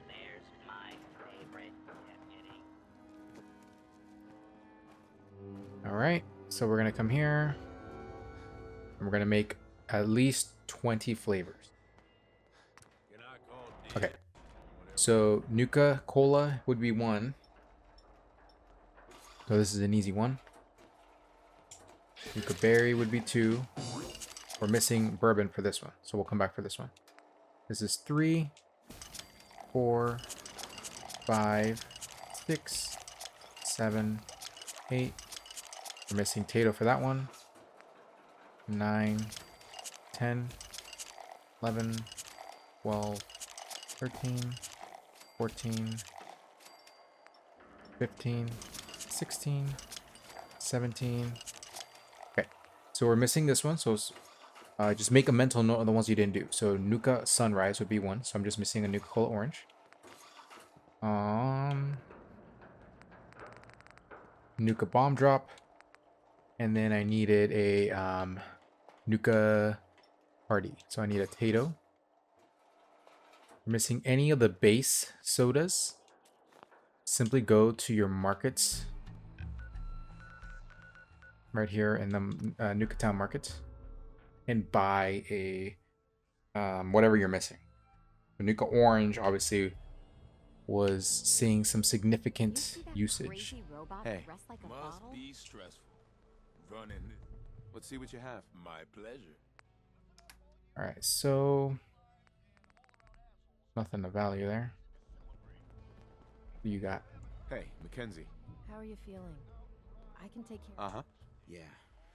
[SPEAKER 10] There's my favorite deputy.
[SPEAKER 1] Alright, so we're gonna come here. And we're gonna make at least 20 flavors. Okay. So Nuka Cola would be one. So this is an easy one. Nuka Berry would be two. We're missing bourbon for this one, so we'll come back for this one. This is 3, 4, 5, 6, 7, 8. We're missing Tato for that one. 9, 10, 11, 12, 13, 14, 15, 16, 17. Okay, so we're missing this one, so just make a mental note of the ones you didn't do. So Nuka Sunrise would be one, so I'm just missing a Nuka Cola Orange. Nuka Bomb Drop. And then I needed a Nuka Party. So I need a Tato. We're missing any of the base sodas. Simply go to your markets. Right here in the Nuka Town Market. And buy a whatever you're missing. The Nuka Orange obviously was seeing some significant usage.
[SPEAKER 12] Hey,
[SPEAKER 3] Must be stressful. Running.
[SPEAKER 12] let's see what you have.
[SPEAKER 3] My pleasure.
[SPEAKER 1] Alright, so nothing of value there. What do you got?
[SPEAKER 12] Hey, Mackenzie.
[SPEAKER 19] How are you feeling? I can take care
[SPEAKER 12] Uh-huh. Yeah.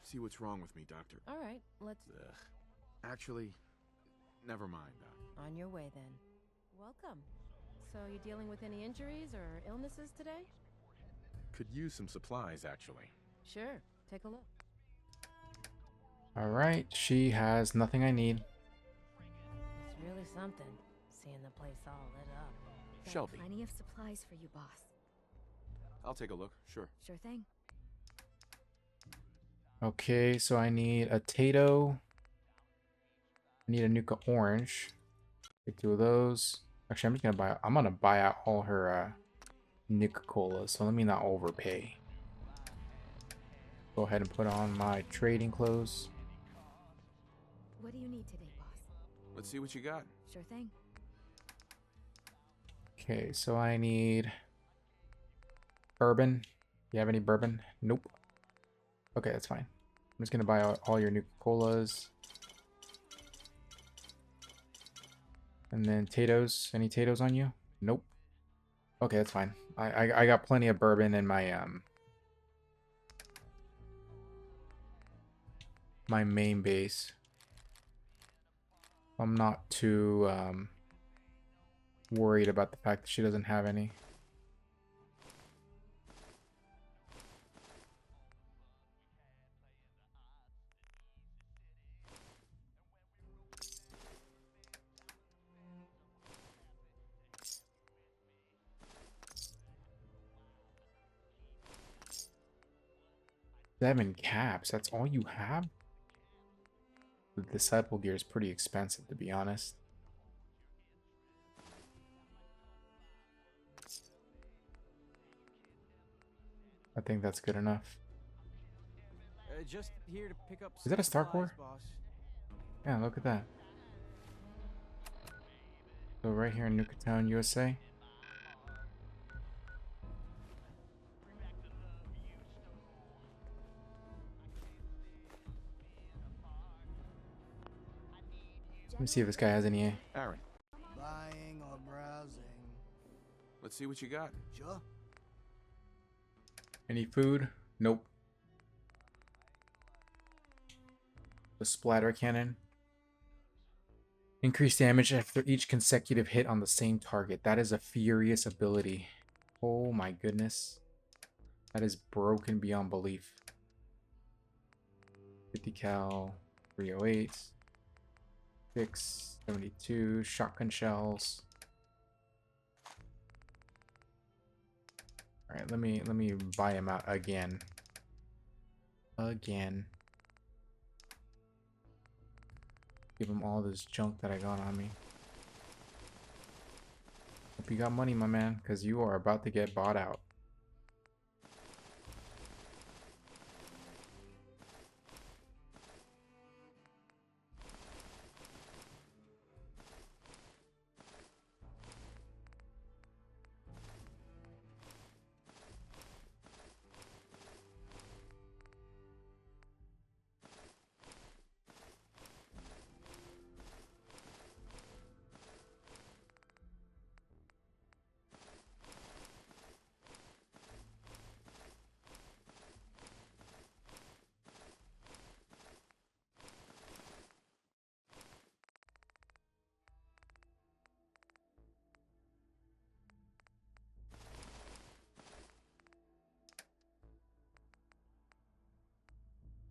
[SPEAKER 12] See what's wrong with me, Doctor.
[SPEAKER 19] All right, let's...
[SPEAKER 12] Actually, never mind, Doc.
[SPEAKER 19] On your way, then. Welcome. So, you dealing with any injuries or illnesses today?
[SPEAKER 12] Could use some supplies, actually.
[SPEAKER 19] Sure. Take a look.
[SPEAKER 1] Alright, she has nothing I need.
[SPEAKER 19] It's really something, seeing the place all lit up.
[SPEAKER 12] Got Shelby.
[SPEAKER 19] Plenty of supplies for you, boss.
[SPEAKER 12] I'll take a look, sure.
[SPEAKER 19] Sure thing.
[SPEAKER 1] Okay, so I need a Tato. I need a Nuka Orange. Take 2 of those. Actually, I'm gonna buy out all her Nuka Cola, so let me not overpay. Go ahead and put on my trading clothes.
[SPEAKER 19] What do you need today, boss?
[SPEAKER 12] Let's see what you got.
[SPEAKER 19] Sure thing.
[SPEAKER 1] Okay, so I need bourbon. You have any bourbon? Nope. Okay, that's fine. I'm just gonna buy out all your Nuka Colas. And then Tatoes. Any Tatoes on you? Nope. Okay, that's fine. I got plenty of bourbon in my my main base. I'm not too worried about the fact that she doesn't have any. 7 caps. That's all you have? The disciple gear is pretty expensive, to be honest. I think that's good enough.
[SPEAKER 6] Just here to pick up
[SPEAKER 1] Is that a Star
[SPEAKER 6] supplies,
[SPEAKER 1] Core?
[SPEAKER 6] boss.
[SPEAKER 1] Yeah, look at that. So right here in Nuka Town, USA. Let me see if this guy has any.
[SPEAKER 12] Aaron,
[SPEAKER 13] Buying or browsing?
[SPEAKER 12] let's see what you got.
[SPEAKER 13] Sure.
[SPEAKER 1] Any food? Nope. The splatter cannon. Increase damage after each consecutive hit on the same target. That is a furious ability. Oh my goodness. That is broken beyond belief. 50 cal, 308, 6, 72, shotgun shells. Alright, let me buy him out again. Again. Give him all this junk that I got on me. Hope you got money, my man, because you are about to get bought out.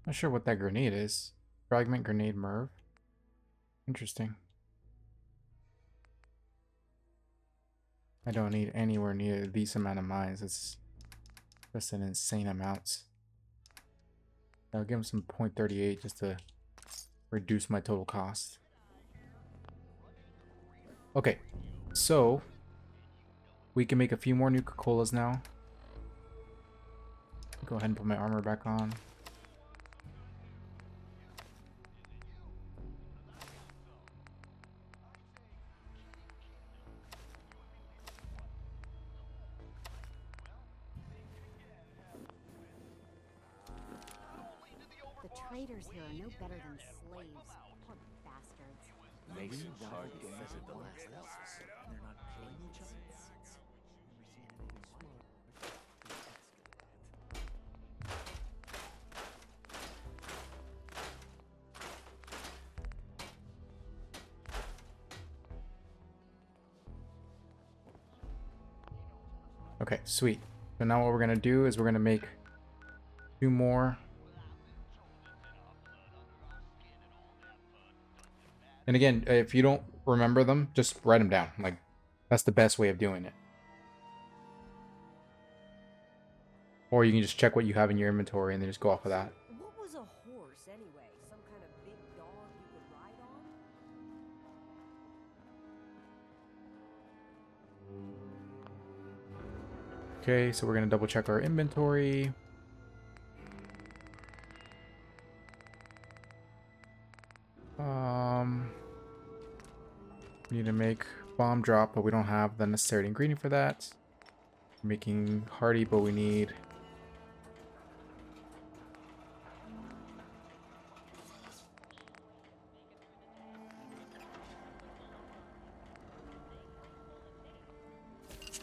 [SPEAKER 1] Not sure what that grenade is. Fragment grenade Merv. Interesting. I don't need anywhere near these amount of mines. It's just an insane amount. I'll give him some .38 just to reduce my total cost. Okay, so we can make a few more Nuka-Colas now. Go ahead and put my armor back on.
[SPEAKER 5] The traders here are no better than slaves. Poor bastards.
[SPEAKER 2] Makes it hard to visit the last house. They're not paying each other.
[SPEAKER 1] Okay, sweet. So now what we're gonna do is we're gonna make 2 more. And again, if you don't remember them, just write them down. Like, that's the best way of doing it. Or you can just check what you have in your inventory and then just go off of that.
[SPEAKER 19] What was a horse anyway? Some kind of big dog you could ride on?
[SPEAKER 1] Okay, so we're gonna double check our inventory. We need to make bomb drop, but we don't have the necessary ingredient for that. We're making hardy, but we need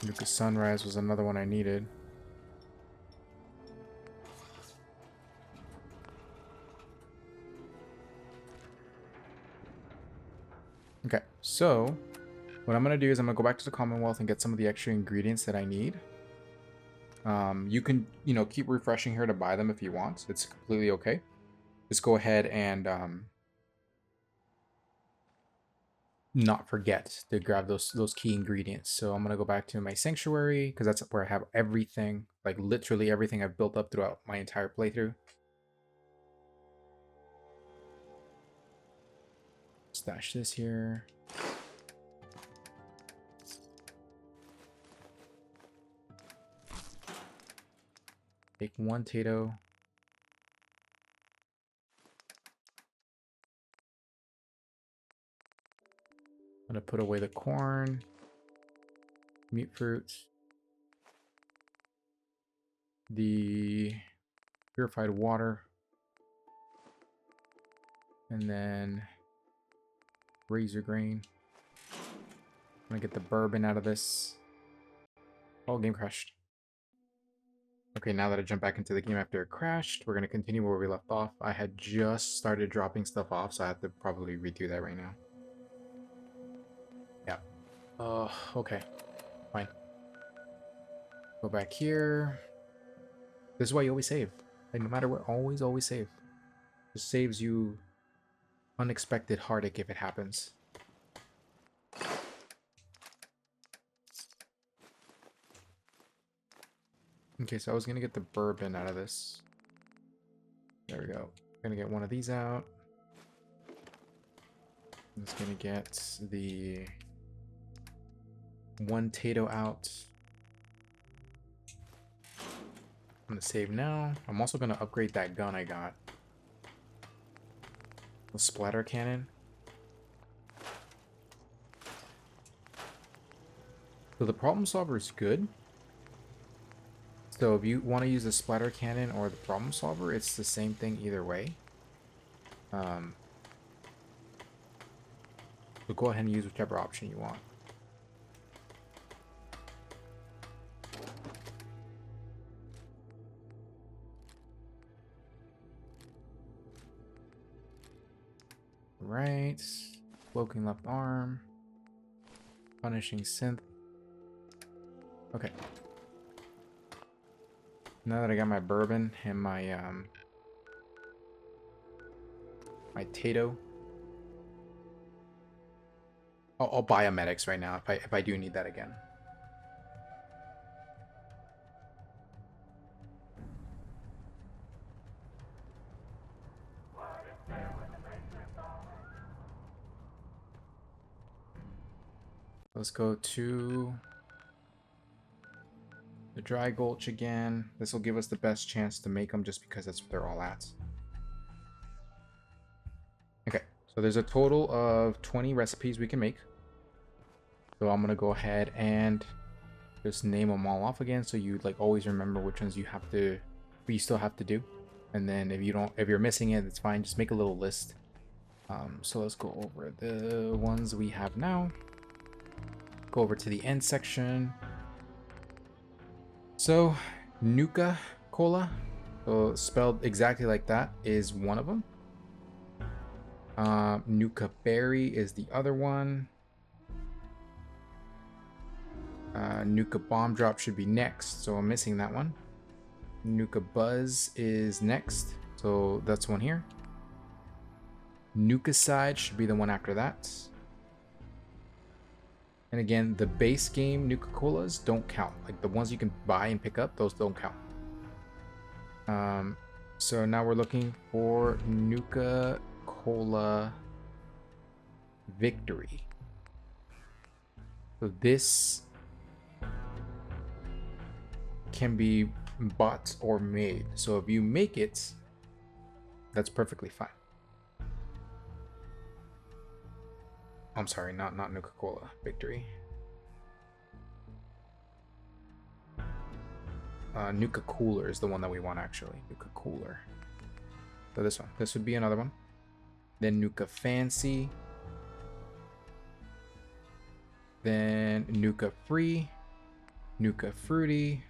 [SPEAKER 1] Nuka Sunrise was another one I needed. Okay, so what I'm going to do is I'm going to go back to the Commonwealth and get some of the extra ingredients that I need. You can, keep refreshing here to buy them if you want. It's completely okay. Just go ahead and not forget to grab those key ingredients. So I'm going to go back to my sanctuary because that's where I have everything, like literally everything I've built up throughout my entire playthrough. Stash this here. Take 1 Tato. I'm gonna put away the corn, meat fruits, the purified water, and then razor grain. I'm gonna get the bourbon out of this. Oh, game crashed. Okay, now that I jump back into the game after it crashed, we're gonna continue where we left off. I had just started dropping stuff off, so I have to probably redo that right now. Yeah. Okay. Fine. Go back here. This is why you always save. Like, no matter what, always save. Just saves you unexpected heartache if it happens. Okay, so I was gonna get the bourbon out of this. There we go. Gonna get one of these out. I'm just gonna get the 1 Tato out. I'm gonna save now. I'm also gonna upgrade that gun I got. The splatter cannon. So the problem solver is good. So if you want to use the splatter cannon or the problem solver, it's the same thing either way. So go ahead and use whichever option you want. Right. Cloaking left arm. Punishing synth. Okay. Now that I got my bourbon and my my Tato, I'll buy a medics right now if I do need that again. Let's go to the dry gulch again. This will give us the best chance to make them just because that's what they're all at. Okay, so there's a total of 20 recipes we can make. So I'm gonna go ahead and just name them all off again, so you like always remember which ones you still have to do. And then if you're missing it, it's fine. Just make a little list. So let's go over the ones we have now. Go over to the end section. So Nuka Cola, so spelled exactly like that, is one of them. Nuka Berry is the other one. Nuka Bomb Drop should be next, so I'm missing that one. Nuka Buzz is next, so that's one here. Nuka Side should be the one after that. And again, the base game Nuka Colas don't count. Like the ones you can buy and pick up, those don't count. So now we're looking for Nuka Cola Victory. So this can be bought or made. So if you make it, that's perfectly fine. I'm sorry, not Nuka Cola Victory. Nuka Cooler is the one that we want actually. Nuka Cooler. So this one. This would be another one. Then Nuka Fancy. Then Nuka Free. Nuka Fruity.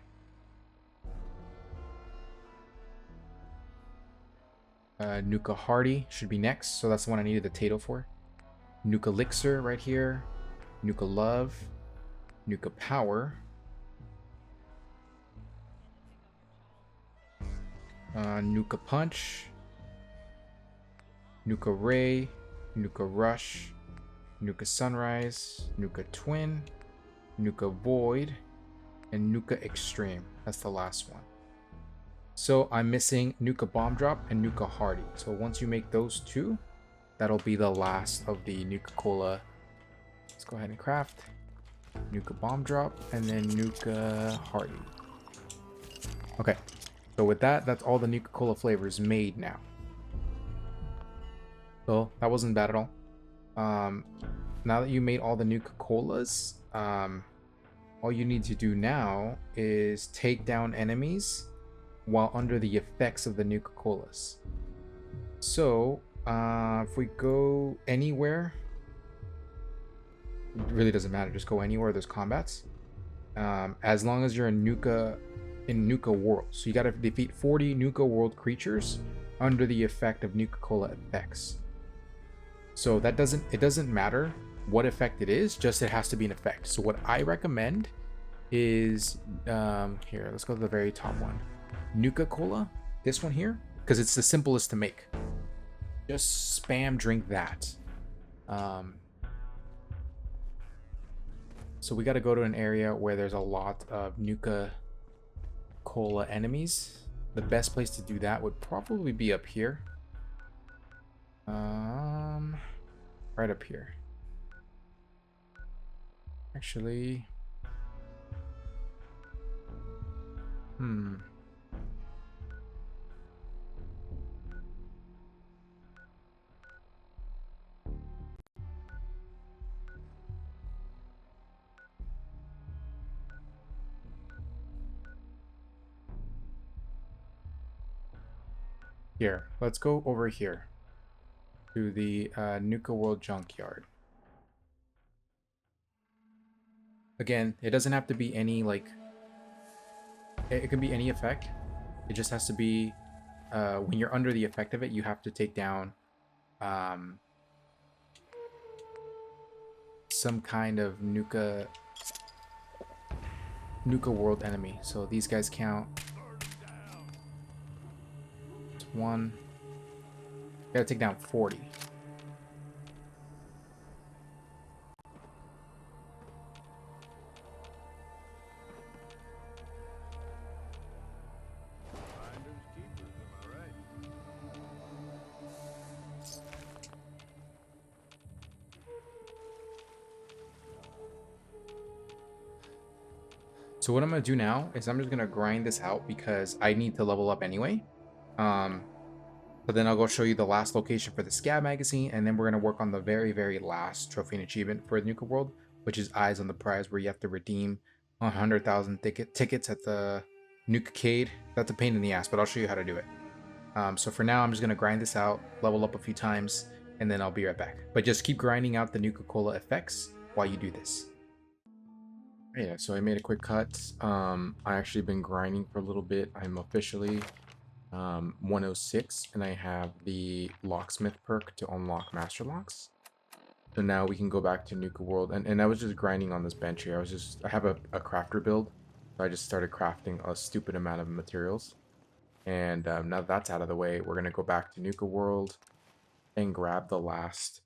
[SPEAKER 1] Nuka Hearty should be next. So that's the one I needed the Tato for. Nuka Elixir right here. Nuka Love. Nuka Power. Nuka Punch. Nuka Ray. Nuka Rush. Nuka Sunrise. Nuka Twin. Nuka Void. And Nuka Extreme. That's the last one. So I'm missing Nuka Bomb Drop and Nuka Hardy. So once you make those two, that'll be the last of the Nuka-Cola. Let's go ahead and craft Nuka Bomb Drop and then Nuka Hearty. Okay, so with that, that's all the Nuka-Cola flavors made now. So that wasn't bad at all. Now that you made all the Nuka-Colas, all you need to do now is take down enemies while under the effects of the Nuka-Colas. So, if we go anywhere, it really doesn't matter, just go anywhere there's combats. As long as you're in Nuka World. So you gotta defeat 40 Nuka World creatures under the effect of Nuka-Cola effects. So it doesn't matter what effect it is, just it has to be an effect. So what I recommend is, here, let's go to the very top one. Nuka-Cola, this one here, because it's the simplest to make. Just spam drink that. So we got to go to an area where there's a lot of Nuka-Cola enemies. The best place to do that would probably be up here. Right up here. Actually, here, let's go over here to the Nuka World Junkyard. Again, it doesn't have to be any, like, it can be any effect. It just has to be, when you're under the effect of it, you have to take down some kind of Nuka World enemy. So these guys count. It's 1. Gotta take down 40. So what I'm going to do now is I'm just going to grind this out because I need to level up anyway. But then I'll go show you the last location for the Scab magazine, and then we're going to work on the very, very last trophy and achievement for the Nuka World, which is Eyes on the Prize, where you have to redeem 100,000 tickets at the Nuka-Cade. That's a pain in the ass, but I'll show you how to do it. So for now, I'm just going to grind this out, level up a few times, and then I'll be right back. But just keep grinding out the Nuka-Cola effects while you do this. Yeah, so I made a quick cut. I actually been grinding for a little bit. I'm officially 106, and I have the locksmith perk to unlock master locks. So now we can go back to Nuka World, and I was just grinding on this bench here. I have a crafter build, so I just started crafting a stupid amount of materials. And now that that's out of the way, we're gonna go back to Nuka World and grab the last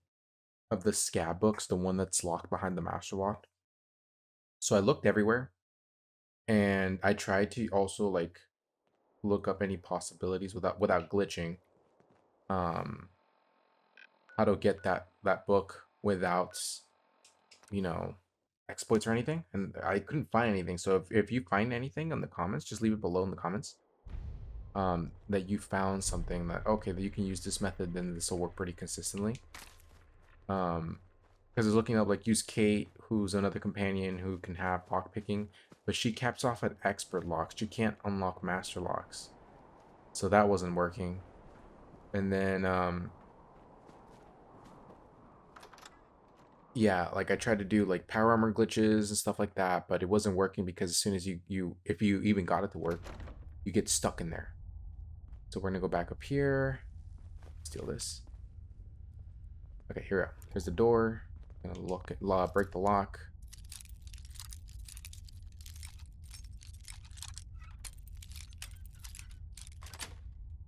[SPEAKER 1] of the scab books, the one that's locked behind the master lock. So I looked everywhere, and I tried to also like look up any possibilities without glitching. How to get that book without, you know, exploits or anything, and I couldn't find anything. So if you find anything in the comments, just leave it below in the comments. That you found something that okay, that you can use this method, then this will work pretty consistently. Because it's looking up like use Kate, who's another companion who can have lock picking, but she caps off at expert locks. She can't unlock master locks, so that wasn't working. And then yeah, like I tried to do like power armor glitches and stuff like that, but it wasn't working because as soon as if you even got it to work, you get stuck in there. So we're gonna go back up here, steal this. Okay, here we go. Here's the door. Gonna break the lock.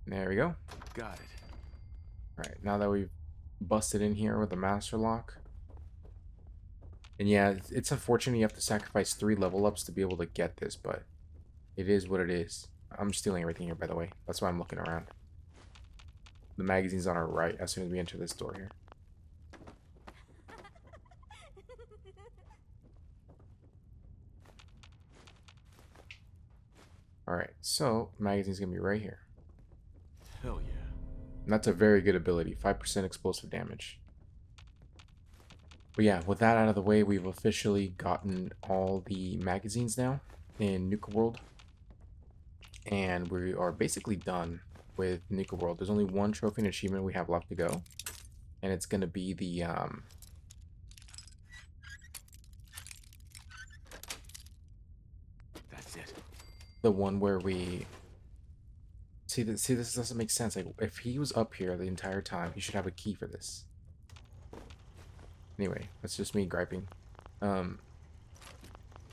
[SPEAKER 1] There we go.
[SPEAKER 12] Got it.
[SPEAKER 1] Alright, now that we've busted in here with the master lock. And yeah, it's unfortunate you have to sacrifice 3 level ups to be able to get this, but it is what it is. I'm stealing everything here, by the way. That's why I'm looking around. The magazine's on our right as soon as we enter this door here. Alright, so magazine's gonna be right here.
[SPEAKER 12] Hell yeah.
[SPEAKER 1] And that's a very good ability, 5% explosive damage. But yeah, with that out of the way, we've officially gotten all the magazines now in Nuka World. And we are basically done with Nuka World. There's only one trophy and achievement we have left to go. And it's going to be the
[SPEAKER 12] That's it.
[SPEAKER 1] the one where we see this doesn't make sense. Like, if he was up here the entire time, he should have a key for this. Anyway, that's just me griping.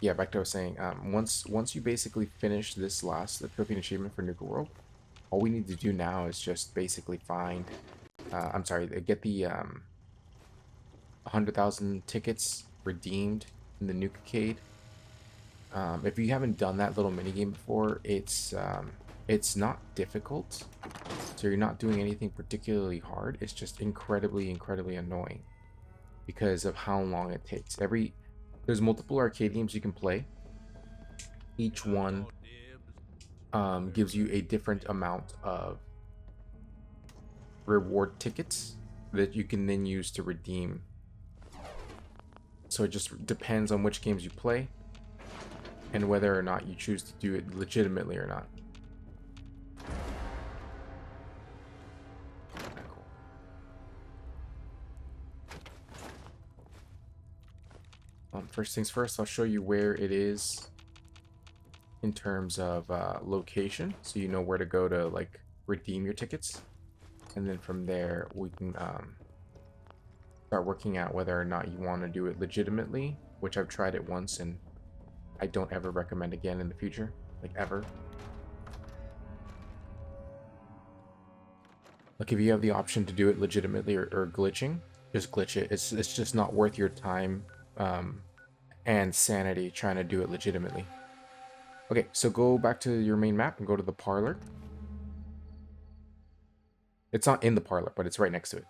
[SPEAKER 1] Yeah, back to what I was saying. Once you basically finish this the trophy and achievement for Nuka World, all we need to do now is just basically find, get the 100,000 tickets redeemed in the Nuka-cade. If you haven't done that little minigame before, it's not difficult, so you're not doing anything particularly hard. It's just incredibly annoying because of how long it takes. There's multiple arcade games you can play. Each one gives you a different amount of reward tickets that you can then use to redeem. So it just depends on which games you play and whether or not you choose to do it legitimately or not. First things first, I'll show you where it is in terms of location, so you know where to go to like redeem your tickets, and then from there we can start working out whether or not you want to do it legitimately, which I've tried it once and I don't ever recommend again in the future, like ever. Like if you have the option to do it legitimately or glitching, just glitch it. It's just not worth your time and sanity trying to do it legitimately. Okay, so go back to your main map and go to the parlor. It's not in the parlor, but it's right next to it.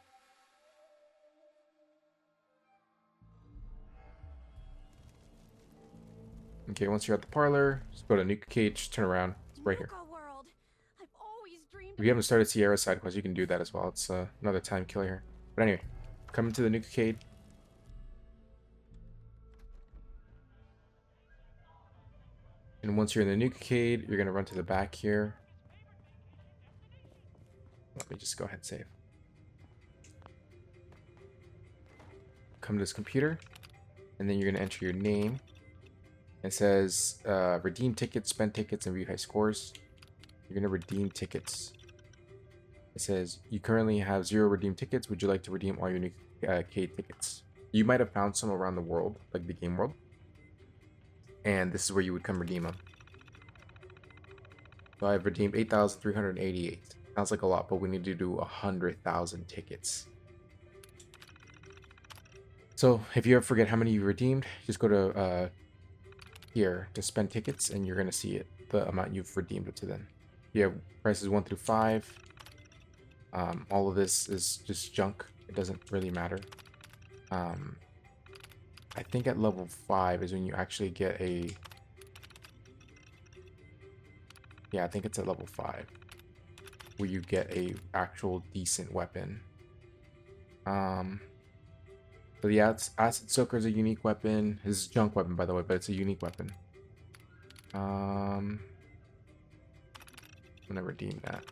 [SPEAKER 1] Okay, once you're at the parlor, just go to Nuka Cage, turn around. It's right here.
[SPEAKER 19] World. I've always dreamed
[SPEAKER 1] If you haven't started Sierra side quest, you can do that as well. It's another time killer here. But anyway, come into the Nuka Cage. And once you're in the Nuka Cade, you're going to run to the back here. Let me just go ahead and save. Come to this computer, and then you're going to enter your name. It says redeem tickets, spend tickets, and view high scores. You're going to redeem tickets. It says you currently have 0 redeemed tickets. Would you like to redeem all your Nuka Cade tickets? You might have found some around the world, like the game world. And this is where you would come redeem them. So I've redeemed 8,388. Sounds like a lot, but we need to do 100,000 tickets. So if you ever forget how many you redeemed, just go to here to spend tickets, and you're going to see it, the amount you've redeemed it to then. You have prices 1 through 5. All of this is just junk. It doesn't really matter. I think at level 5 is when you actually get a... Yeah, I think it's at level 5 where you get a actual decent weapon. But yeah, Acid Soaker is a unique weapon. This is a junk weapon, by the way, but it's a unique weapon. I'm gonna redeem that.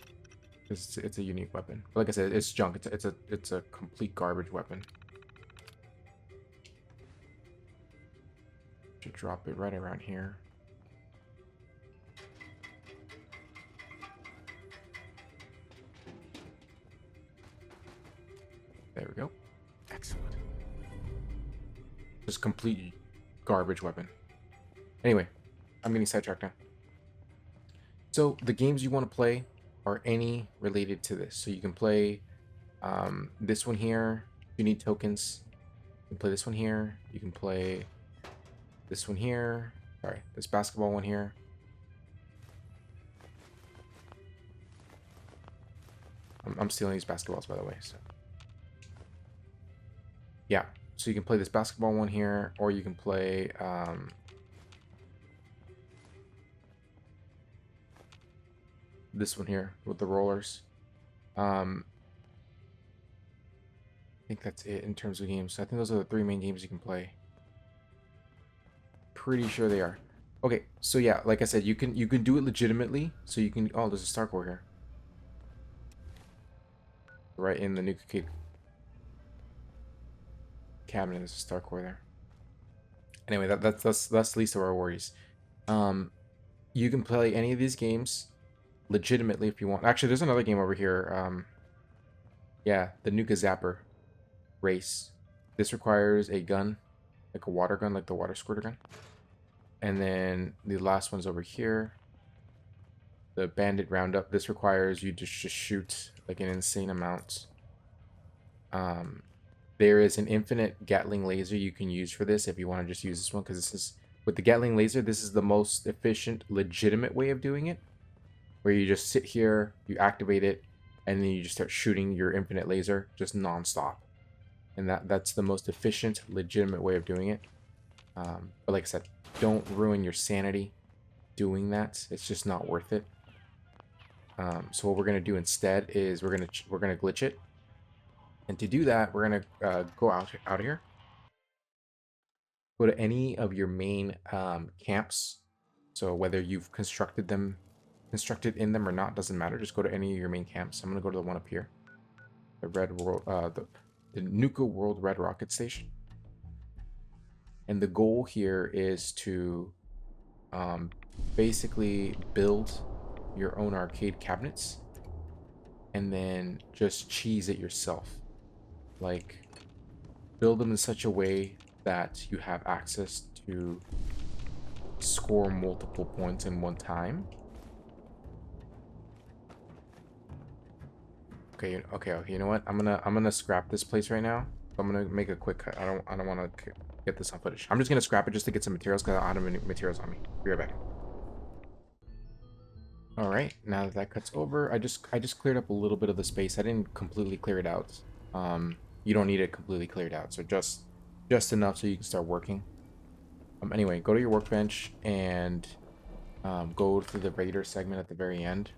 [SPEAKER 1] It's a unique weapon. But like I said, it's junk. It's a complete garbage weapon. Should drop it right around here. There we go.
[SPEAKER 12] Excellent.
[SPEAKER 1] Just complete garbage weapon. Anyway, I'm getting sidetracked now. So the games you want to play are any related to this. So you can play this one here. You need tokens. You can play this one here. You can play this one here. Sorry, this basketball one here. I'm stealing these basketballs, by the way. So yeah, so you can play this basketball one here, or you can play this one here with the rollers. I think that's it in terms of games. I think those are the 3 main games you can play. Pretty sure they are. Okay, so yeah, like I said, you can do it legitimately. So you can. Oh, there's a star core here. Right in the Nuka Cake cabinet, there's a star core there. Anyway, that's the least of our worries. You can play any of these games legitimately if you want. Actually, there's another game over here. Yeah, the Nuka Zapper race. This requires a gun, like a water gun, like the water squirter gun. And then the last one's over here. The Bandit Roundup. This requires you to just shoot like an insane amount. There is an infinite Gatling laser you can use for this if you want to just use this one, because this is, with the Gatling laser, this is the most efficient, legitimate way of doing it. Where you just sit here, you activate it, and then you just start shooting your infinite laser just non-stop. And that's the most efficient, legitimate way of doing it. But like I said, don't ruin your sanity doing that. It's just not worth it. So what we're gonna do instead is we're gonna glitch it, and to do that, we're gonna go out of here. Go to any of your main camps. So whether you've constructed in them or not doesn't matter. Just go to any of your main camps. I'm gonna go to the one up here, the Red World, the Nuka World Red Rocket Station. And the goal here is to basically build your own arcade cabinets and then just cheese it yourself. Like, build them in such a way that you have access to score multiple points in one time. Okay, you know what? I'm gonna scrap this place right now. I'm gonna make a quick cut. I don't want to get this on footage. I'm just gonna scrap it just to get some materials because I don't have any materials on me. Be right back. All right, now that cuts over, I just cleared up a little bit of the space. I didn't completely clear it out. You don't need it completely cleared out, so just enough so you can start working. Anyway, go to your workbench and go to the Raider segment at the very end.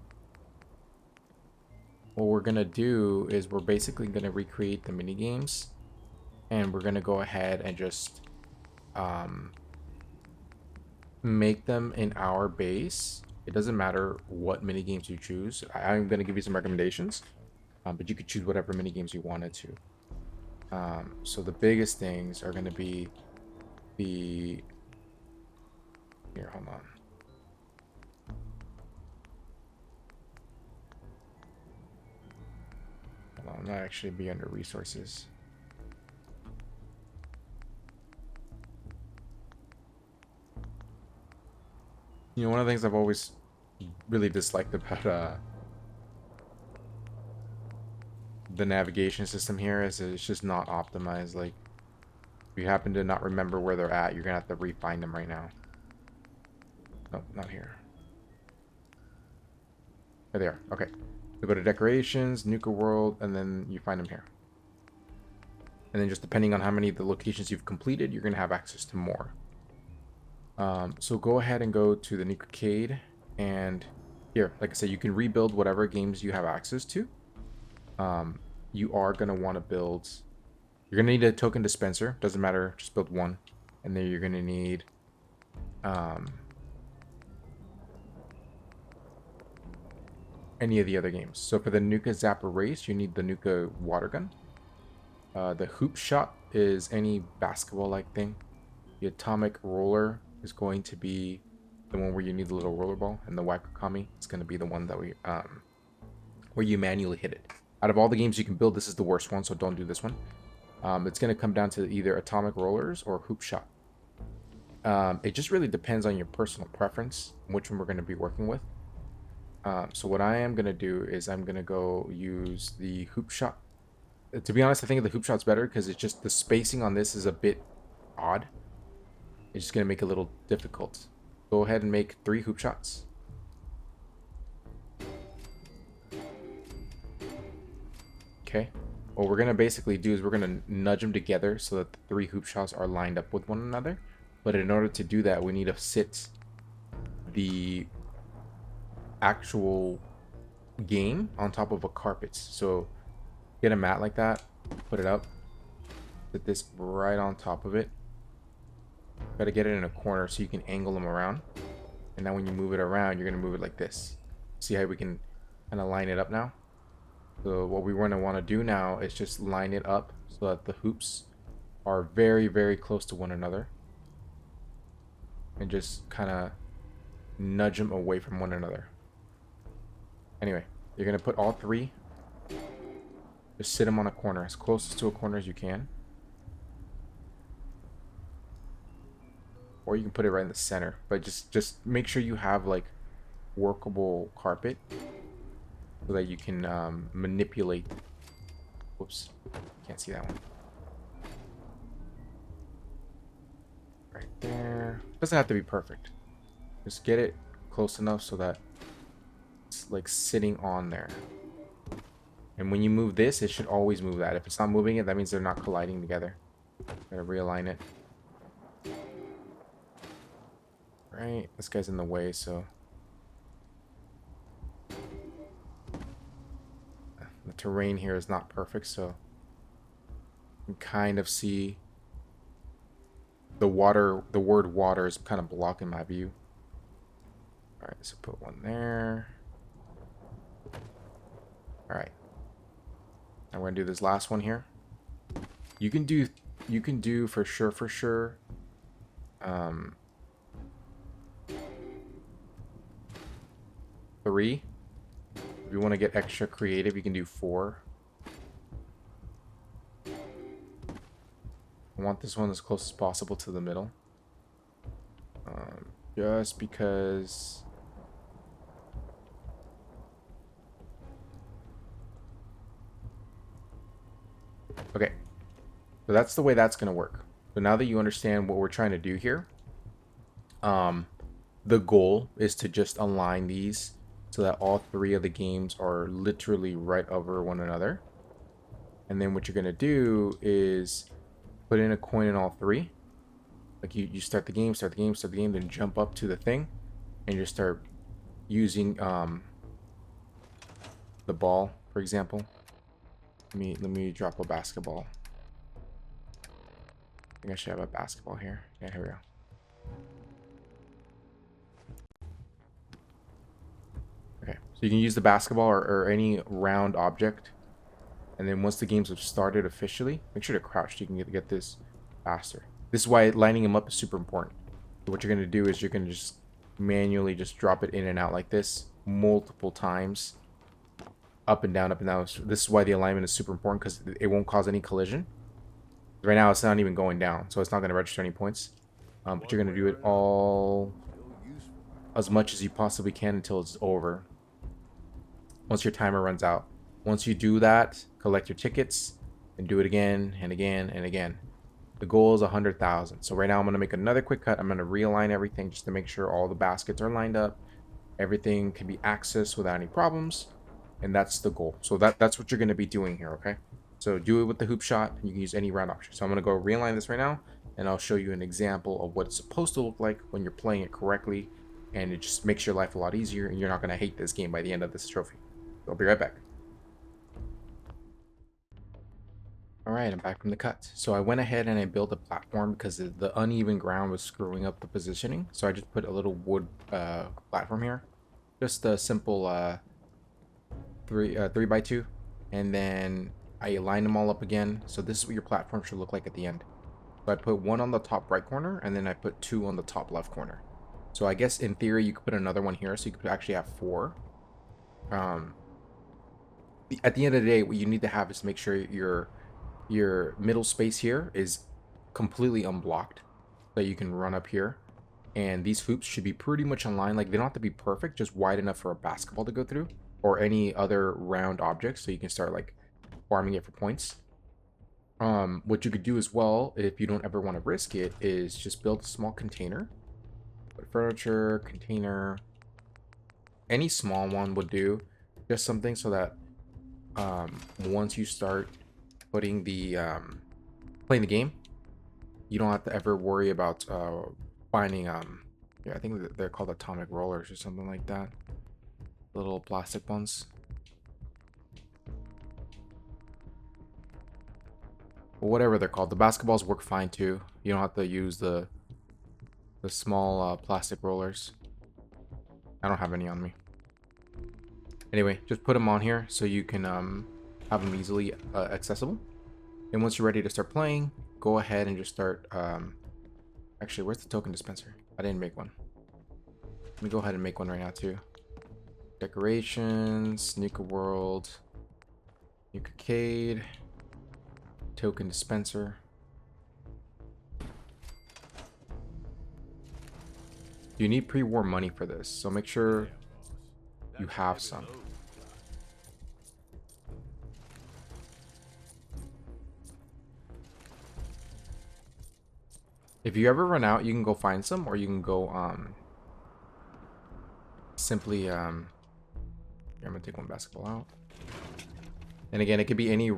[SPEAKER 1] What we're gonna do is we're basically gonna recreate the mini games, and we're gonna go ahead and just make them in our base. It doesn't matter what mini games you choose. I'm gonna give you some recommendations, but you could choose whatever mini games you wanted to. So the biggest things are gonna be the here. Hold on. Not actually be under resources. You know, one of the things I've always really disliked about the navigation system here is that it's just not optimized. Like, if you happen to not remember where they're at, you're gonna have to re-find them right now. Nope, not here. There they are. Okay. So go to decorations, Nuka World, and then you find them here. And then just depending on how many of the locations you've completed, you're gonna have access to more. So go ahead and go to the Nuka-cade, and here, like I said, you can rebuild whatever games you have access to. You are gonna want to build. You're gonna need a token dispenser. Doesn't matter, just build one, and then you're gonna need any of the other games. So for the Nuka Zapper race, you need the Nuka water gun. The hoop shot is any basketball-like thing. The atomic roller is going to be the one where you need the little roller ball, and the Wakakami is going to be the one that we where you manually hit it. Out of all the games you can build, this is the worst one, so don't do this one. It's going to come down to either atomic rollers or hoop shot. It just really depends on your personal preference, which one we're going to be working with. So what I am going to do is I'm going to go use the hoop shot. To be honest, I think the hoop shot's better because it's just the spacing on this is a bit odd. It's just going to make it a little difficult. Go ahead and make 3 hoop shots. Okay. What we're going to basically do is we're going to nudge them together so that the 3 hoop shots are lined up with one another. But in order to do that, we need to sit the actual game on top of a carpet. So get a mat like that, put it up, put this right on top of it. Got to get it in a corner so you can angle them around. And now when you move it around, you're going to move it like this. See how we can kind of line it up now? So what we want to do now is just line it up so that the hoops are very, very close to one another. And just kind of nudge them away from one another. Anyway, you're going to put all 3. Just sit them on a corner, as close to a corner as you can. Or you can put it right in the center. But just make sure you have like workable carpet so that you can manipulate. Whoops, can't see that one. Right there. Doesn't have to be perfect. Just get it close enough so that it's like sitting on there. And when you move this, it should always move that. If it's not moving it, that means they're not colliding together. Gotta realign it. Right, this guy's in the way, so the terrain here is not perfect, so you can kind of see the word water is kind of blocking my view. All right, so put one there. All right, and we're gonna do this last one here. You can do for sure. 3. If you want to get extra creative, you can do 4. I want this one as close as possible to the middle. Just because... Okay. So that's the way that's going to work. So now that you understand what we're trying to do here, the goal is to just align these so that all 3 of the games are literally right over one another. And then what you're going to do is put in a coin in all 3. Like you start the game, then jump up to the thing. And you start using the ball, for example. Let me drop a basketball. I think I should have a basketball here. Yeah, here we go. Okay, so you can use the basketball or any round object. And then once the games have started officially, make sure to crouch so you can get this faster. This is why lining them up is super important. So what you're going to do is you're going to just manually just drop it in and out like this multiple times. Up and down, up and down. So this is why the alignment is super important, because it won't cause any collision. Right now it's not even going down, so it's not going to register any points. But you're going to do it all as much as you possibly can until it's over. Once your timer runs out. Once you do that, collect your tickets and do it again and again and again. The goal is 100,000. So right now I'm going to make another quick cut. I'm going to realign everything just to make sure all the baskets are lined up. Everything can be accessed without any problems. And that's the goal. So that's what you're going to be doing here, okay? So do it with the hoop shot. You can use any round option. So I'm going to go realign this right now. And I'll show you an example of what it's supposed to look like when you're playing it correctly. And it just makes your life a lot easier. And you're not going to hate this game by the end of this trophy. I'll be right back. Alright, I'm back from the cut. So I went ahead and I built a platform because the uneven ground was screwing up the positioning. So I just put a little wood platform here. Just a simple 3x2. And then I aligned them all up again. So this is what your platform should look like at the end. So I put one on the top right corner and then I put 2 on the top left corner. So I guess in theory you could put another one here so you could actually have 4. At the end of the day, what you need to have is make sure your middle space here is completely unblocked, so you can run up here. And these hoops should be pretty much in line. Like, they don't have to be perfect, just wide enough for a basketball to go through or any other round object, so you can start like farming it for points. What you could do as well, if you don't ever want to risk it, is just build a small container. Put furniture, container, any small one would do. Just something so that once you start putting the playing the game, you don't have to ever worry about finding yeah, I think they're called atomic rollers or something like that. Little plastic ones. Well, whatever they're called. The basketballs work fine too. You don't have to use the small plastic rollers. I don't have any on me. Anyway, just put them on here so you can have them easily accessible. And once you're ready to start playing, go ahead and just start. Actually, where's the token dispenser? I didn't make one. Let me go ahead and make one right now too. Decorations, Nuka World, Nuka Cade, token dispenser. You need pre-war money for this, so make sure you have some. If you ever run out, you can go find some, or you can go simply here, I'm gonna take one basketball out. And again, it could be any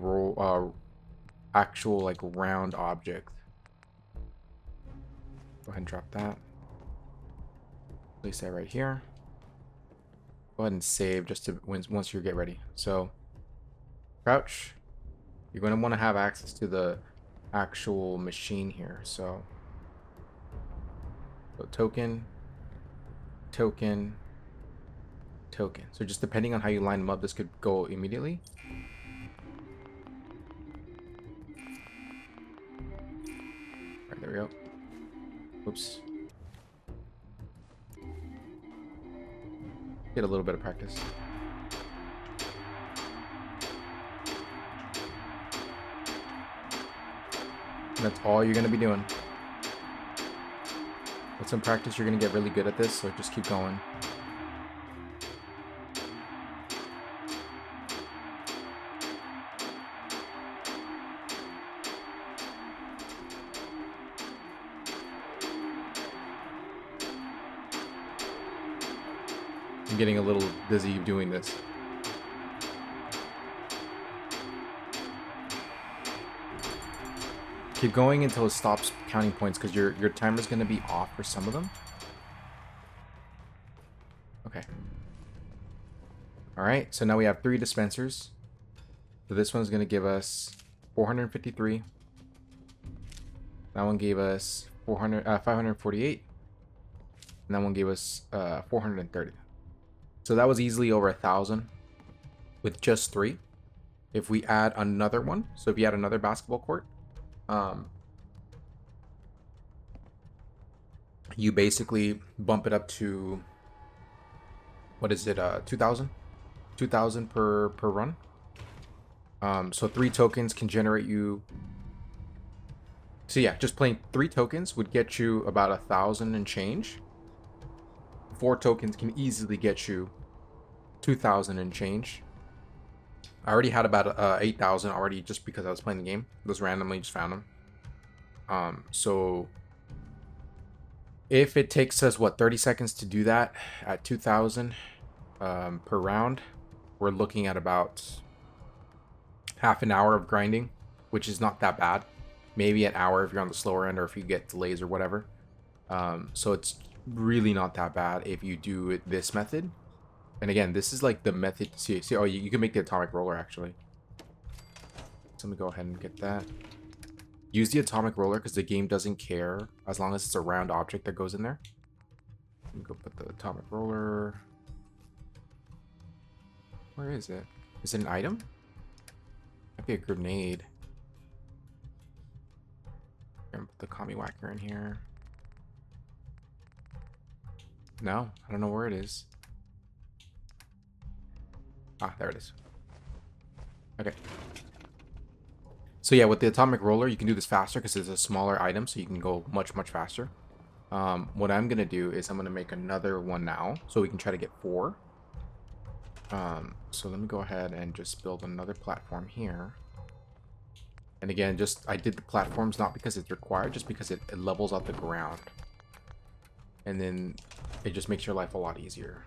[SPEAKER 1] actual like round object. Go ahead and drop that. Place that right here. Go ahead and save just to once you get ready. So crouch. You're going to want to have access to the actual machine here. So token, token, token. So just depending on how you line them up, this could go immediately. All right, there we go. Oops. Get a little bit of practice. And that's all you're going to be doing. With some practice, you're going to get really good at this, so just keep going. I'm getting a little dizzy doing this. Keep going until it stops counting points, because your timer's going to be off for some of them. Okay. Alright, so now we have 3 dispensers. So this one's going to give us 453. That one gave us 548. And that one gave us 430. So that was easily over 1,000 with just 3. If we add another one, so if you add another basketball court, you basically bump it up to, what is it, 2,000? 2,000 per run. So 3 tokens can generate you. So yeah, just playing 3 tokens would get you about 1,000 and change. 4 tokens can easily get you 2,000 and change. I already had about 8,000 already just because I was playing the game. Those randomly just found them. So if it takes us, what, 30 seconds to do that at 2,000 per round, we're looking at about half an hour of grinding, which is not that bad. Maybe an hour if you're on the slower end or if you get delays or whatever. So it's really not that bad if you do it this method. And again, this is like the method. See, oh, you can make the atomic roller actually. So let me go ahead and get that. Use the atomic roller because the game doesn't care as long as it's a round object that goes in there. Let me go put the atomic roller. Where is it? Is it an item? Might be a grenade. I'm gonna put the commie whacker in here. No, I don't know where it is. Ah, there it is. Okay. So yeah, with the atomic roller, you can do this faster because it's a smaller item, so you can go much, much faster. What I'm going to do is I'm going to make another one now, so we can try to get 4. So let me go ahead and just build another platform here. And again, I did the platforms not because it's required, just because it levels out the ground. And then it just makes your life a lot easier.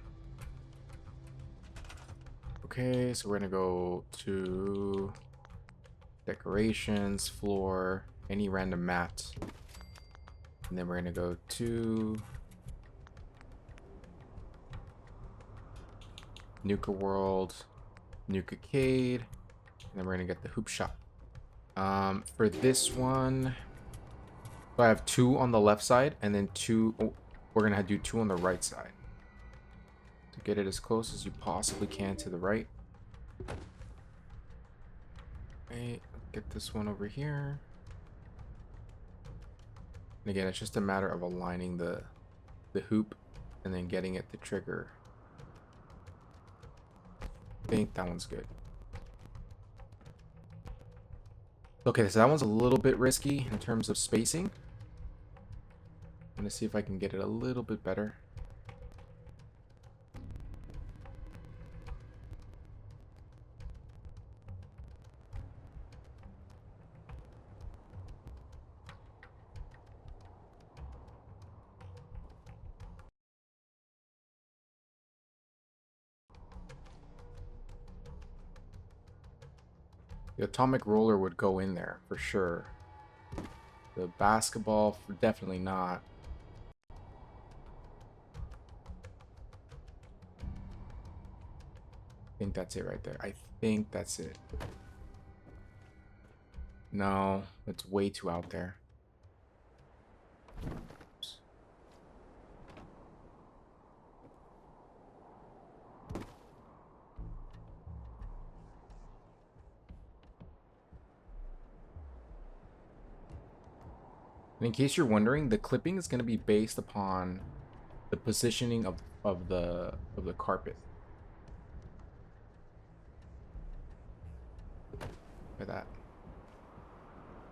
[SPEAKER 1] Okay, so we're gonna go to decorations, floor, any random mat. And then we're gonna go to Nuka World, Nuka Cade, and then we're gonna get the hoop shot. For this one, so I have 2 on the left side, and then 2. Oh, we're gonna do 2 on the right side to get it as close as you possibly can to the right. Okay, get this one over here. And again, it's just a matter of aligning the hoop and then getting it to trigger. I think that one's good. Okay, so that one's a little bit risky in terms of spacing. I'm gonna see if I can get it a little bit better. The atomic roller would go in there for sure. The basketball, definitely not. I think that's it right there. I think that's it. No, it's way too out there. And in case you're wondering, the clipping is going to be based upon the positioning of the carpet. Look at that.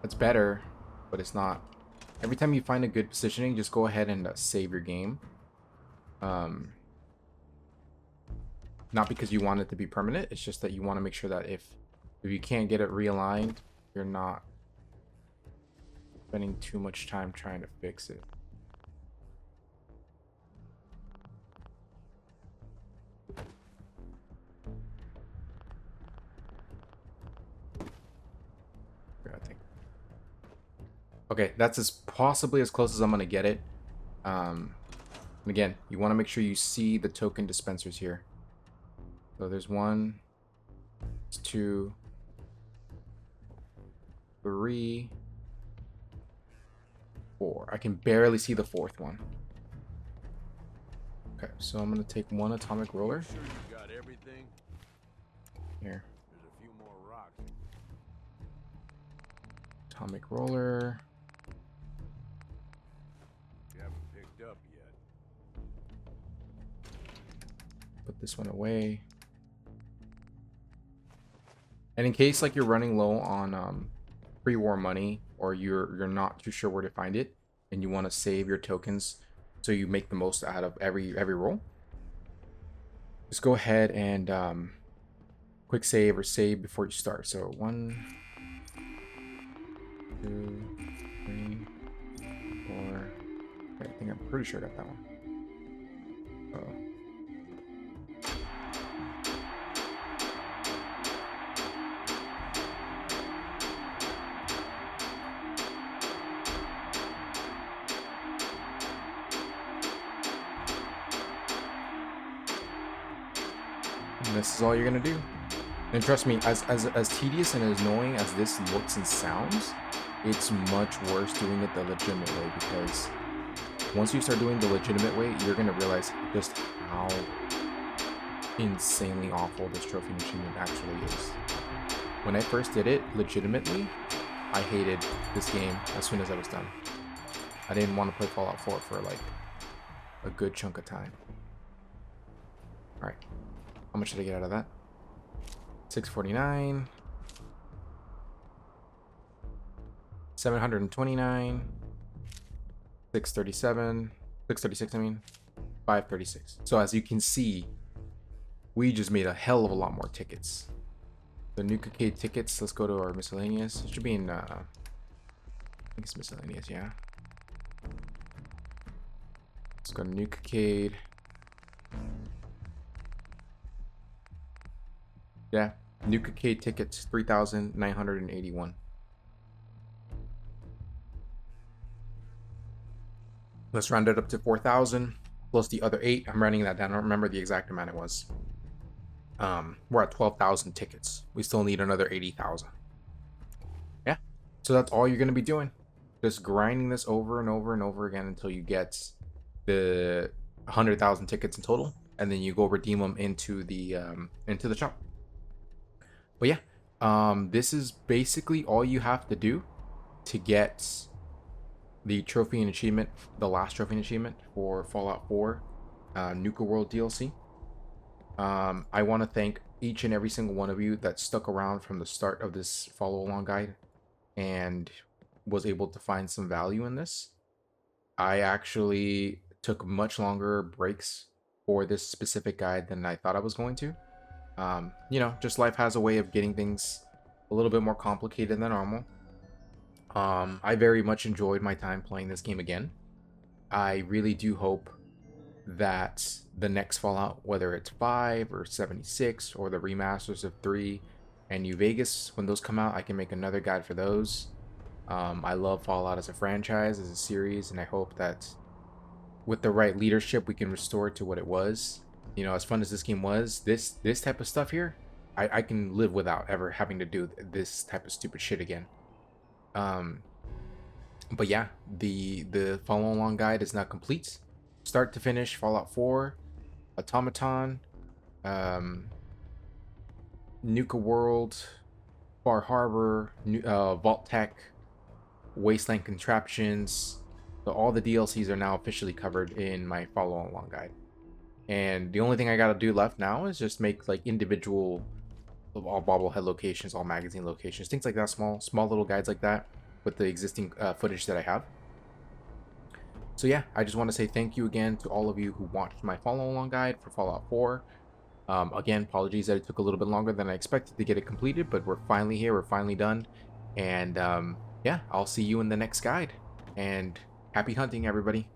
[SPEAKER 1] That's better, but it's not. Every time you find a good positioning, just go ahead and save your game. Not because you want it to be permanent, it's just that you want to make sure that if you can't get it realigned, you're not spending too much time trying to fix it. I think. Okay, that's possibly as close as I'm gonna get it. And again, you want to make sure you see the token dispensers here. So there's 1, 2, 3, 4. I can barely see the 4th one. Okay, so I'm gonna take 1 atomic roller.
[SPEAKER 3] Sure you got everything?
[SPEAKER 1] Here.
[SPEAKER 3] There's a few more rocks.
[SPEAKER 1] Atomic roller.
[SPEAKER 3] You haven't picked up yet.
[SPEAKER 1] Put this one away. And in case like you're running low on pre-war money, or you're not too sure where to find it, and you want to save your tokens so you make the most out of every roll, just go ahead and quick save or save before you start. So 1, 2, 3, 4. Okay, I think I'm pretty sure I got that one. Uh-oh. And this is all you're gonna do. And trust me, as tedious and as annoying as this looks and sounds, it's much worse doing it the legitimate way, because once you start doing the legitimate way, you're gonna realize just how insanely awful this trophy achievement actually is. When I first did it legitimately, I hated this game as soon as I was done. I didn't want to play Fallout 4 for like a good chunk of time. Alright. How much did I get out of that? 649. 729. 637. 636, I mean. 536. So as you can see, we just made a hell of a lot more tickets. The Nuka Cade tickets, let's go to our miscellaneous. It should be in, I think it's miscellaneous, yeah. Let's go to Nuka Cade. Yeah, Nuka K tickets 3,981. Let's round it up to 4,000 plus the other 8. I'm writing that down. I don't remember the exact amount it was. We're at 12,000 tickets. We still need another 80,000. Yeah. So that's all you're going to be doing. Just grinding this over and over and over again until you get the 100,000 tickets in total, and then you go redeem them into the shop. But yeah, this is basically all you have to do to get the trophy and achievement, the last trophy and achievement for Fallout 4 Nuka World DLC. I want to thank each and every single one of you that stuck around from the start of this follow along guide and was able to find some value in this. I actually took much longer breaks for this specific guide than I thought I was going to. You know, just life has a way of getting things a little bit more complicated than normal. I very much enjoyed my time playing this game again. I really do hope that the next Fallout, whether it's 5 or 76 or the remasters of 3 and New Vegas, when those come out, I can make another guide for those. I love Fallout as a franchise, as a series, and I hope that with the right leadership, we can restore it to what it was. You know, as fun as this game was, this type of stuff here, I can live without ever having to do this type of stupid shit again. But yeah, the follow along guide is now complete, start to finish. Fallout 4, Automaton, Nuka World, Bar Harbor, Vault Tech, Wasteland Contraptions. So all the DLCs are now officially covered in my follow along guide. And the only thing I gotta do left now is just make like individual, all bobblehead locations, all magazine locations, things like that, small little guides like that with the existing footage that I have. So yeah, I just want to say thank you again to all of you who watched my follow along guide for Fallout 4. Again, apologies that it took a little bit longer than I expected to get it completed, but we're finally here, we're finally done. And yeah, I'll see you in the next guide. And happy hunting, everybody.